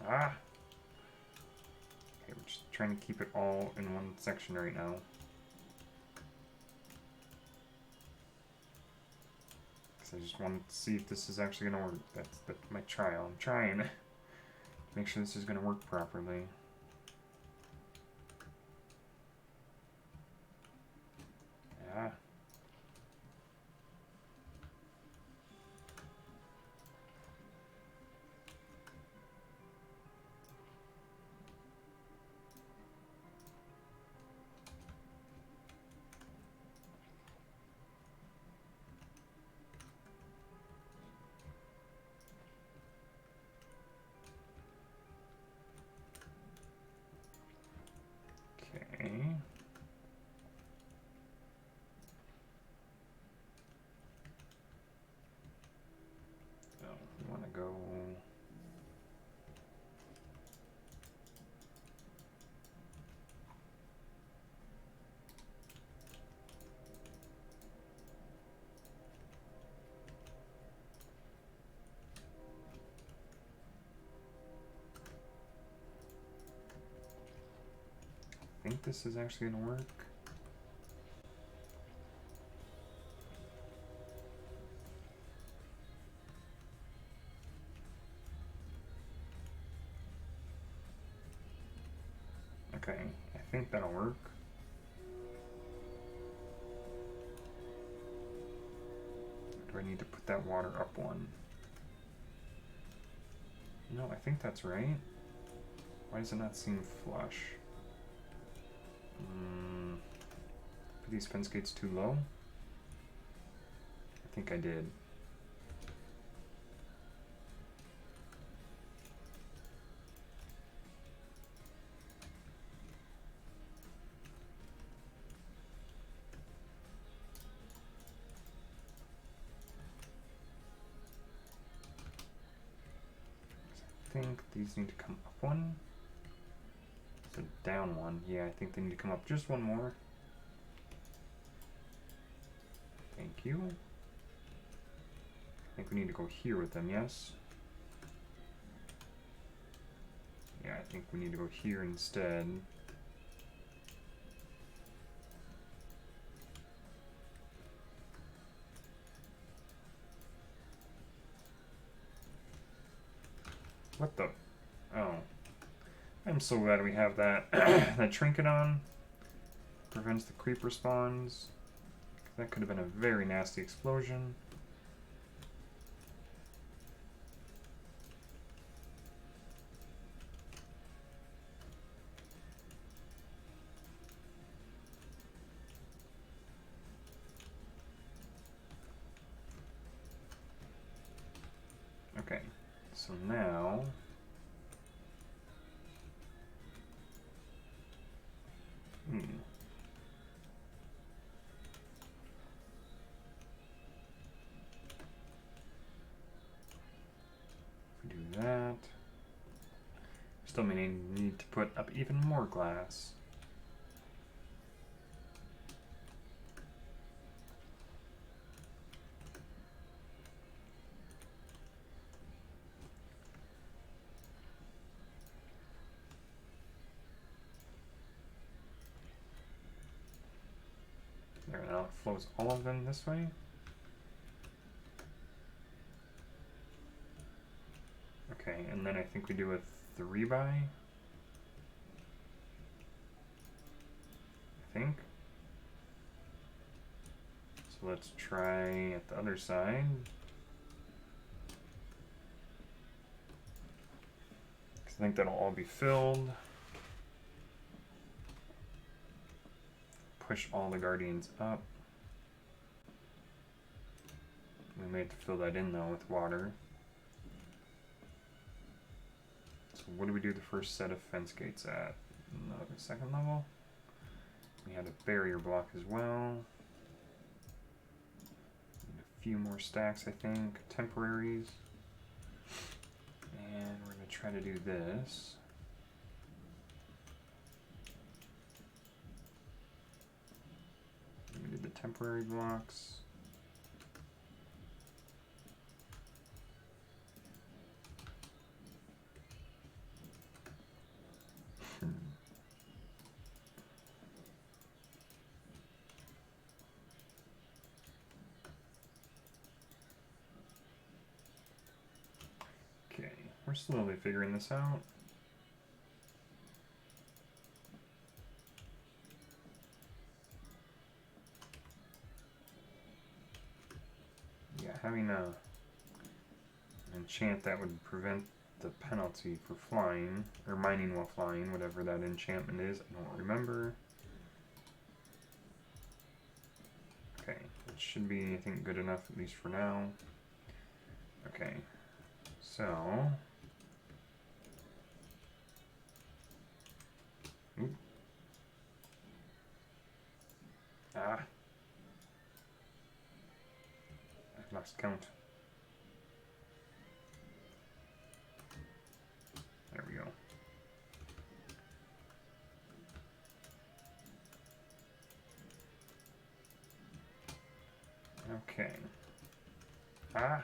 Ah! Okay, we're just trying to keep it all in one section right now. Because I just wanted to see if this is actually going to work. That's my trial. I'm trying to make sure this is going to work properly. Yeah. Okay. So we want to go. I think this is actually going to work. Okay, I think that'll work. Do I need to put that water up one? No, I think that's right. Why does it not seem flush? Put these fence gates too low? I think I did. I think these need to come up one. So down one. Yeah, I think they need to come up just one more. Thank you. I think we need to go here with them, yes? Yeah, I think we need to go here instead. What the? Oh. I'm so glad we have that, that trinket on. Prevents the creeper spawns. That could have been a very nasty explosion. Okay, so now... If we do that... Still may need to put up even more glass. There, now it flows all of them this way. Okay, and then I think we do a 3x. I think. So let's try at the other side. I think that'll all be filled. Push all the guardians up. We may have to fill that in though with water. So what do we do the first set of fence gates at? The second level? We had a barrier block as well. Need a few more stacks, I think. Temporaries. And we're going to try to do this. We did the temporary blocks. Okay, we're slowly figuring this out. Yeah, having a enchant that would prevent the penalty for flying, or mining while flying, whatever that enchantment is, I don't remember. Okay, that should be, I think, good enough, at least for now. Okay, so... Oop. Ah! I've lost count. There we go. Okay. Ah!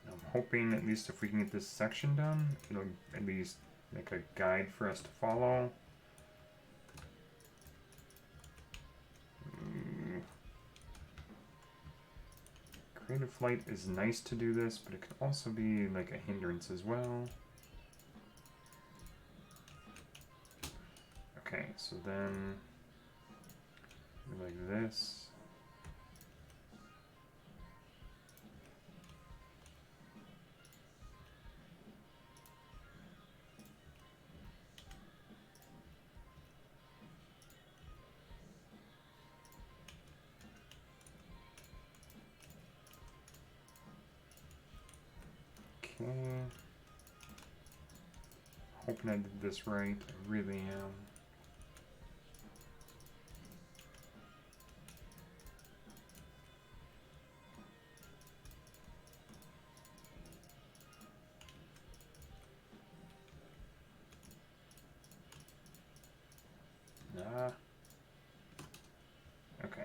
I'm hoping at least if we can get this section done, it'll at least make a guide for us to follow. Creative flight is nice to do this, but it can also be like a hindrance as well. Okay, so then like this. Okay. Hoping I did this right. I really am. Okay.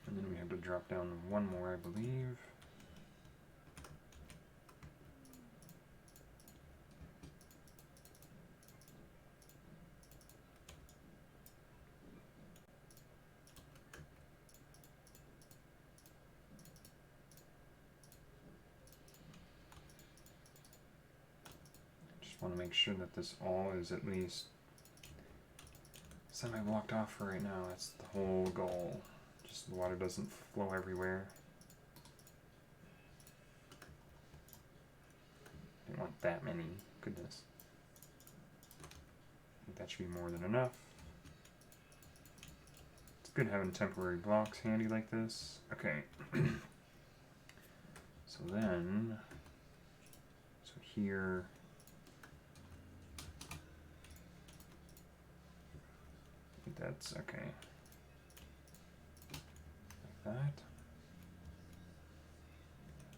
And then we have to drop down one more, I believe. Just want to make sure that this all is at least semi-blocked off for right now. That's the whole goal. Just the water doesn't flow everywhere. Don't want that many. Goodness. I think that should be more than enough. It's good having temporary blocks handy like this. Okay. So then, so here, I think that's okay. Like that.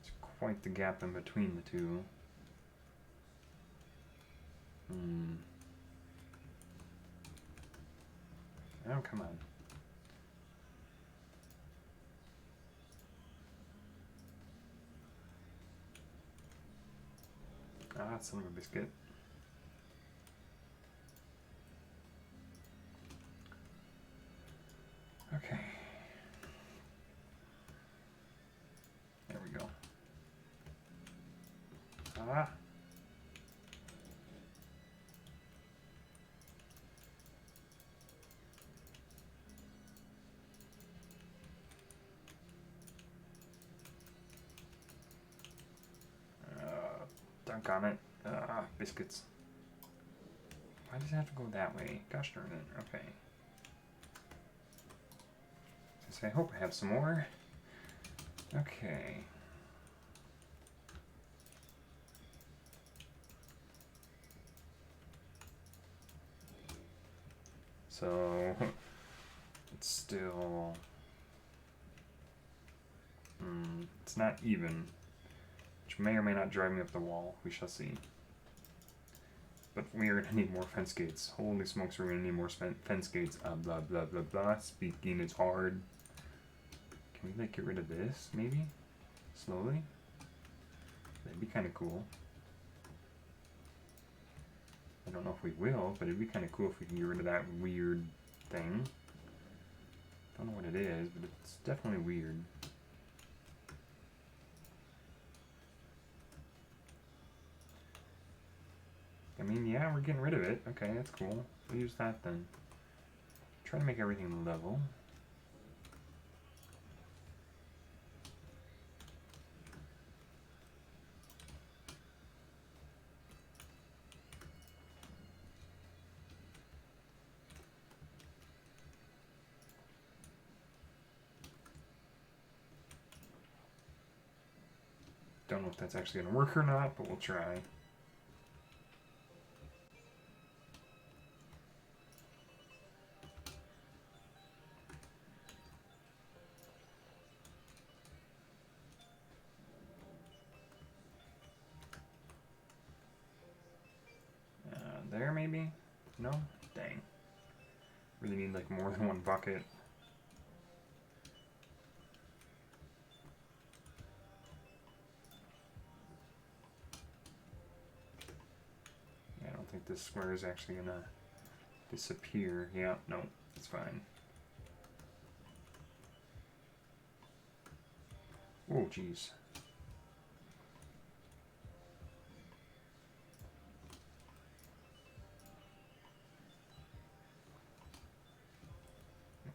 It's quite the gap in between the two. Oh, come on. Ah, son of a biscuit. Okay. There we go. Ah. Dunk on it. Biscuits. Why does it have to go that way? Gosh darn it. Okay. So I hope I have some more. Okay. So it's still it's not even, which may or may not drive me up the wall. We shall see. But we are gonna need more fence gates. Holy smokes, we're gonna need more fence gates. Blah blah blah blah. Speaking is hard. Can we like get rid of this maybe? Slowly? That'd be kind of cool. I don't know if we will, but it'd be kind of cool if we can get rid of that weird thing. Don't know what it is, but it's definitely weird. I mean, yeah, we're getting rid of it. Okay, that's cool. We'll use that then. Try to make everything level. Don't know if that's actually going to work or not, but we'll try. There maybe? No? Dang. Really need like more than one bucket. Yeah, I don't think this square is actually gonna disappear. Yeah, no, it's fine. Oh, jeez.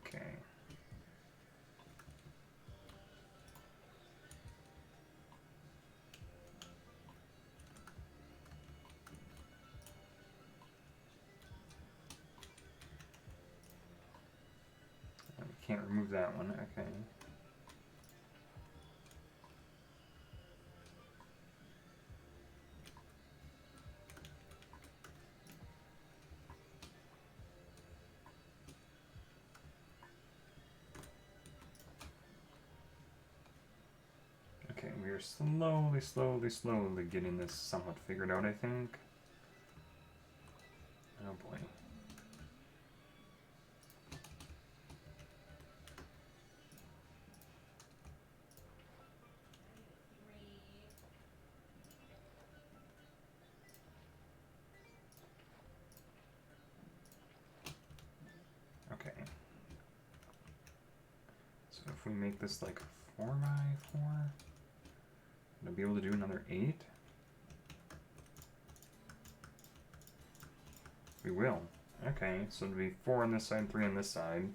Okay. We can't remove that one. Okay. are slowly getting this somewhat figured out, I think. Oh boy. Okay. So if we make this like 4 by 4, I'll be able to do another 8. We will. Okay, so it'll be 4 on this side, 3 on this side.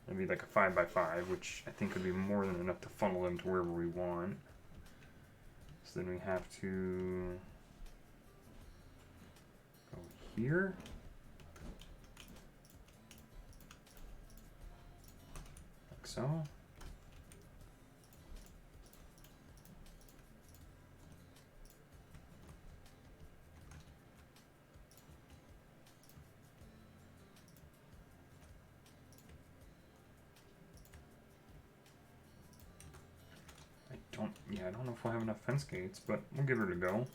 It'll be like a 5 by 5, which I think would be more than enough to funnel them to wherever we want. So then we have to go here. Like so. I don't know if we'll have enough fence gates, but we'll give it a go.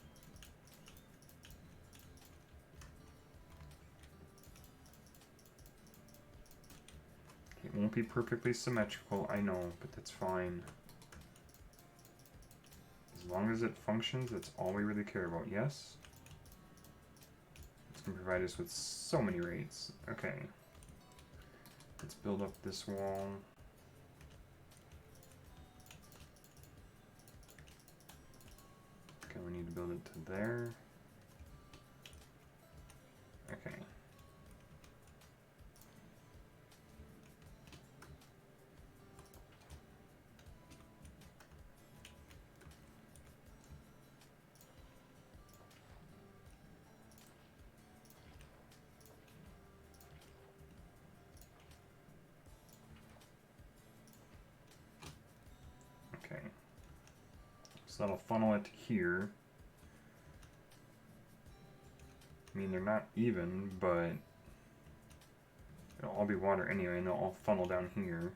It won't be perfectly symmetrical, I know, but that's fine. As long as it functions, that's all we really care about, yes? It's going to provide us with so many rates. Okay. Let's build up this wall. Okay, we need to build it to there. Okay. Okay. So that'll funnel it here. I mean, they're not even, but it'll all be water anyway, and they'll all funnel down here.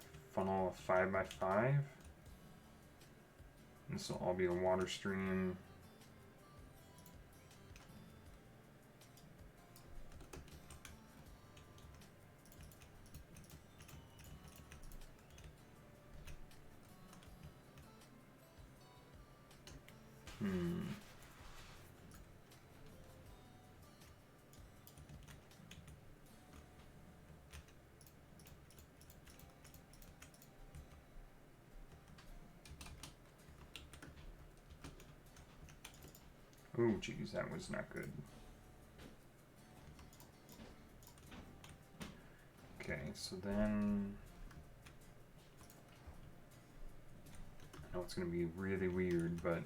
So funnel a 5 by 5. This will all be a water stream. Oh, geez, that was not good. Okay, so then I know it's going to be really weird, but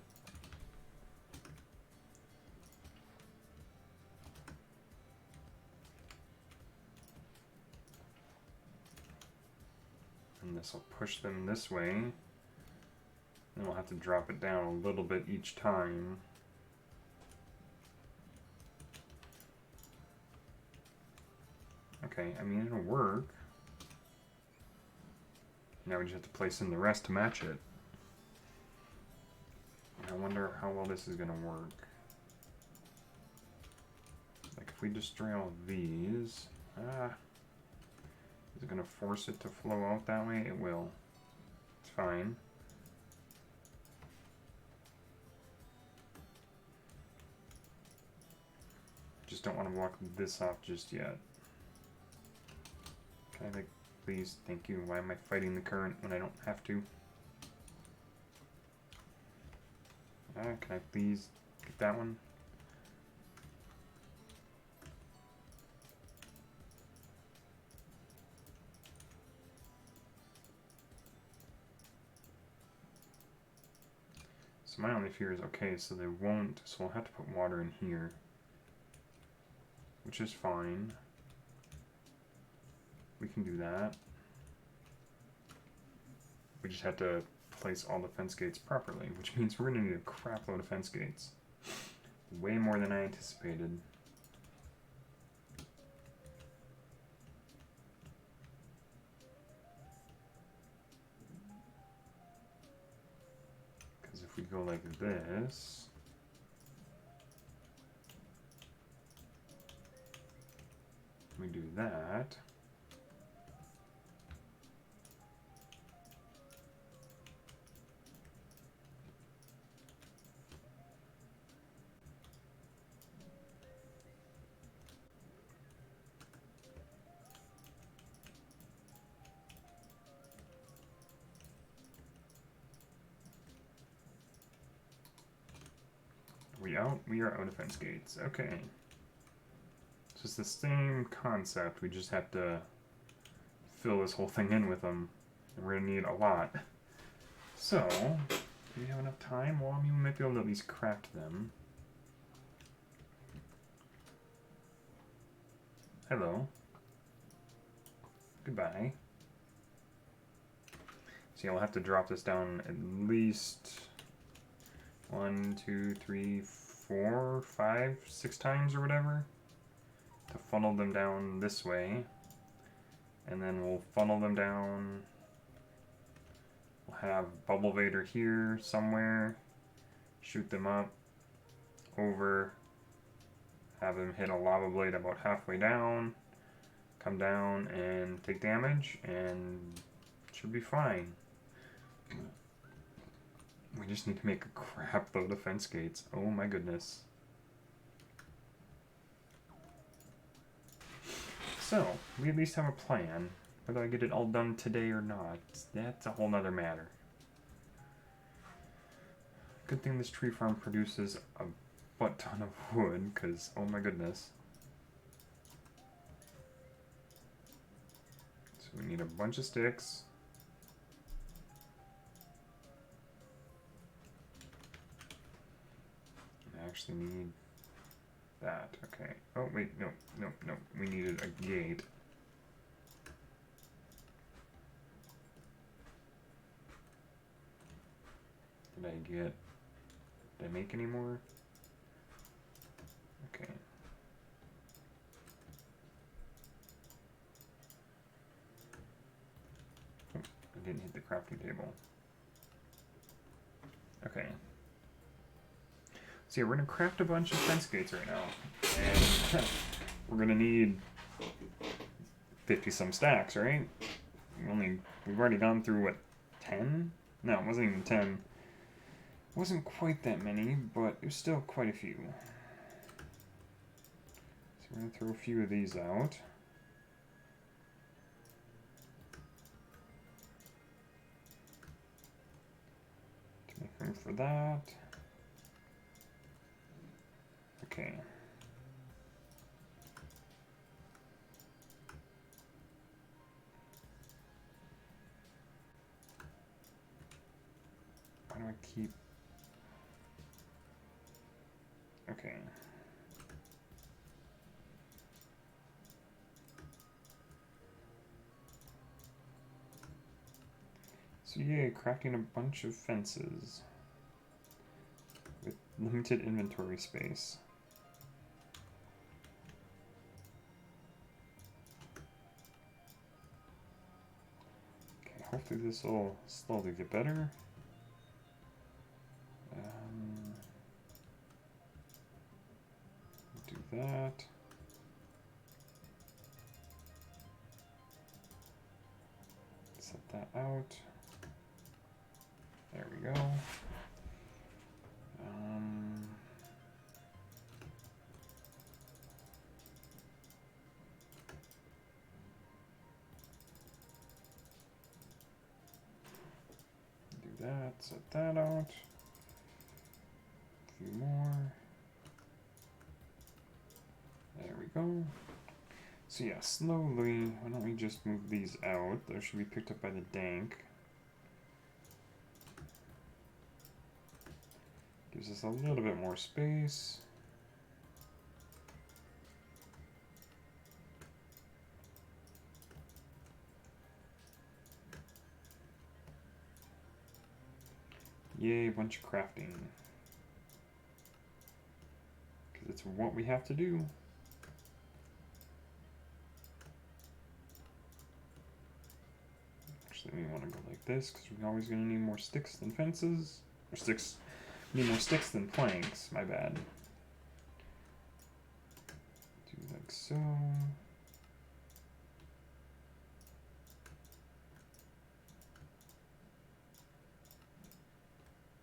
and this will push them this way. Then we'll have to drop it down a little bit each time. Okay, I mean, it'll work. Now we just have to place in the rest to match it. I wonder how well this is going to work. Like, if we destroy all these... is it going to force it to flow out that way? It will. It's fine. Just don't want to block this off just yet. Can I, like, please, thank you. Why am I fighting the current when I don't have to? Can I please get that one? So my only fear is, okay, so they won't, so we'll have to put water in here. Which is fine. We can do that. We just have to place all the fence gates properly, which means we're going to need a crap load of fence gates. Way more than I anticipated. go like this. We do that. We are out of fence gates. Okay. So it's the same concept. We just have to fill this whole thing in with them. And we're gonna need a lot. So, do we have enough time? Well, I mean, we might be able to at least craft them. Hello. Goodbye. See, I'll have to drop this down at least 1, 2, 3, 4, 5, 6 times or whatever to funnel them down this way. And then we'll funnel them down. We'll have Bubble Vader here somewhere. Shoot them up. Over. Have them hit a lava blade about halfway down. Come down and take damage. And it should be fine. We just need to make a crap load of fence gates. Oh my goodness. So, we at least have a plan. Whether I get it all done today or not, that's a whole nother matter. Good thing this tree farm produces a butt ton of wood, because, oh my goodness. So we need a bunch of sticks. I actually need that. Okay. Oh, wait, no. We needed a gate. Did I make any more? Okay. Oh, I didn't hit the crafting table. Okay. So yeah, we're gonna craft a bunch of fence gates right now. And we're gonna need 50 some stacks, right? We've already gone through what, 10? No, it wasn't even 10. It wasn't quite that many, but it was still quite a few. So we're gonna throw a few of these out. To make room for that. Okay. Why do I keep... Okay. So yay, crafting a bunch of fences with limited inventory space. Okay, hopefully this will slowly get better. Do that. Set that out. There we go. Do that, set that out. A few more. There we go. So yeah, slowly, why don't we just move these out? Those should be picked up by the dank. Gives us a little bit more space. Yay, a bunch of crafting. Because it's what we have to do. Actually, we want to go like this, because we're always going to need more sticks than fences. Or sticks, Need more sticks than planks, my bad. Do like so.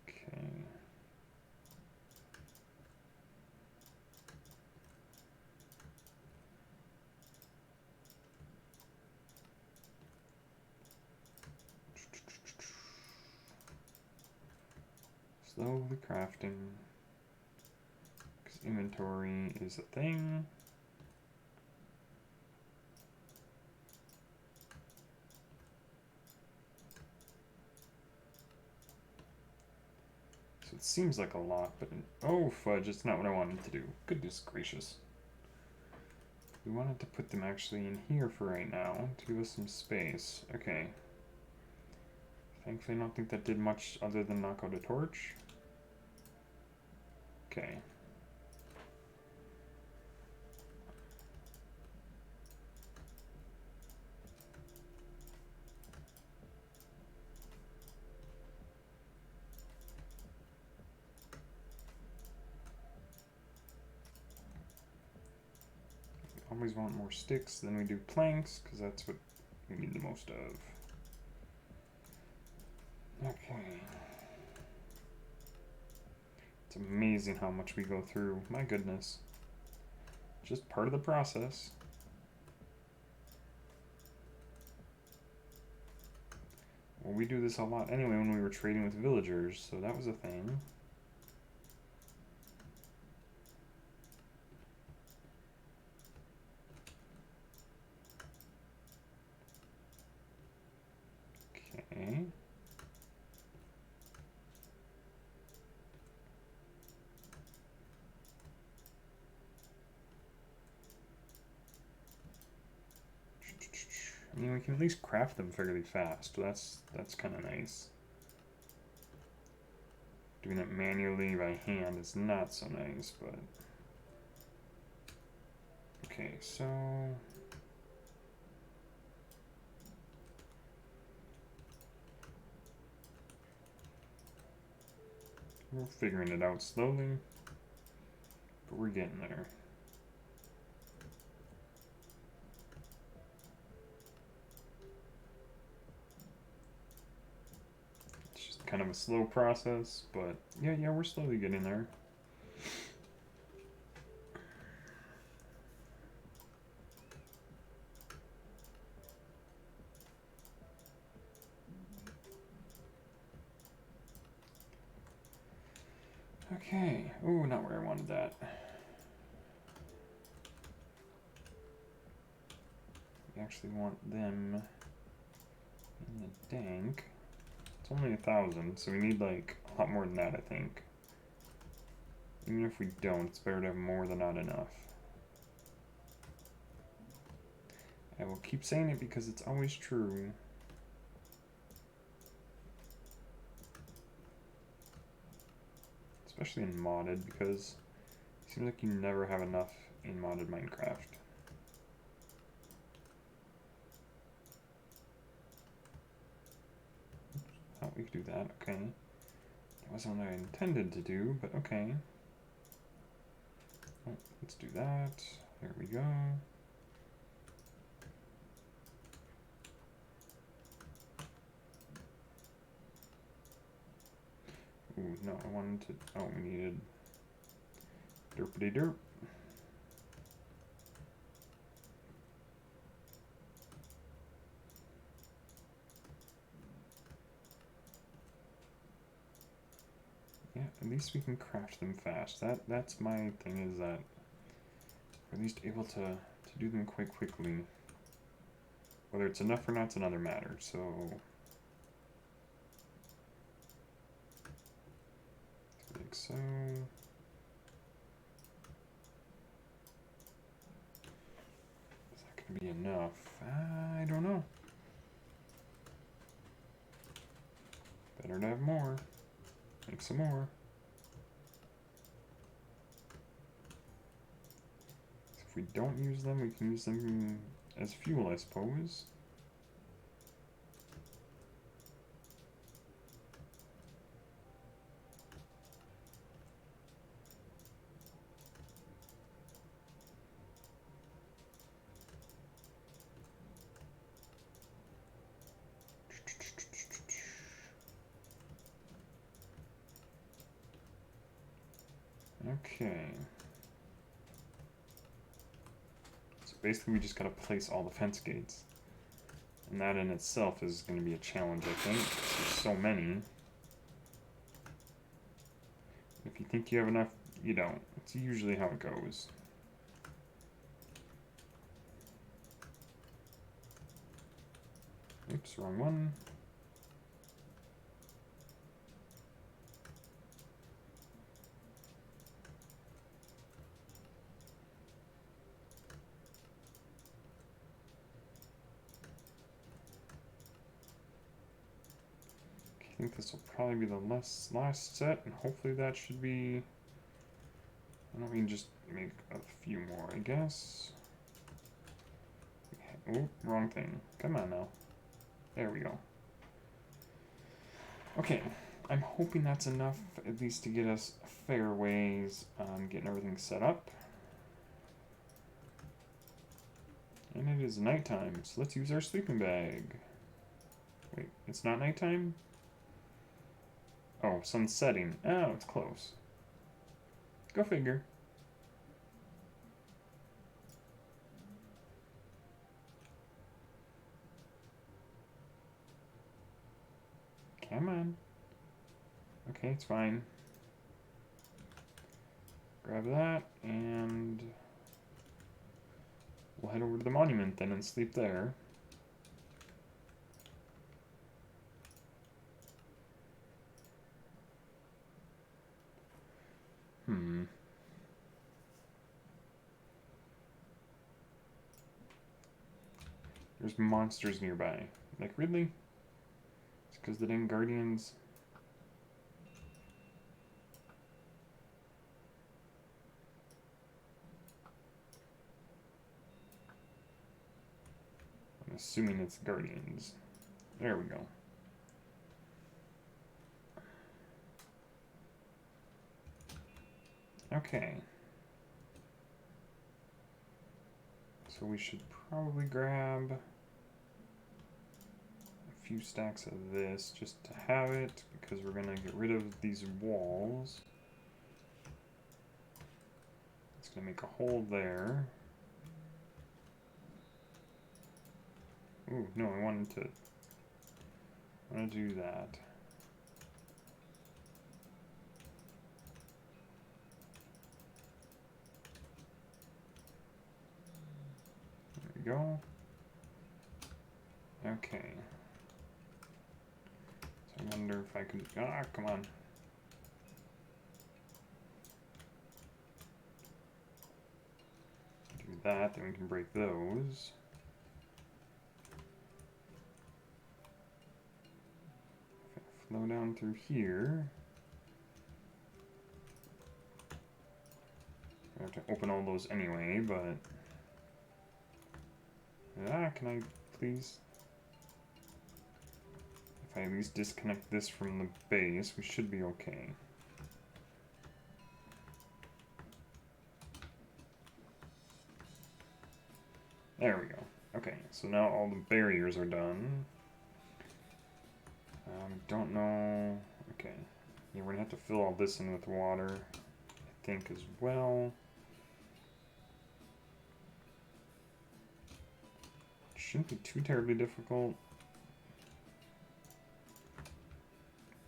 Okay. Slowly crafting. Because inventory is a thing. So it seems like a lot, but oh fudge, it's not what I wanted to do. Goodness gracious. We wanted to put them actually in here for right now to give us some space. Okay. Thankfully, I don't think that did much other than knock out a torch. Okay. We always want more sticks than we do planks, because that's what we need the most of. Okay. It's amazing how much we go through. My goodness. Just part of the process. Well, we do this a lot anyway when we were trading with villagers, so that was a thing. Okay. I mean, we can at least craft them fairly fast. That's kind of nice. Doing it manually by hand is not so nice, but... Okay, so... We're figuring it out slowly, but we're getting there. It's just kind of a slow process, but yeah, we're slowly getting there. Okay. Ooh, not where I wanted that. We actually want them in the dank. It's only 1,000, so we need like a lot more than that, I think. Even if we don't, it's better to have more than not enough. I will keep saying it because it's always true. Especially in modded, because it seems like you never have enough in modded Minecraft. Oh, we could do that, okay. That wasn't what I intended to do, but okay. Oh, let's do that. There we go. Ooh, no, I wanted to... Oh, we needed... Derpity derp. Yeah, at least we can craft them fast. That's my thing, is that we're at least able to do them quite quickly. Whether it's enough or not's another matter, so... Like so... Is that gonna be enough? I don't know. Better to have more. Make some more. If we don't use them, we can use them as fuel, I suppose. Okay. So basically we just gotta place all the fence gates. And that in itself is going to be a challenge, I think, because there's so many. If you think you have enough, you don't. It's usually how it goes. Oops, wrong one. I think this will probably be the last set, and hopefully that should be... I don't mean just make a few more, I guess. Oh, wrong thing. Come on now. There we go. Okay, I'm hoping that's enough, at least to get us a fair ways on getting everything set up. And it is nighttime, so let's use our sleeping bag. Wait, it's not nighttime? Oh, sun's setting. Oh, it's close. Go figure. Come on. Okay, it's fine. Grab that, and we'll head over to the monument then and sleep there. There's monsters nearby. Like, really? It's because the dang guardians... I'm assuming it's guardians. There we go. Okay. So we should probably grab a few stacks of this just to have it, because we're gonna get rid of these walls. It's gonna make a hole there. Ooh, no, I want to do that. There we go. Okay. So I wonder if I could... Ah, come on. Do that, then we can break those. Flow down through here. I have to open all those anyway, but... Ah, can I please? If I at least disconnect this from the base, we should be okay. There we go. Okay, so now all the barriers are done. Don't know... Okay. Yeah, we're gonna have to fill all this in with water, I think, as well. Shouldn't be too terribly difficult.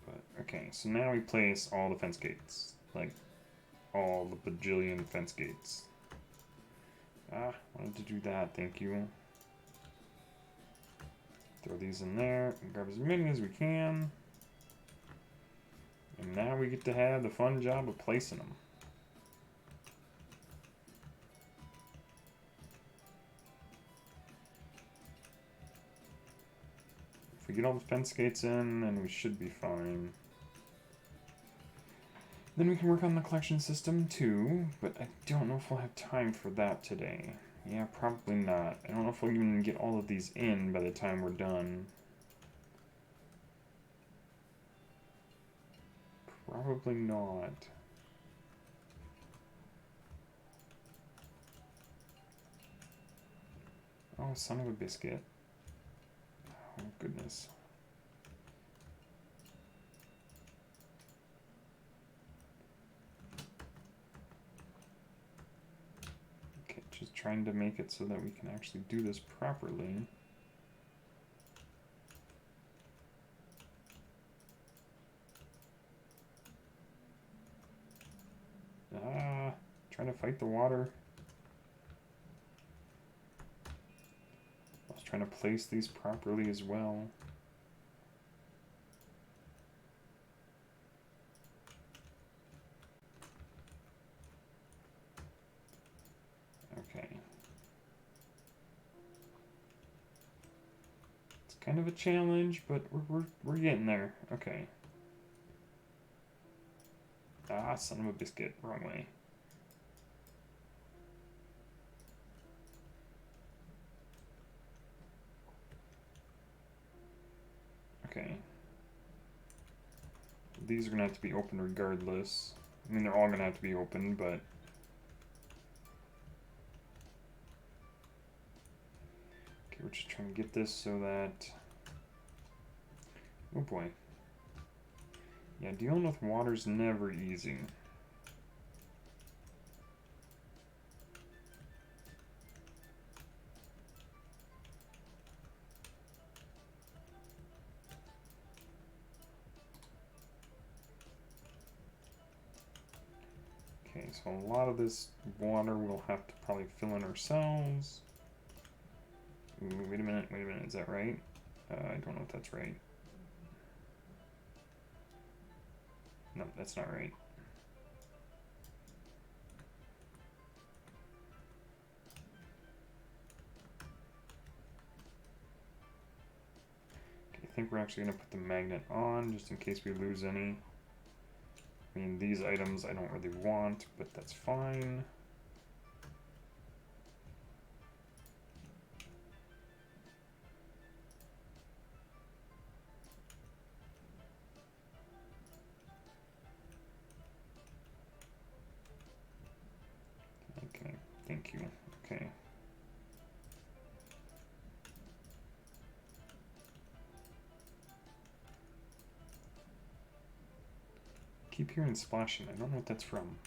But, okay, so now we place all the fence gates. Like, all the bajillion fence gates. Ah, wanted to do that, thank you. Throw these in there, and grab as many as we can. And now we get to have the fun job of placing them. If we get all the fence gates in, then we should be fine. Then we can work on the collection system too, but I don't know if we'll have time for that today. Yeah, probably not. I don't know if we'll even get all of these in by the time we're done. Probably not. Oh, son of a biscuit. Oh, goodness. Just trying to make it so that we can actually do this properly. Trying to fight the water. I was trying to place these properly as well. Okay. It's kind of a challenge, but we're getting there. Okay. Ah, son of a biscuit. Wrong way. Okay. These are going to have to be open regardless. I mean, they're all going to have to be open, but... Okay, we're just trying to get this so that... Oh boy. Yeah, dealing with water's never easy. Okay, so a lot of this water we'll have to probably fill in ourselves. Ooh, wait a minute, is that right? I don't know if that's right. No, that's not right. Okay, I think we're actually going to put the magnet on, just in case we lose any. I mean, these items I don't really want, but that's fine. Okay, thank you. Okay. Keep hearing splashing. I don't know what that's from.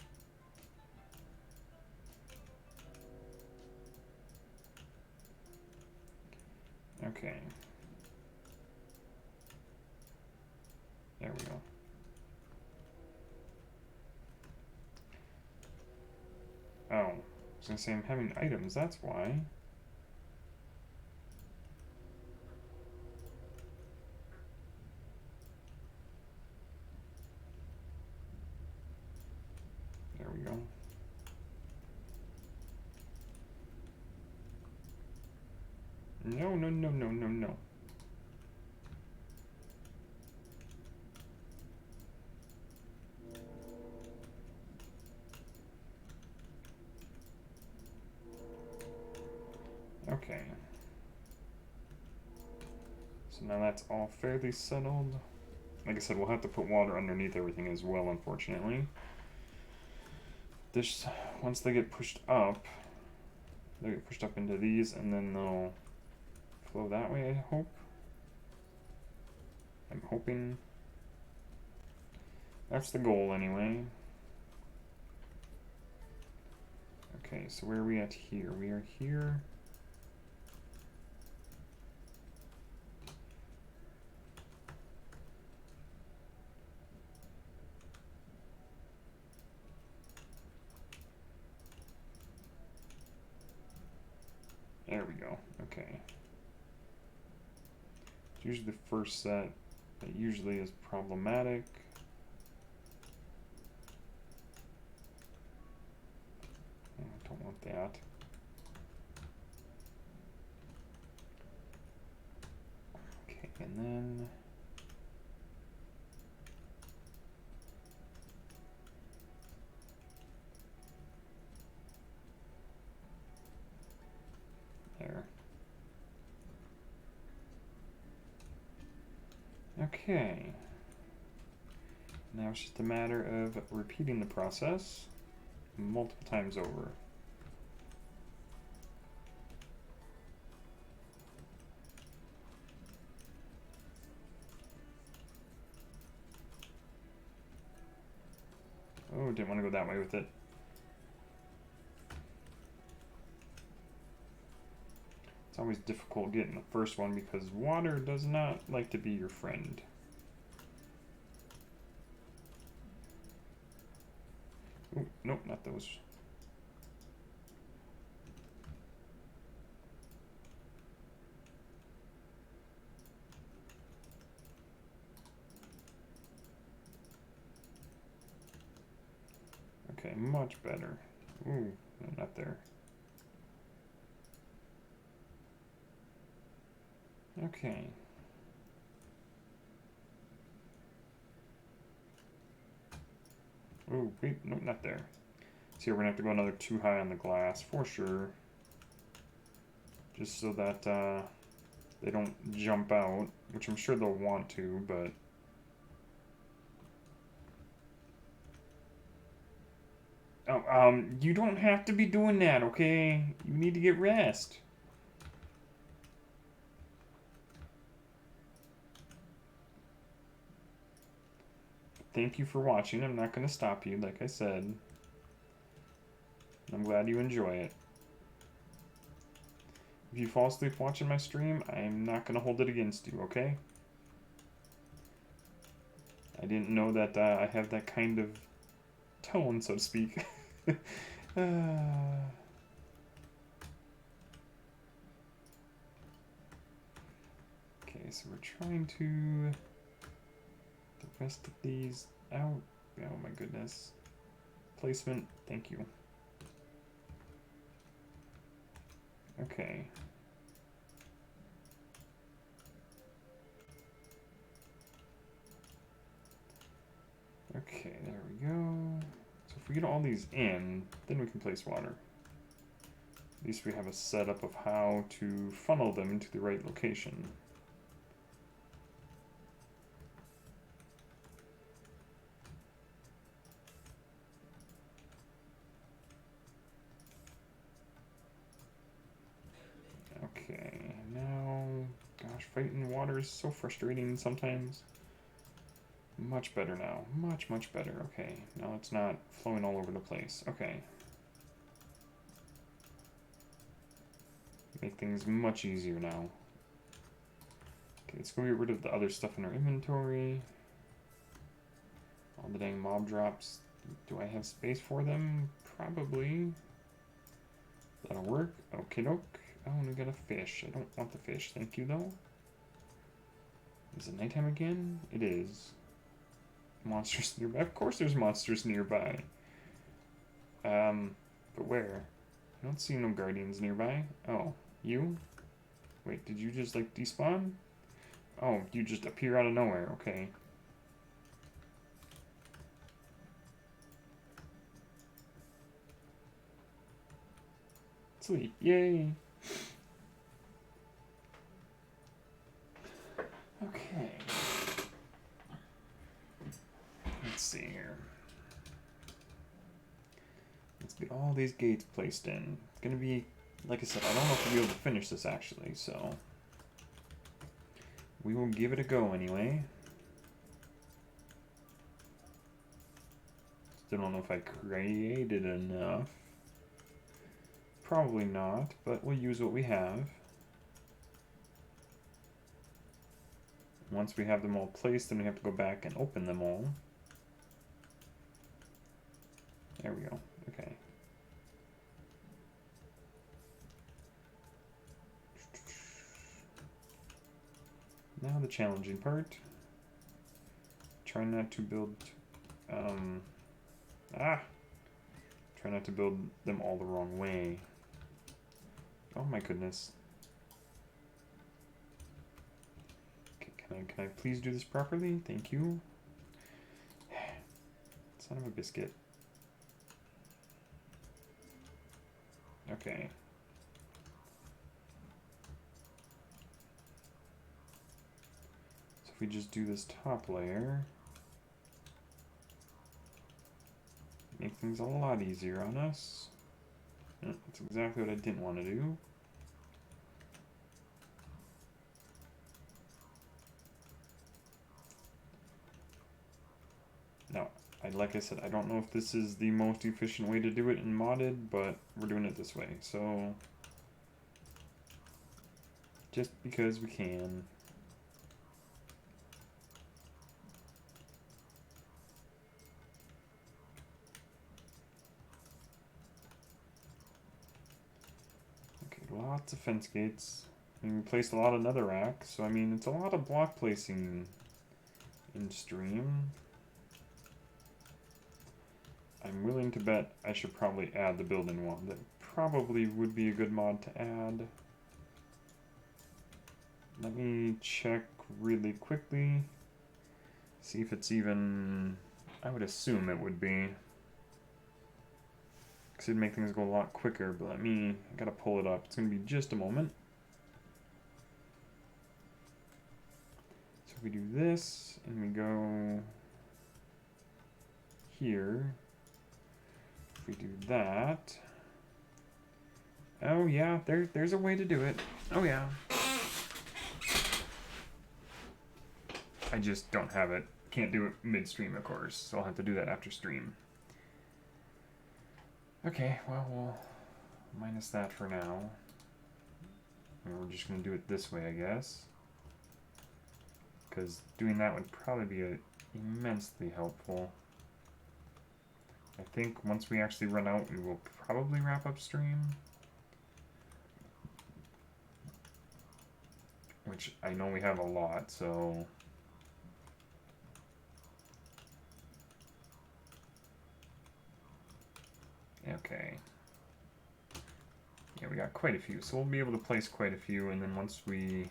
Okay. There we go. Oh, I was gonna say I'm having items, that's why. There we go. No, no, no, no, no, no. Okay. So now that's all fairly settled. Like I said, we'll have to put water underneath everything as well, unfortunately. This, once they get pushed up, they get pushed up into these, and then they'll flow that way, I hope. I'm hoping. That's the goal, anyway. Okay, so where are we at here? We are here. There we go. Okay. It's usually the first set that usually is problematic. Oh, I don't want that. Okay, and then there. Okay. Now it's just a matter of repeating the process multiple times over. Oh, didn't want to go that way with it. It's always difficult getting the first one because water does not like to be your friend. Oh, nope, not those. Okay, much better. Ooh, no, not there. Okay. Oh, wait, no, not there. So here we're gonna have to go another 2 high on the glass for sure. Just so that they don't jump out, which I'm sure they'll want to, but... Oh, you don't have to be doing that, okay? You need to get rest. Thank you for watching. I'm not going to stop you, like I said. I'm glad you enjoy it. If you fall asleep watching my stream, I'm not going to hold it against you, okay? I didn't know that I have that kind of tone, so to speak. Okay, so we're trying to... the rest of these out. Oh my goodness. Placement, thank you. Okay. Okay, there we go. So if we get all these in, then we can place water. At least we have a setup of how to funnel them into the right location. Okay, now, gosh, fighting water is so frustrating sometimes. Much better now. Much, much better. Okay, now it's not flowing all over the place. Okay. Make things much easier now. Okay, let's go get rid of the other stuff in our inventory. All the dang mob drops. Do I have space for them? Probably. That'll work. Okay, doke. Oh, and we got a fish. I don't want the fish. Thank you, though. Is it nighttime again? It is. Monsters nearby? Of course there's monsters nearby. But where? I don't see no guardians nearby. Oh, you? Wait, did you just, like, despawn? Oh, you just appear out of nowhere. Okay. Sweet. Yay. Okay. Let's see here. Let's get all these gates placed in. It's gonna be, like I said, I don't know if we'll be able to finish this actually, so we will give it a go anyway. Still don't know if I created enough. Probably not, but we'll use what we have. Once we have them all placed, then we have to go back and open them all. There we go. Okay. Now the challenging part. Try not to build... Try not to build them all the wrong way. Oh my goodness. Okay, can I please do this properly? Thank you. Son of a biscuit. Okay. So if we just do this top layer, make things a lot easier on us. That's exactly what I didn't want to do. Now, like I said, I don't know if this is the most efficient way to do it in modded, but we're doing it this way, so... Just because we can. Okay, lots of fence gates. And we placed a lot of netherrack, so I mean, it's a lot of block placing in stream. I'm willing to bet I should probably add the building wall. That probably would be a good mod to add. Let me check really quickly. See if it's even... I would assume it would be. Because it'd make things go a lot quicker, but I gotta pull it up. It's gonna be just a moment. So if we do this, and we go here. If we do that. Oh yeah, there's a way to do it. Oh yeah. I just don't have it. Can't do it mid-stream, of course, so I'll have to do that after stream. Okay, well, we'll minus that for now. And we're just going to do it this way, I guess. Because doing that would probably be immensely helpful. I think once we actually run out, we will probably wrap up stream. Which I know we have a lot, so... Okay. Yeah, we got quite a few, so we'll be able to place quite a few, and then once we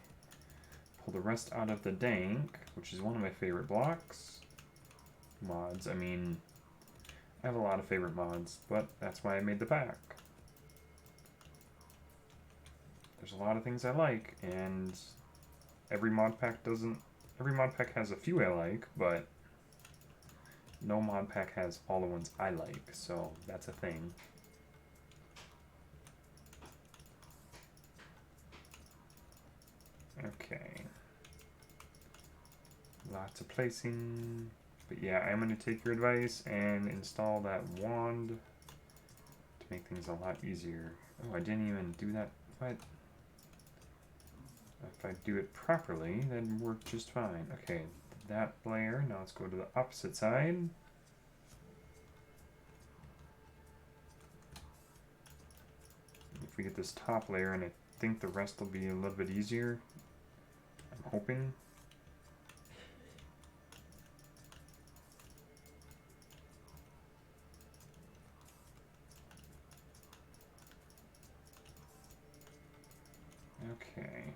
pull the rest out of the dank, which is one of my favorite blocks, mods, I mean, I have a lot of favorite mods, but that's why I made the pack. There's a lot of things I like, and every mod pack has a few I like, but no mod pack has all the ones I like, so that's a thing. Okay. Lots of placing. But yeah, I'm going to take your advice and install that wand to make things a lot easier. Oh, I didn't even do that. What? If I do it properly, then work just fine. Okay, that layer. Now let's go to the opposite side. If we get this top layer, and I think the rest will be a little bit easier. I'm hoping. Okay.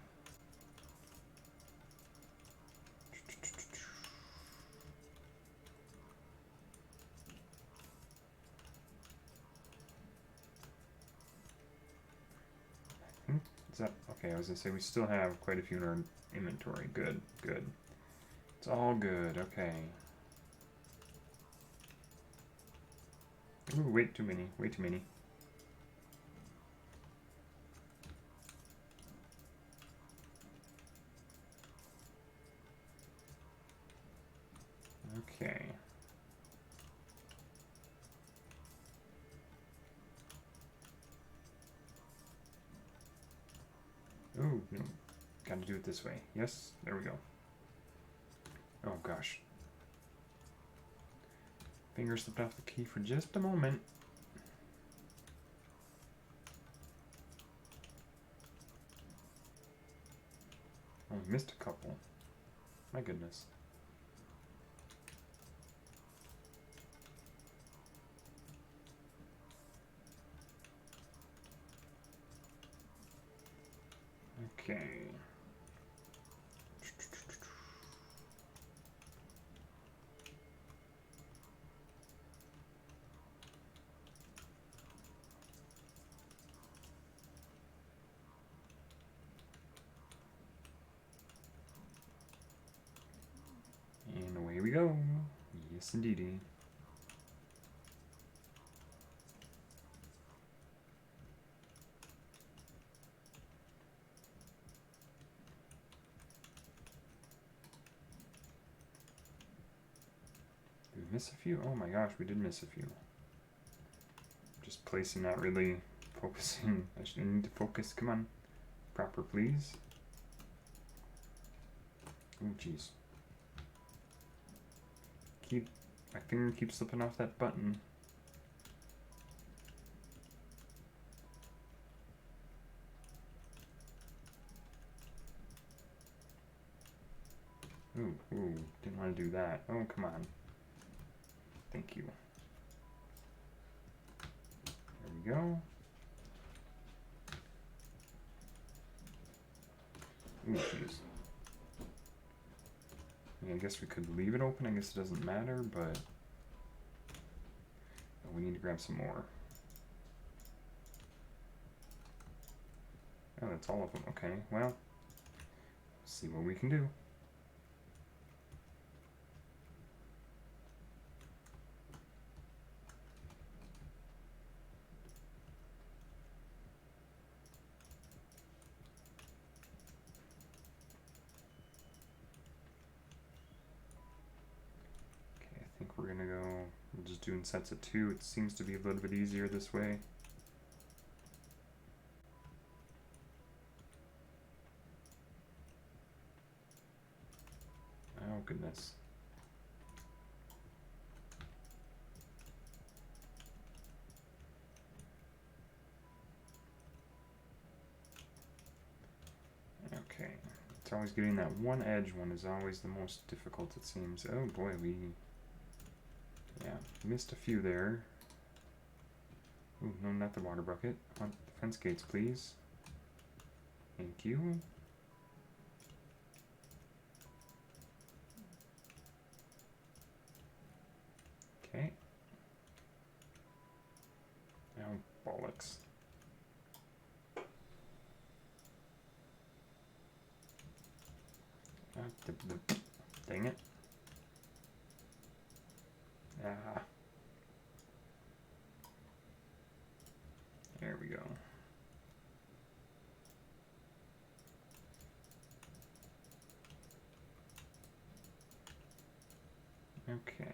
Is that okay? I was gonna say we still have quite a few in our inventory. Good, good. It's all good. Okay. Ooh, wait, too many. Way too many. Okay. Ooh, no. Gotta do it this way. Yes, there we go. Oh gosh. Finger slipped off the key for just a moment. Oh, we missed a couple. My goodness. Okay. And away we go. Yes, indeedy. Did we miss a few? Oh my gosh, we did miss a few. Just placing, not really focusing. I need to focus. Come on. Proper, please. Oh, jeez. My finger keeps slipping off that button. Ooh, didn't want to do that. Oh, come on. Thank you. There we go. Ooh, jeez. I guess we could leave it open. I guess it doesn't matter, but oh, we need to grab some more. Oh, that's all of them. Okay, well, let's see what we can do. Okay, I think we're gonna go, we're just doing sets of 2. It seems to be a little bit easier this way. Oh, goodness. Okay, it's always getting that one edge one is always the most difficult, it seems. Oh boy, yeah, missed a few there. Ooh, no, not the water bucket. I want the fence gates, please. Thank you. Okay. Now, bollocks. Dang it. Ah. There we go. Okay.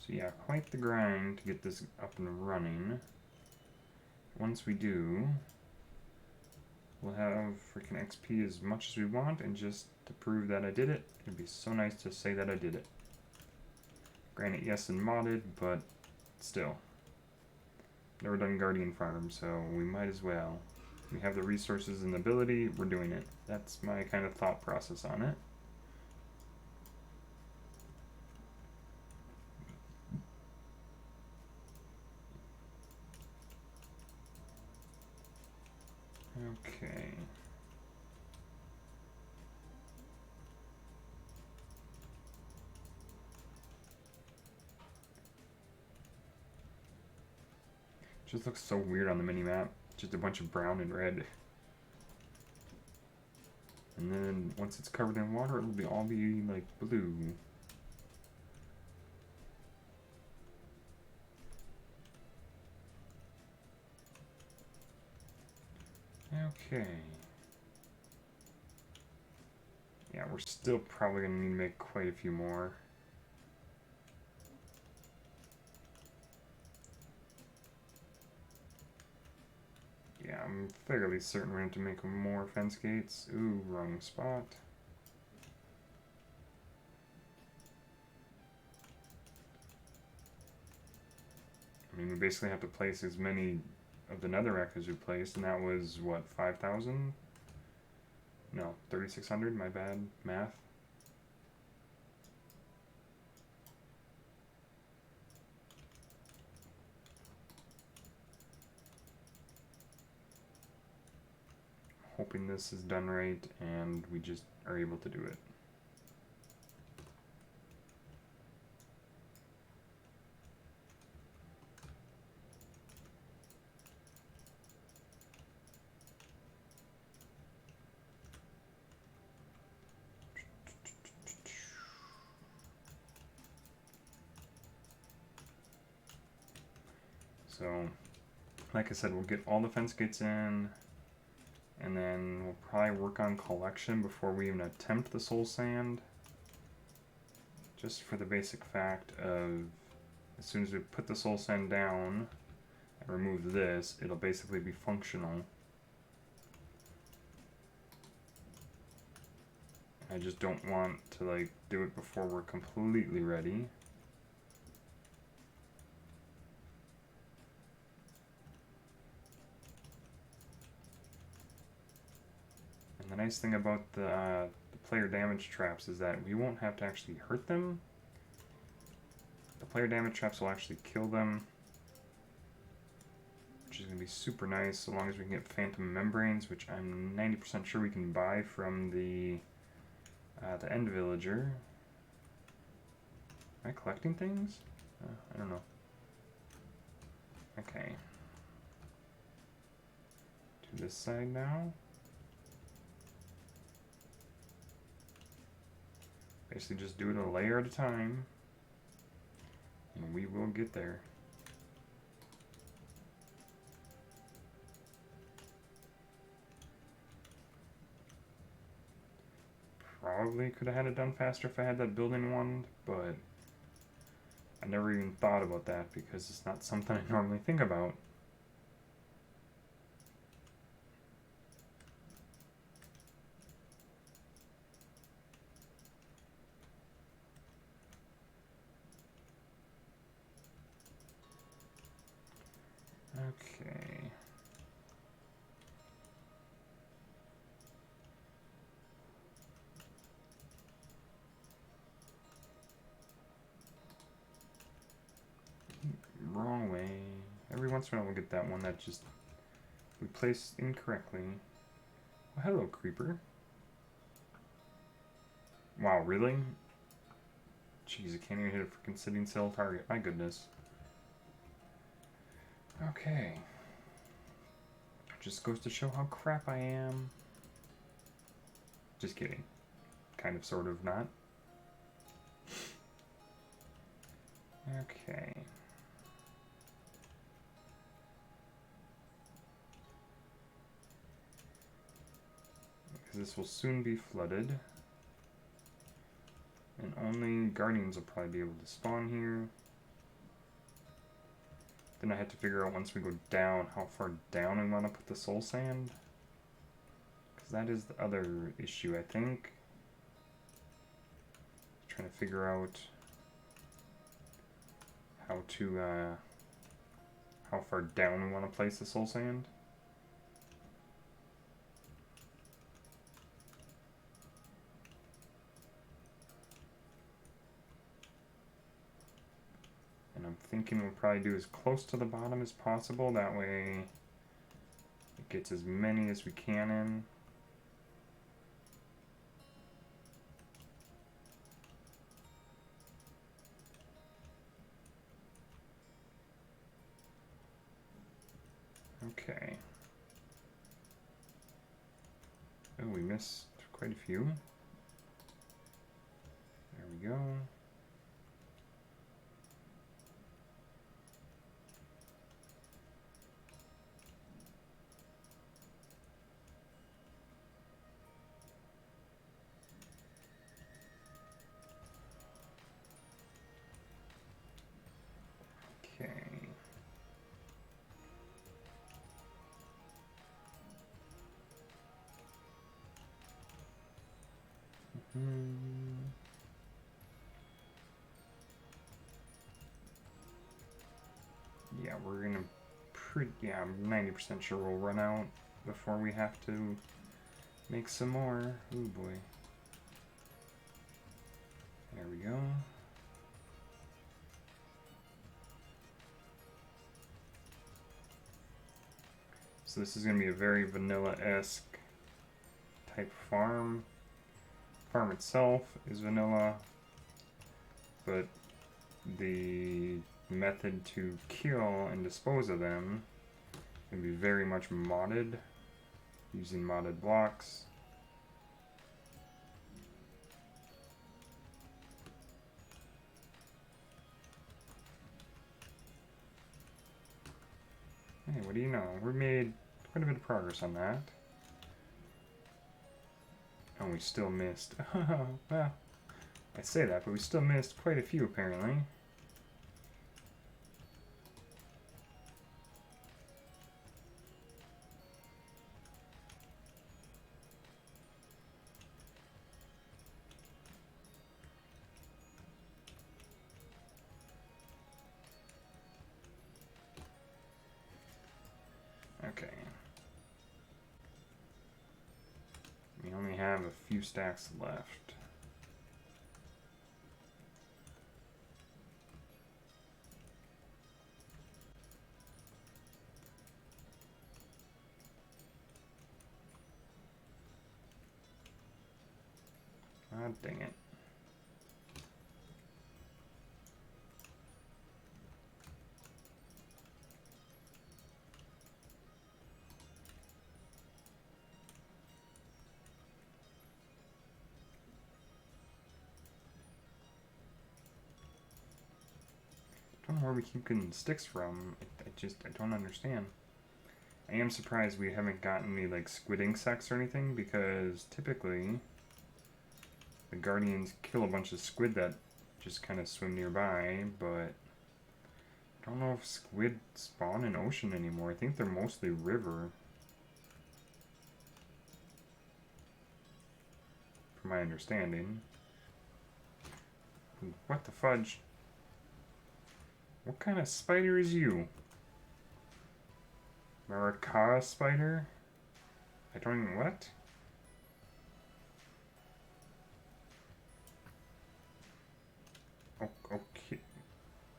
So yeah, quite the grind to get this up and running. Once we do, we'll have freaking XP as much as we want, and just to prove that I did it, it'd be so nice to say that I did it. Granted, yes, and modded, but still. Never done Guardian Farm, so we might as well. We have the resources and ability, we're doing it. That's my kind of thought process on it. Okay. Just looks so weird on the mini-map. Just a bunch of brown and red. And then once it's covered in water, it'll all be like blue. Okay. Yeah, we're still probably gonna need to make quite a few more. Yeah, I'm fairly certain we're going to make more fence gates. Ooh, wrong spot. I mean, we basically have to place as many of the netherrack as we placed, and that was, what, 5,000? No, 3,600, my bad math. Hoping this is done right, and we just are able to do it. So, like I said, we'll get all the fence gates in, and then we'll probably work on collection before we even attempt the soul sand. just for the basic fact of as soon as we put the soul sand down and remove this, it'll basically be functional. I just don't want to like do it before we're completely ready. And the nice thing about the player damage traps is that we won't have to actually hurt them. The player damage traps will actually kill them, which is going to be super nice so long as we can get phantom membranes, which I'm 90% sure we can buy from the end villager. Am I collecting things? I don't know. Okay. To this side now. Basically just do it a layer at a time, and we will get there. Probably could have had it done faster if I had that building wand, but I never even thought about that because it's not something I normally think about. Okay. Wrong way. Every once in a while we'll get that one that just we placed incorrectly. Oh, hello, creeper. Wow, really? Jeez, I can't even hit a freaking sitting cell target. My goodness. Okay. Just goes to show how crap I am. Just kidding. Kind of, sort of, not. Okay. Because this will soon be flooded. And only guardians will probably be able to spawn here. Then I have to figure out once we go down how far down we want to put the soul sand. Because that is the other issue, I think. Trying to figure out how far down we want to place the soul sand. And I'm thinking we'll probably do as close to the bottom as possible. That way it gets as many as we can in. Okay. Oh, we missed quite a few. There we go. Okay. Yeah, we're gonna yeah, I'm 90% sure we'll run out before we have to make some more. Oh boy. There we go. So this is gonna be a very vanilla-esque type farm. Farm itself is vanilla, but the method to kill and dispose of them can be very much modded using modded blocks. Hey, what do you know? We made quite a bit of progress on that. Oh, we still missed. Well, I say that, but we still missed quite a few apparently. Okay. We only have a few stacks left. Ah, dang it. I don't know where we keep getting sticks from. I don't understand. I am surprised we haven't gotten any like squid insects or anything, because typically the guardians kill a bunch of squid that just kind of swim nearby, but I don't know if squid spawn in ocean anymore. I think they're mostly river, from my understanding. What the fudge? What kind of spider is you? Maracas spider? I don't even... what? Oh, okay.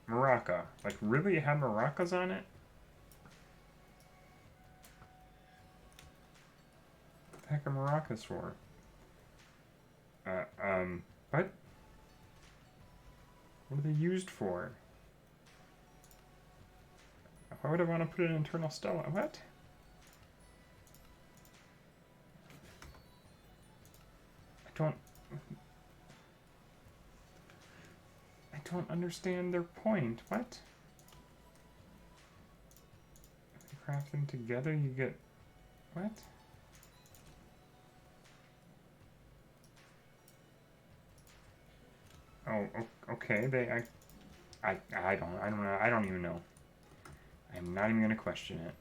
Maraca. Like, really? It had maracas on it? What the heck are maracas for? What? What are they used for? Why would I want to put an internal stella? What? I don't understand their point. What? If you craft them together, you get... what? Oh, okay. I don't know. I don't even know. I'm not even gonna question it.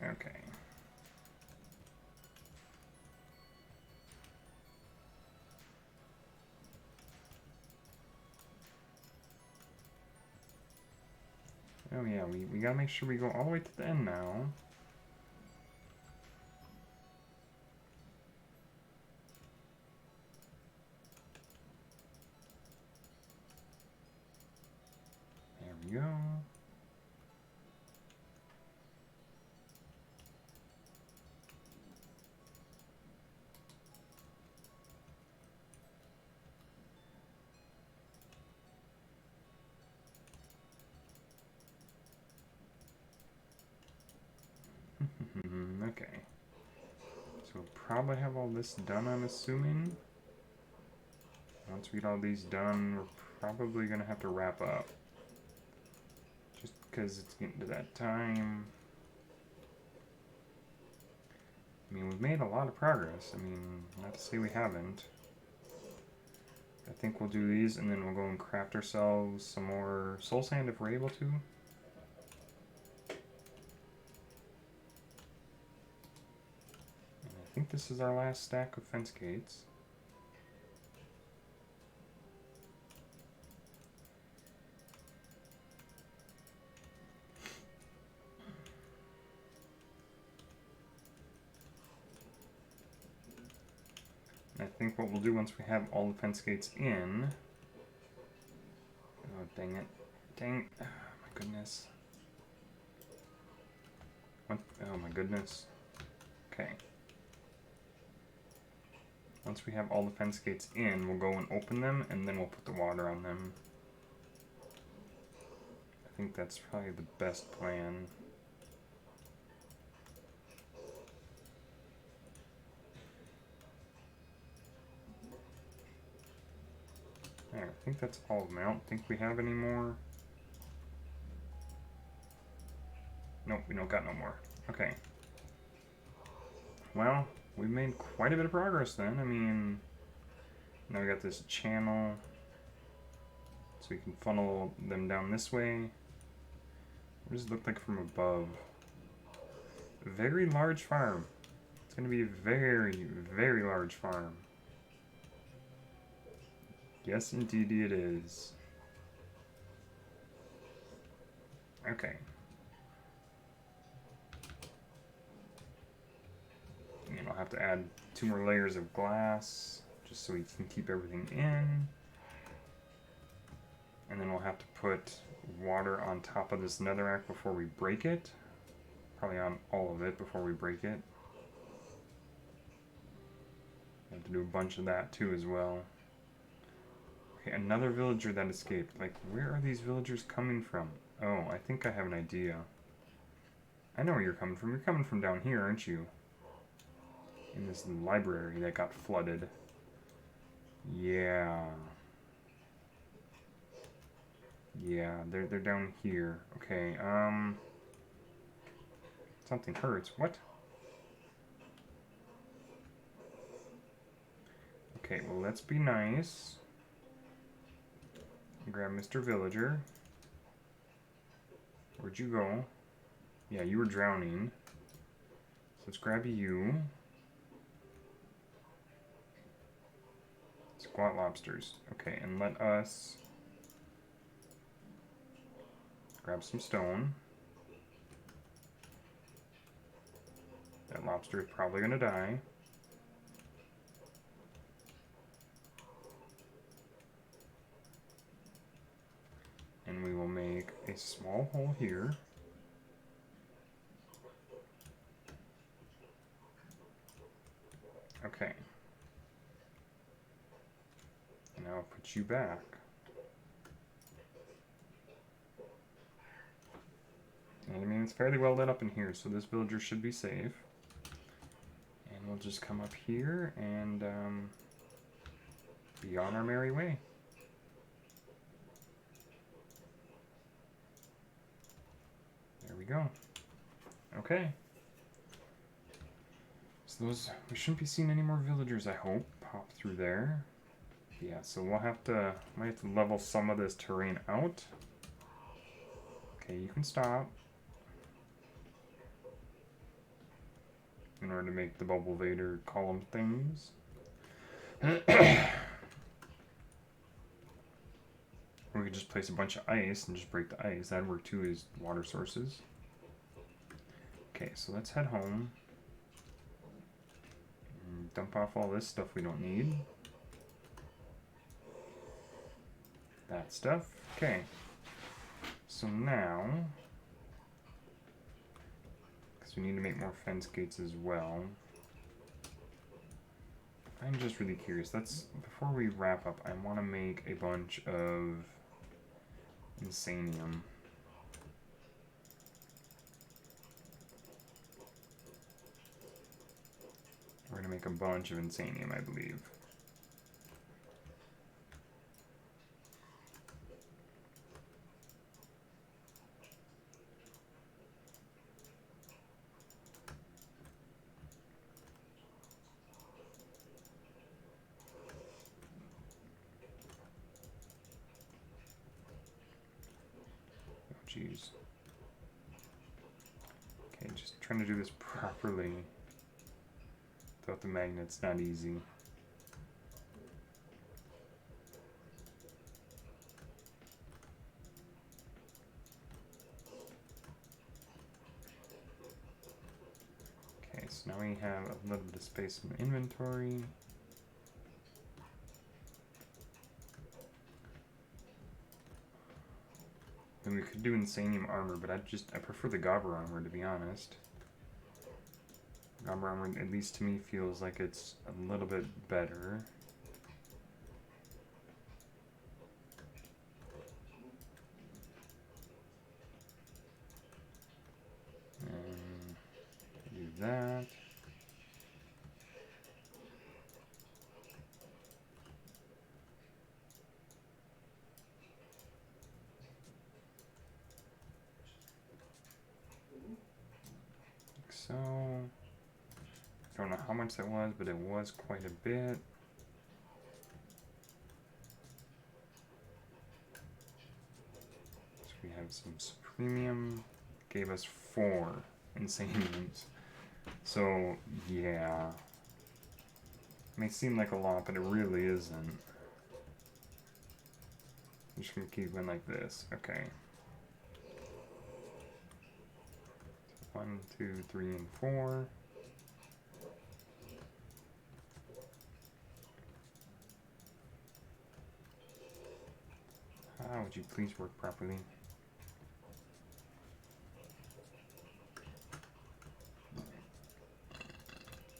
Okay. Oh yeah, we gotta make sure we go all the way to the end now. There we go. Okay. So we'll probably have all this done, I'm assuming. Once we get all these done, we're probably gonna have to wrap up. Just because it's getting to that time. I mean, we've made a lot of progress. I mean, not to say we haven't. I think we'll do these, and then we'll go and craft ourselves some more soul sand if we're able to. I think this is our last stack of fence gates. And I think what we'll do once we have all the fence gates in... oh, dang it. Dang. Oh, my goodness. What? Oh, my goodness. Okay. Once we have all the fence gates in, we'll go and open them, and then we'll put the water on them. I think that's probably the best plan. There, I think that's all of them. I don't think we have any more. Nope, we don't got no more. Okay. Well, we made quite a bit of progress then. I mean, now we got this channel, so we can funnel them down this way. What does it look like from above? A very large farm. It's going to be a very, very large farm. Yes, indeed it is. Okay. And I'll have to add 2 more layers of glass, just so we can keep everything in. And then we'll have to put water on top of this netherrack before we break it. Probably on all of it before we break it. Have to do a bunch of that too as well. Okay, another villager that escaped. Like, where are these villagers coming from? Oh, I think I have an idea. I know where you're coming from. You're coming from down here, aren't you? In this library that got flooded. Yeah. Yeah, they're down here. Okay, something hurts. What? Okay, well, let's be nice. Grab Mr. Villager. Where'd you go? Yeah, you were drowning. So let's grab you. Squat lobsters. Okay, and let us grab some stone. That lobster is probably gonna die. And we will make a small hole here. Okay. And now I'll put you back. And I mean, it's fairly well lit up in here, so this villager should be safe. And we'll just come up here and be on our merry way. There we go. Okay. So those, we shouldn't be seeing any more villagers, I hope, pop through there. Yeah, so we'll have to, might have to level some of this terrain out. Okay, you can stop. In order to make the Bubble Vader column things. We could just place a bunch of ice and just break the ice. That'd work too, as water sources. Okay, so let's head home. Dump off all this stuff we don't need. That stuff. Okay. So now, because we need to make more fence gates as well. I'm just really curious. Let's, before we wrap up, I want to make a bunch of Insanium. We're going to make a bunch of Insanium, I believe. Jeez. Okay, just trying to do this properly. Without the magnets, not easy. Okay, so now we have a little bit of space in the inventory. And we could do Insanium armor, but I prefer the Gobber armor, to be honest. Gobber armor, at least to me, feels like it's a little bit better. And do that. how much that was, but it was quite a bit. So we have some Supremium, gave us 4 Insaniums. So, yeah. It may seem like a lot, but it really isn't. I'm just gonna keep going like this. Okay. 1, 2, 3, and 4. Would you please work properly?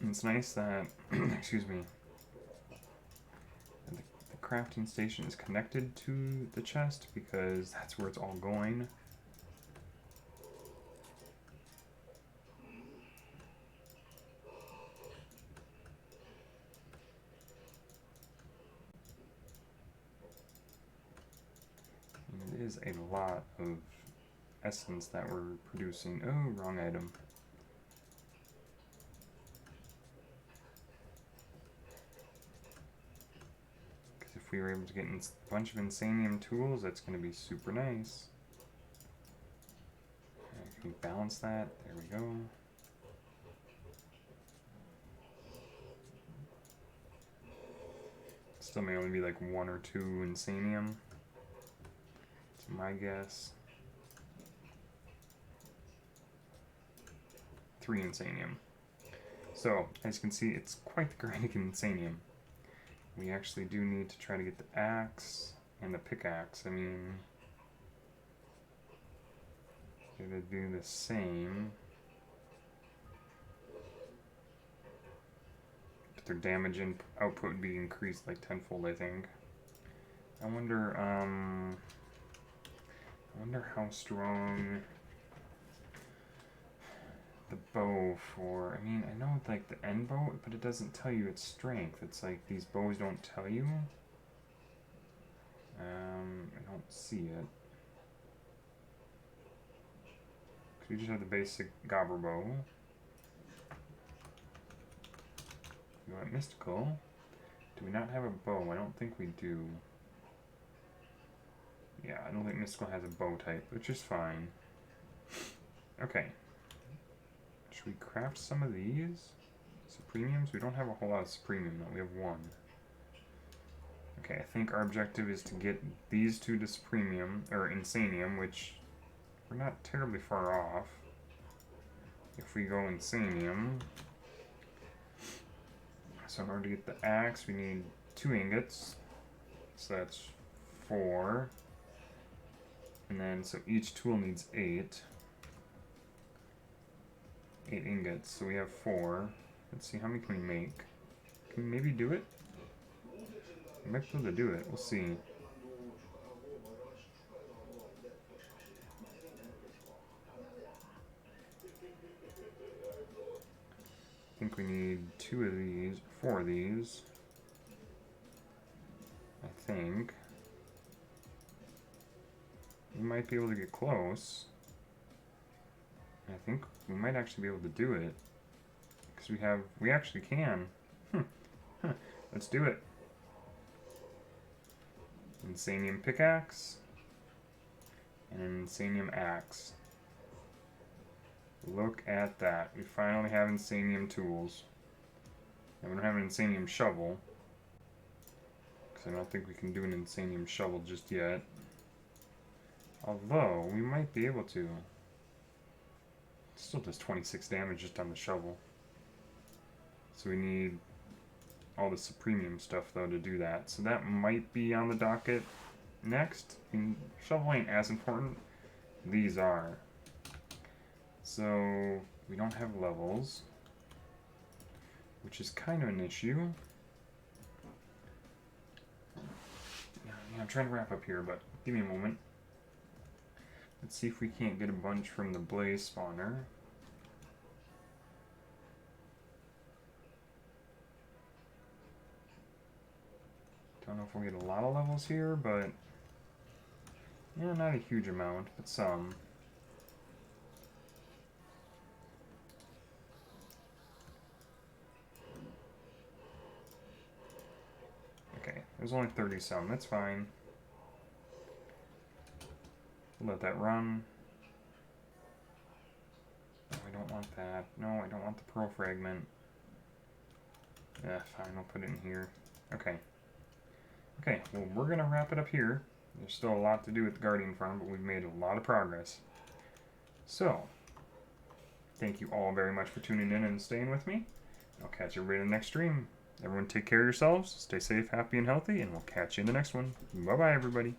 And it's nice that, excuse me, the crafting station is connected to the chest because that's where it's all going. And it is a lot of essence that we're producing. Oh, wrong item. If we were able to get a bunch of Insanium tools, that's going to be super nice. Can we balance that? There we go. Still may only be like 1 or 2 Insanium. That's my guess. 3 Insanium. So, as you can see, it's quite the grinding Insanium. We actually do need to try to get the axe and the pickaxe. I mean, gonna do the same. But their damage and output would be increased like tenfold, I think. I wonder how strong the bow for, I mean, I know like the end bow, but it doesn't tell you its strength. It's like these bows don't tell you. I don't see it. Cause we just have the basic gobber bow. We want mystical. Do we not have a bow? I don't think we do. Yeah, I don't think mystical has a bow type, which is fine. Okay. Should we craft some of these? Supremiums? We don't have a whole lot of Supremium though, we have 1. Okay, I think our objective is to get these 2 to Supremium, or Insanium, which we're not terribly far off. If we go Insanium. So in order to get the axe, we need 2 ingots. So that's 4. And then, so each tool needs 8. 8 ingots, so we have 4. Let's see, how many can we make? Can we maybe do it? We might be able to do it, we'll see. I think we need 2 of these, 4 of these. I think. We might be able to get close. I think we might actually be able to do it. Because we actually can. Let's do it. Insanium pickaxe. And an Insanium axe. Look at that. We finally have Insanium tools. And we don't have an Insanium shovel. Because I don't think we can do an Insanium shovel just yet. Although, we might be able to. It still does 26 damage just on the shovel. So we need all the Supremium stuff, though, to do that. So that might be on the docket next. I mean, shovel ain't as important. These are. So, we don't have levels. Which is kind of an issue. Yeah, I'm trying to wrap up here, but give me a moment. Let's see if we can't get a bunch from the blaze spawner. Don't know if we'll get a lot of levels here, but yeah, not a huge amount, but some. was only 30 some. That's fine. Let that run. No, I don't want that. No, I don't want the pearl fragment. Yeah, fine, I'll put it in here. Okay. Okay, well, we're going to wrap it up here. There's still a lot to do with the Guardian Farm, but we've made a lot of progress. So, thank you all very much for tuning in and staying with me. I'll catch everybody in the next stream. Everyone take care of yourselves, stay safe, happy, and healthy, and we'll catch you in the next one. Bye-bye, everybody.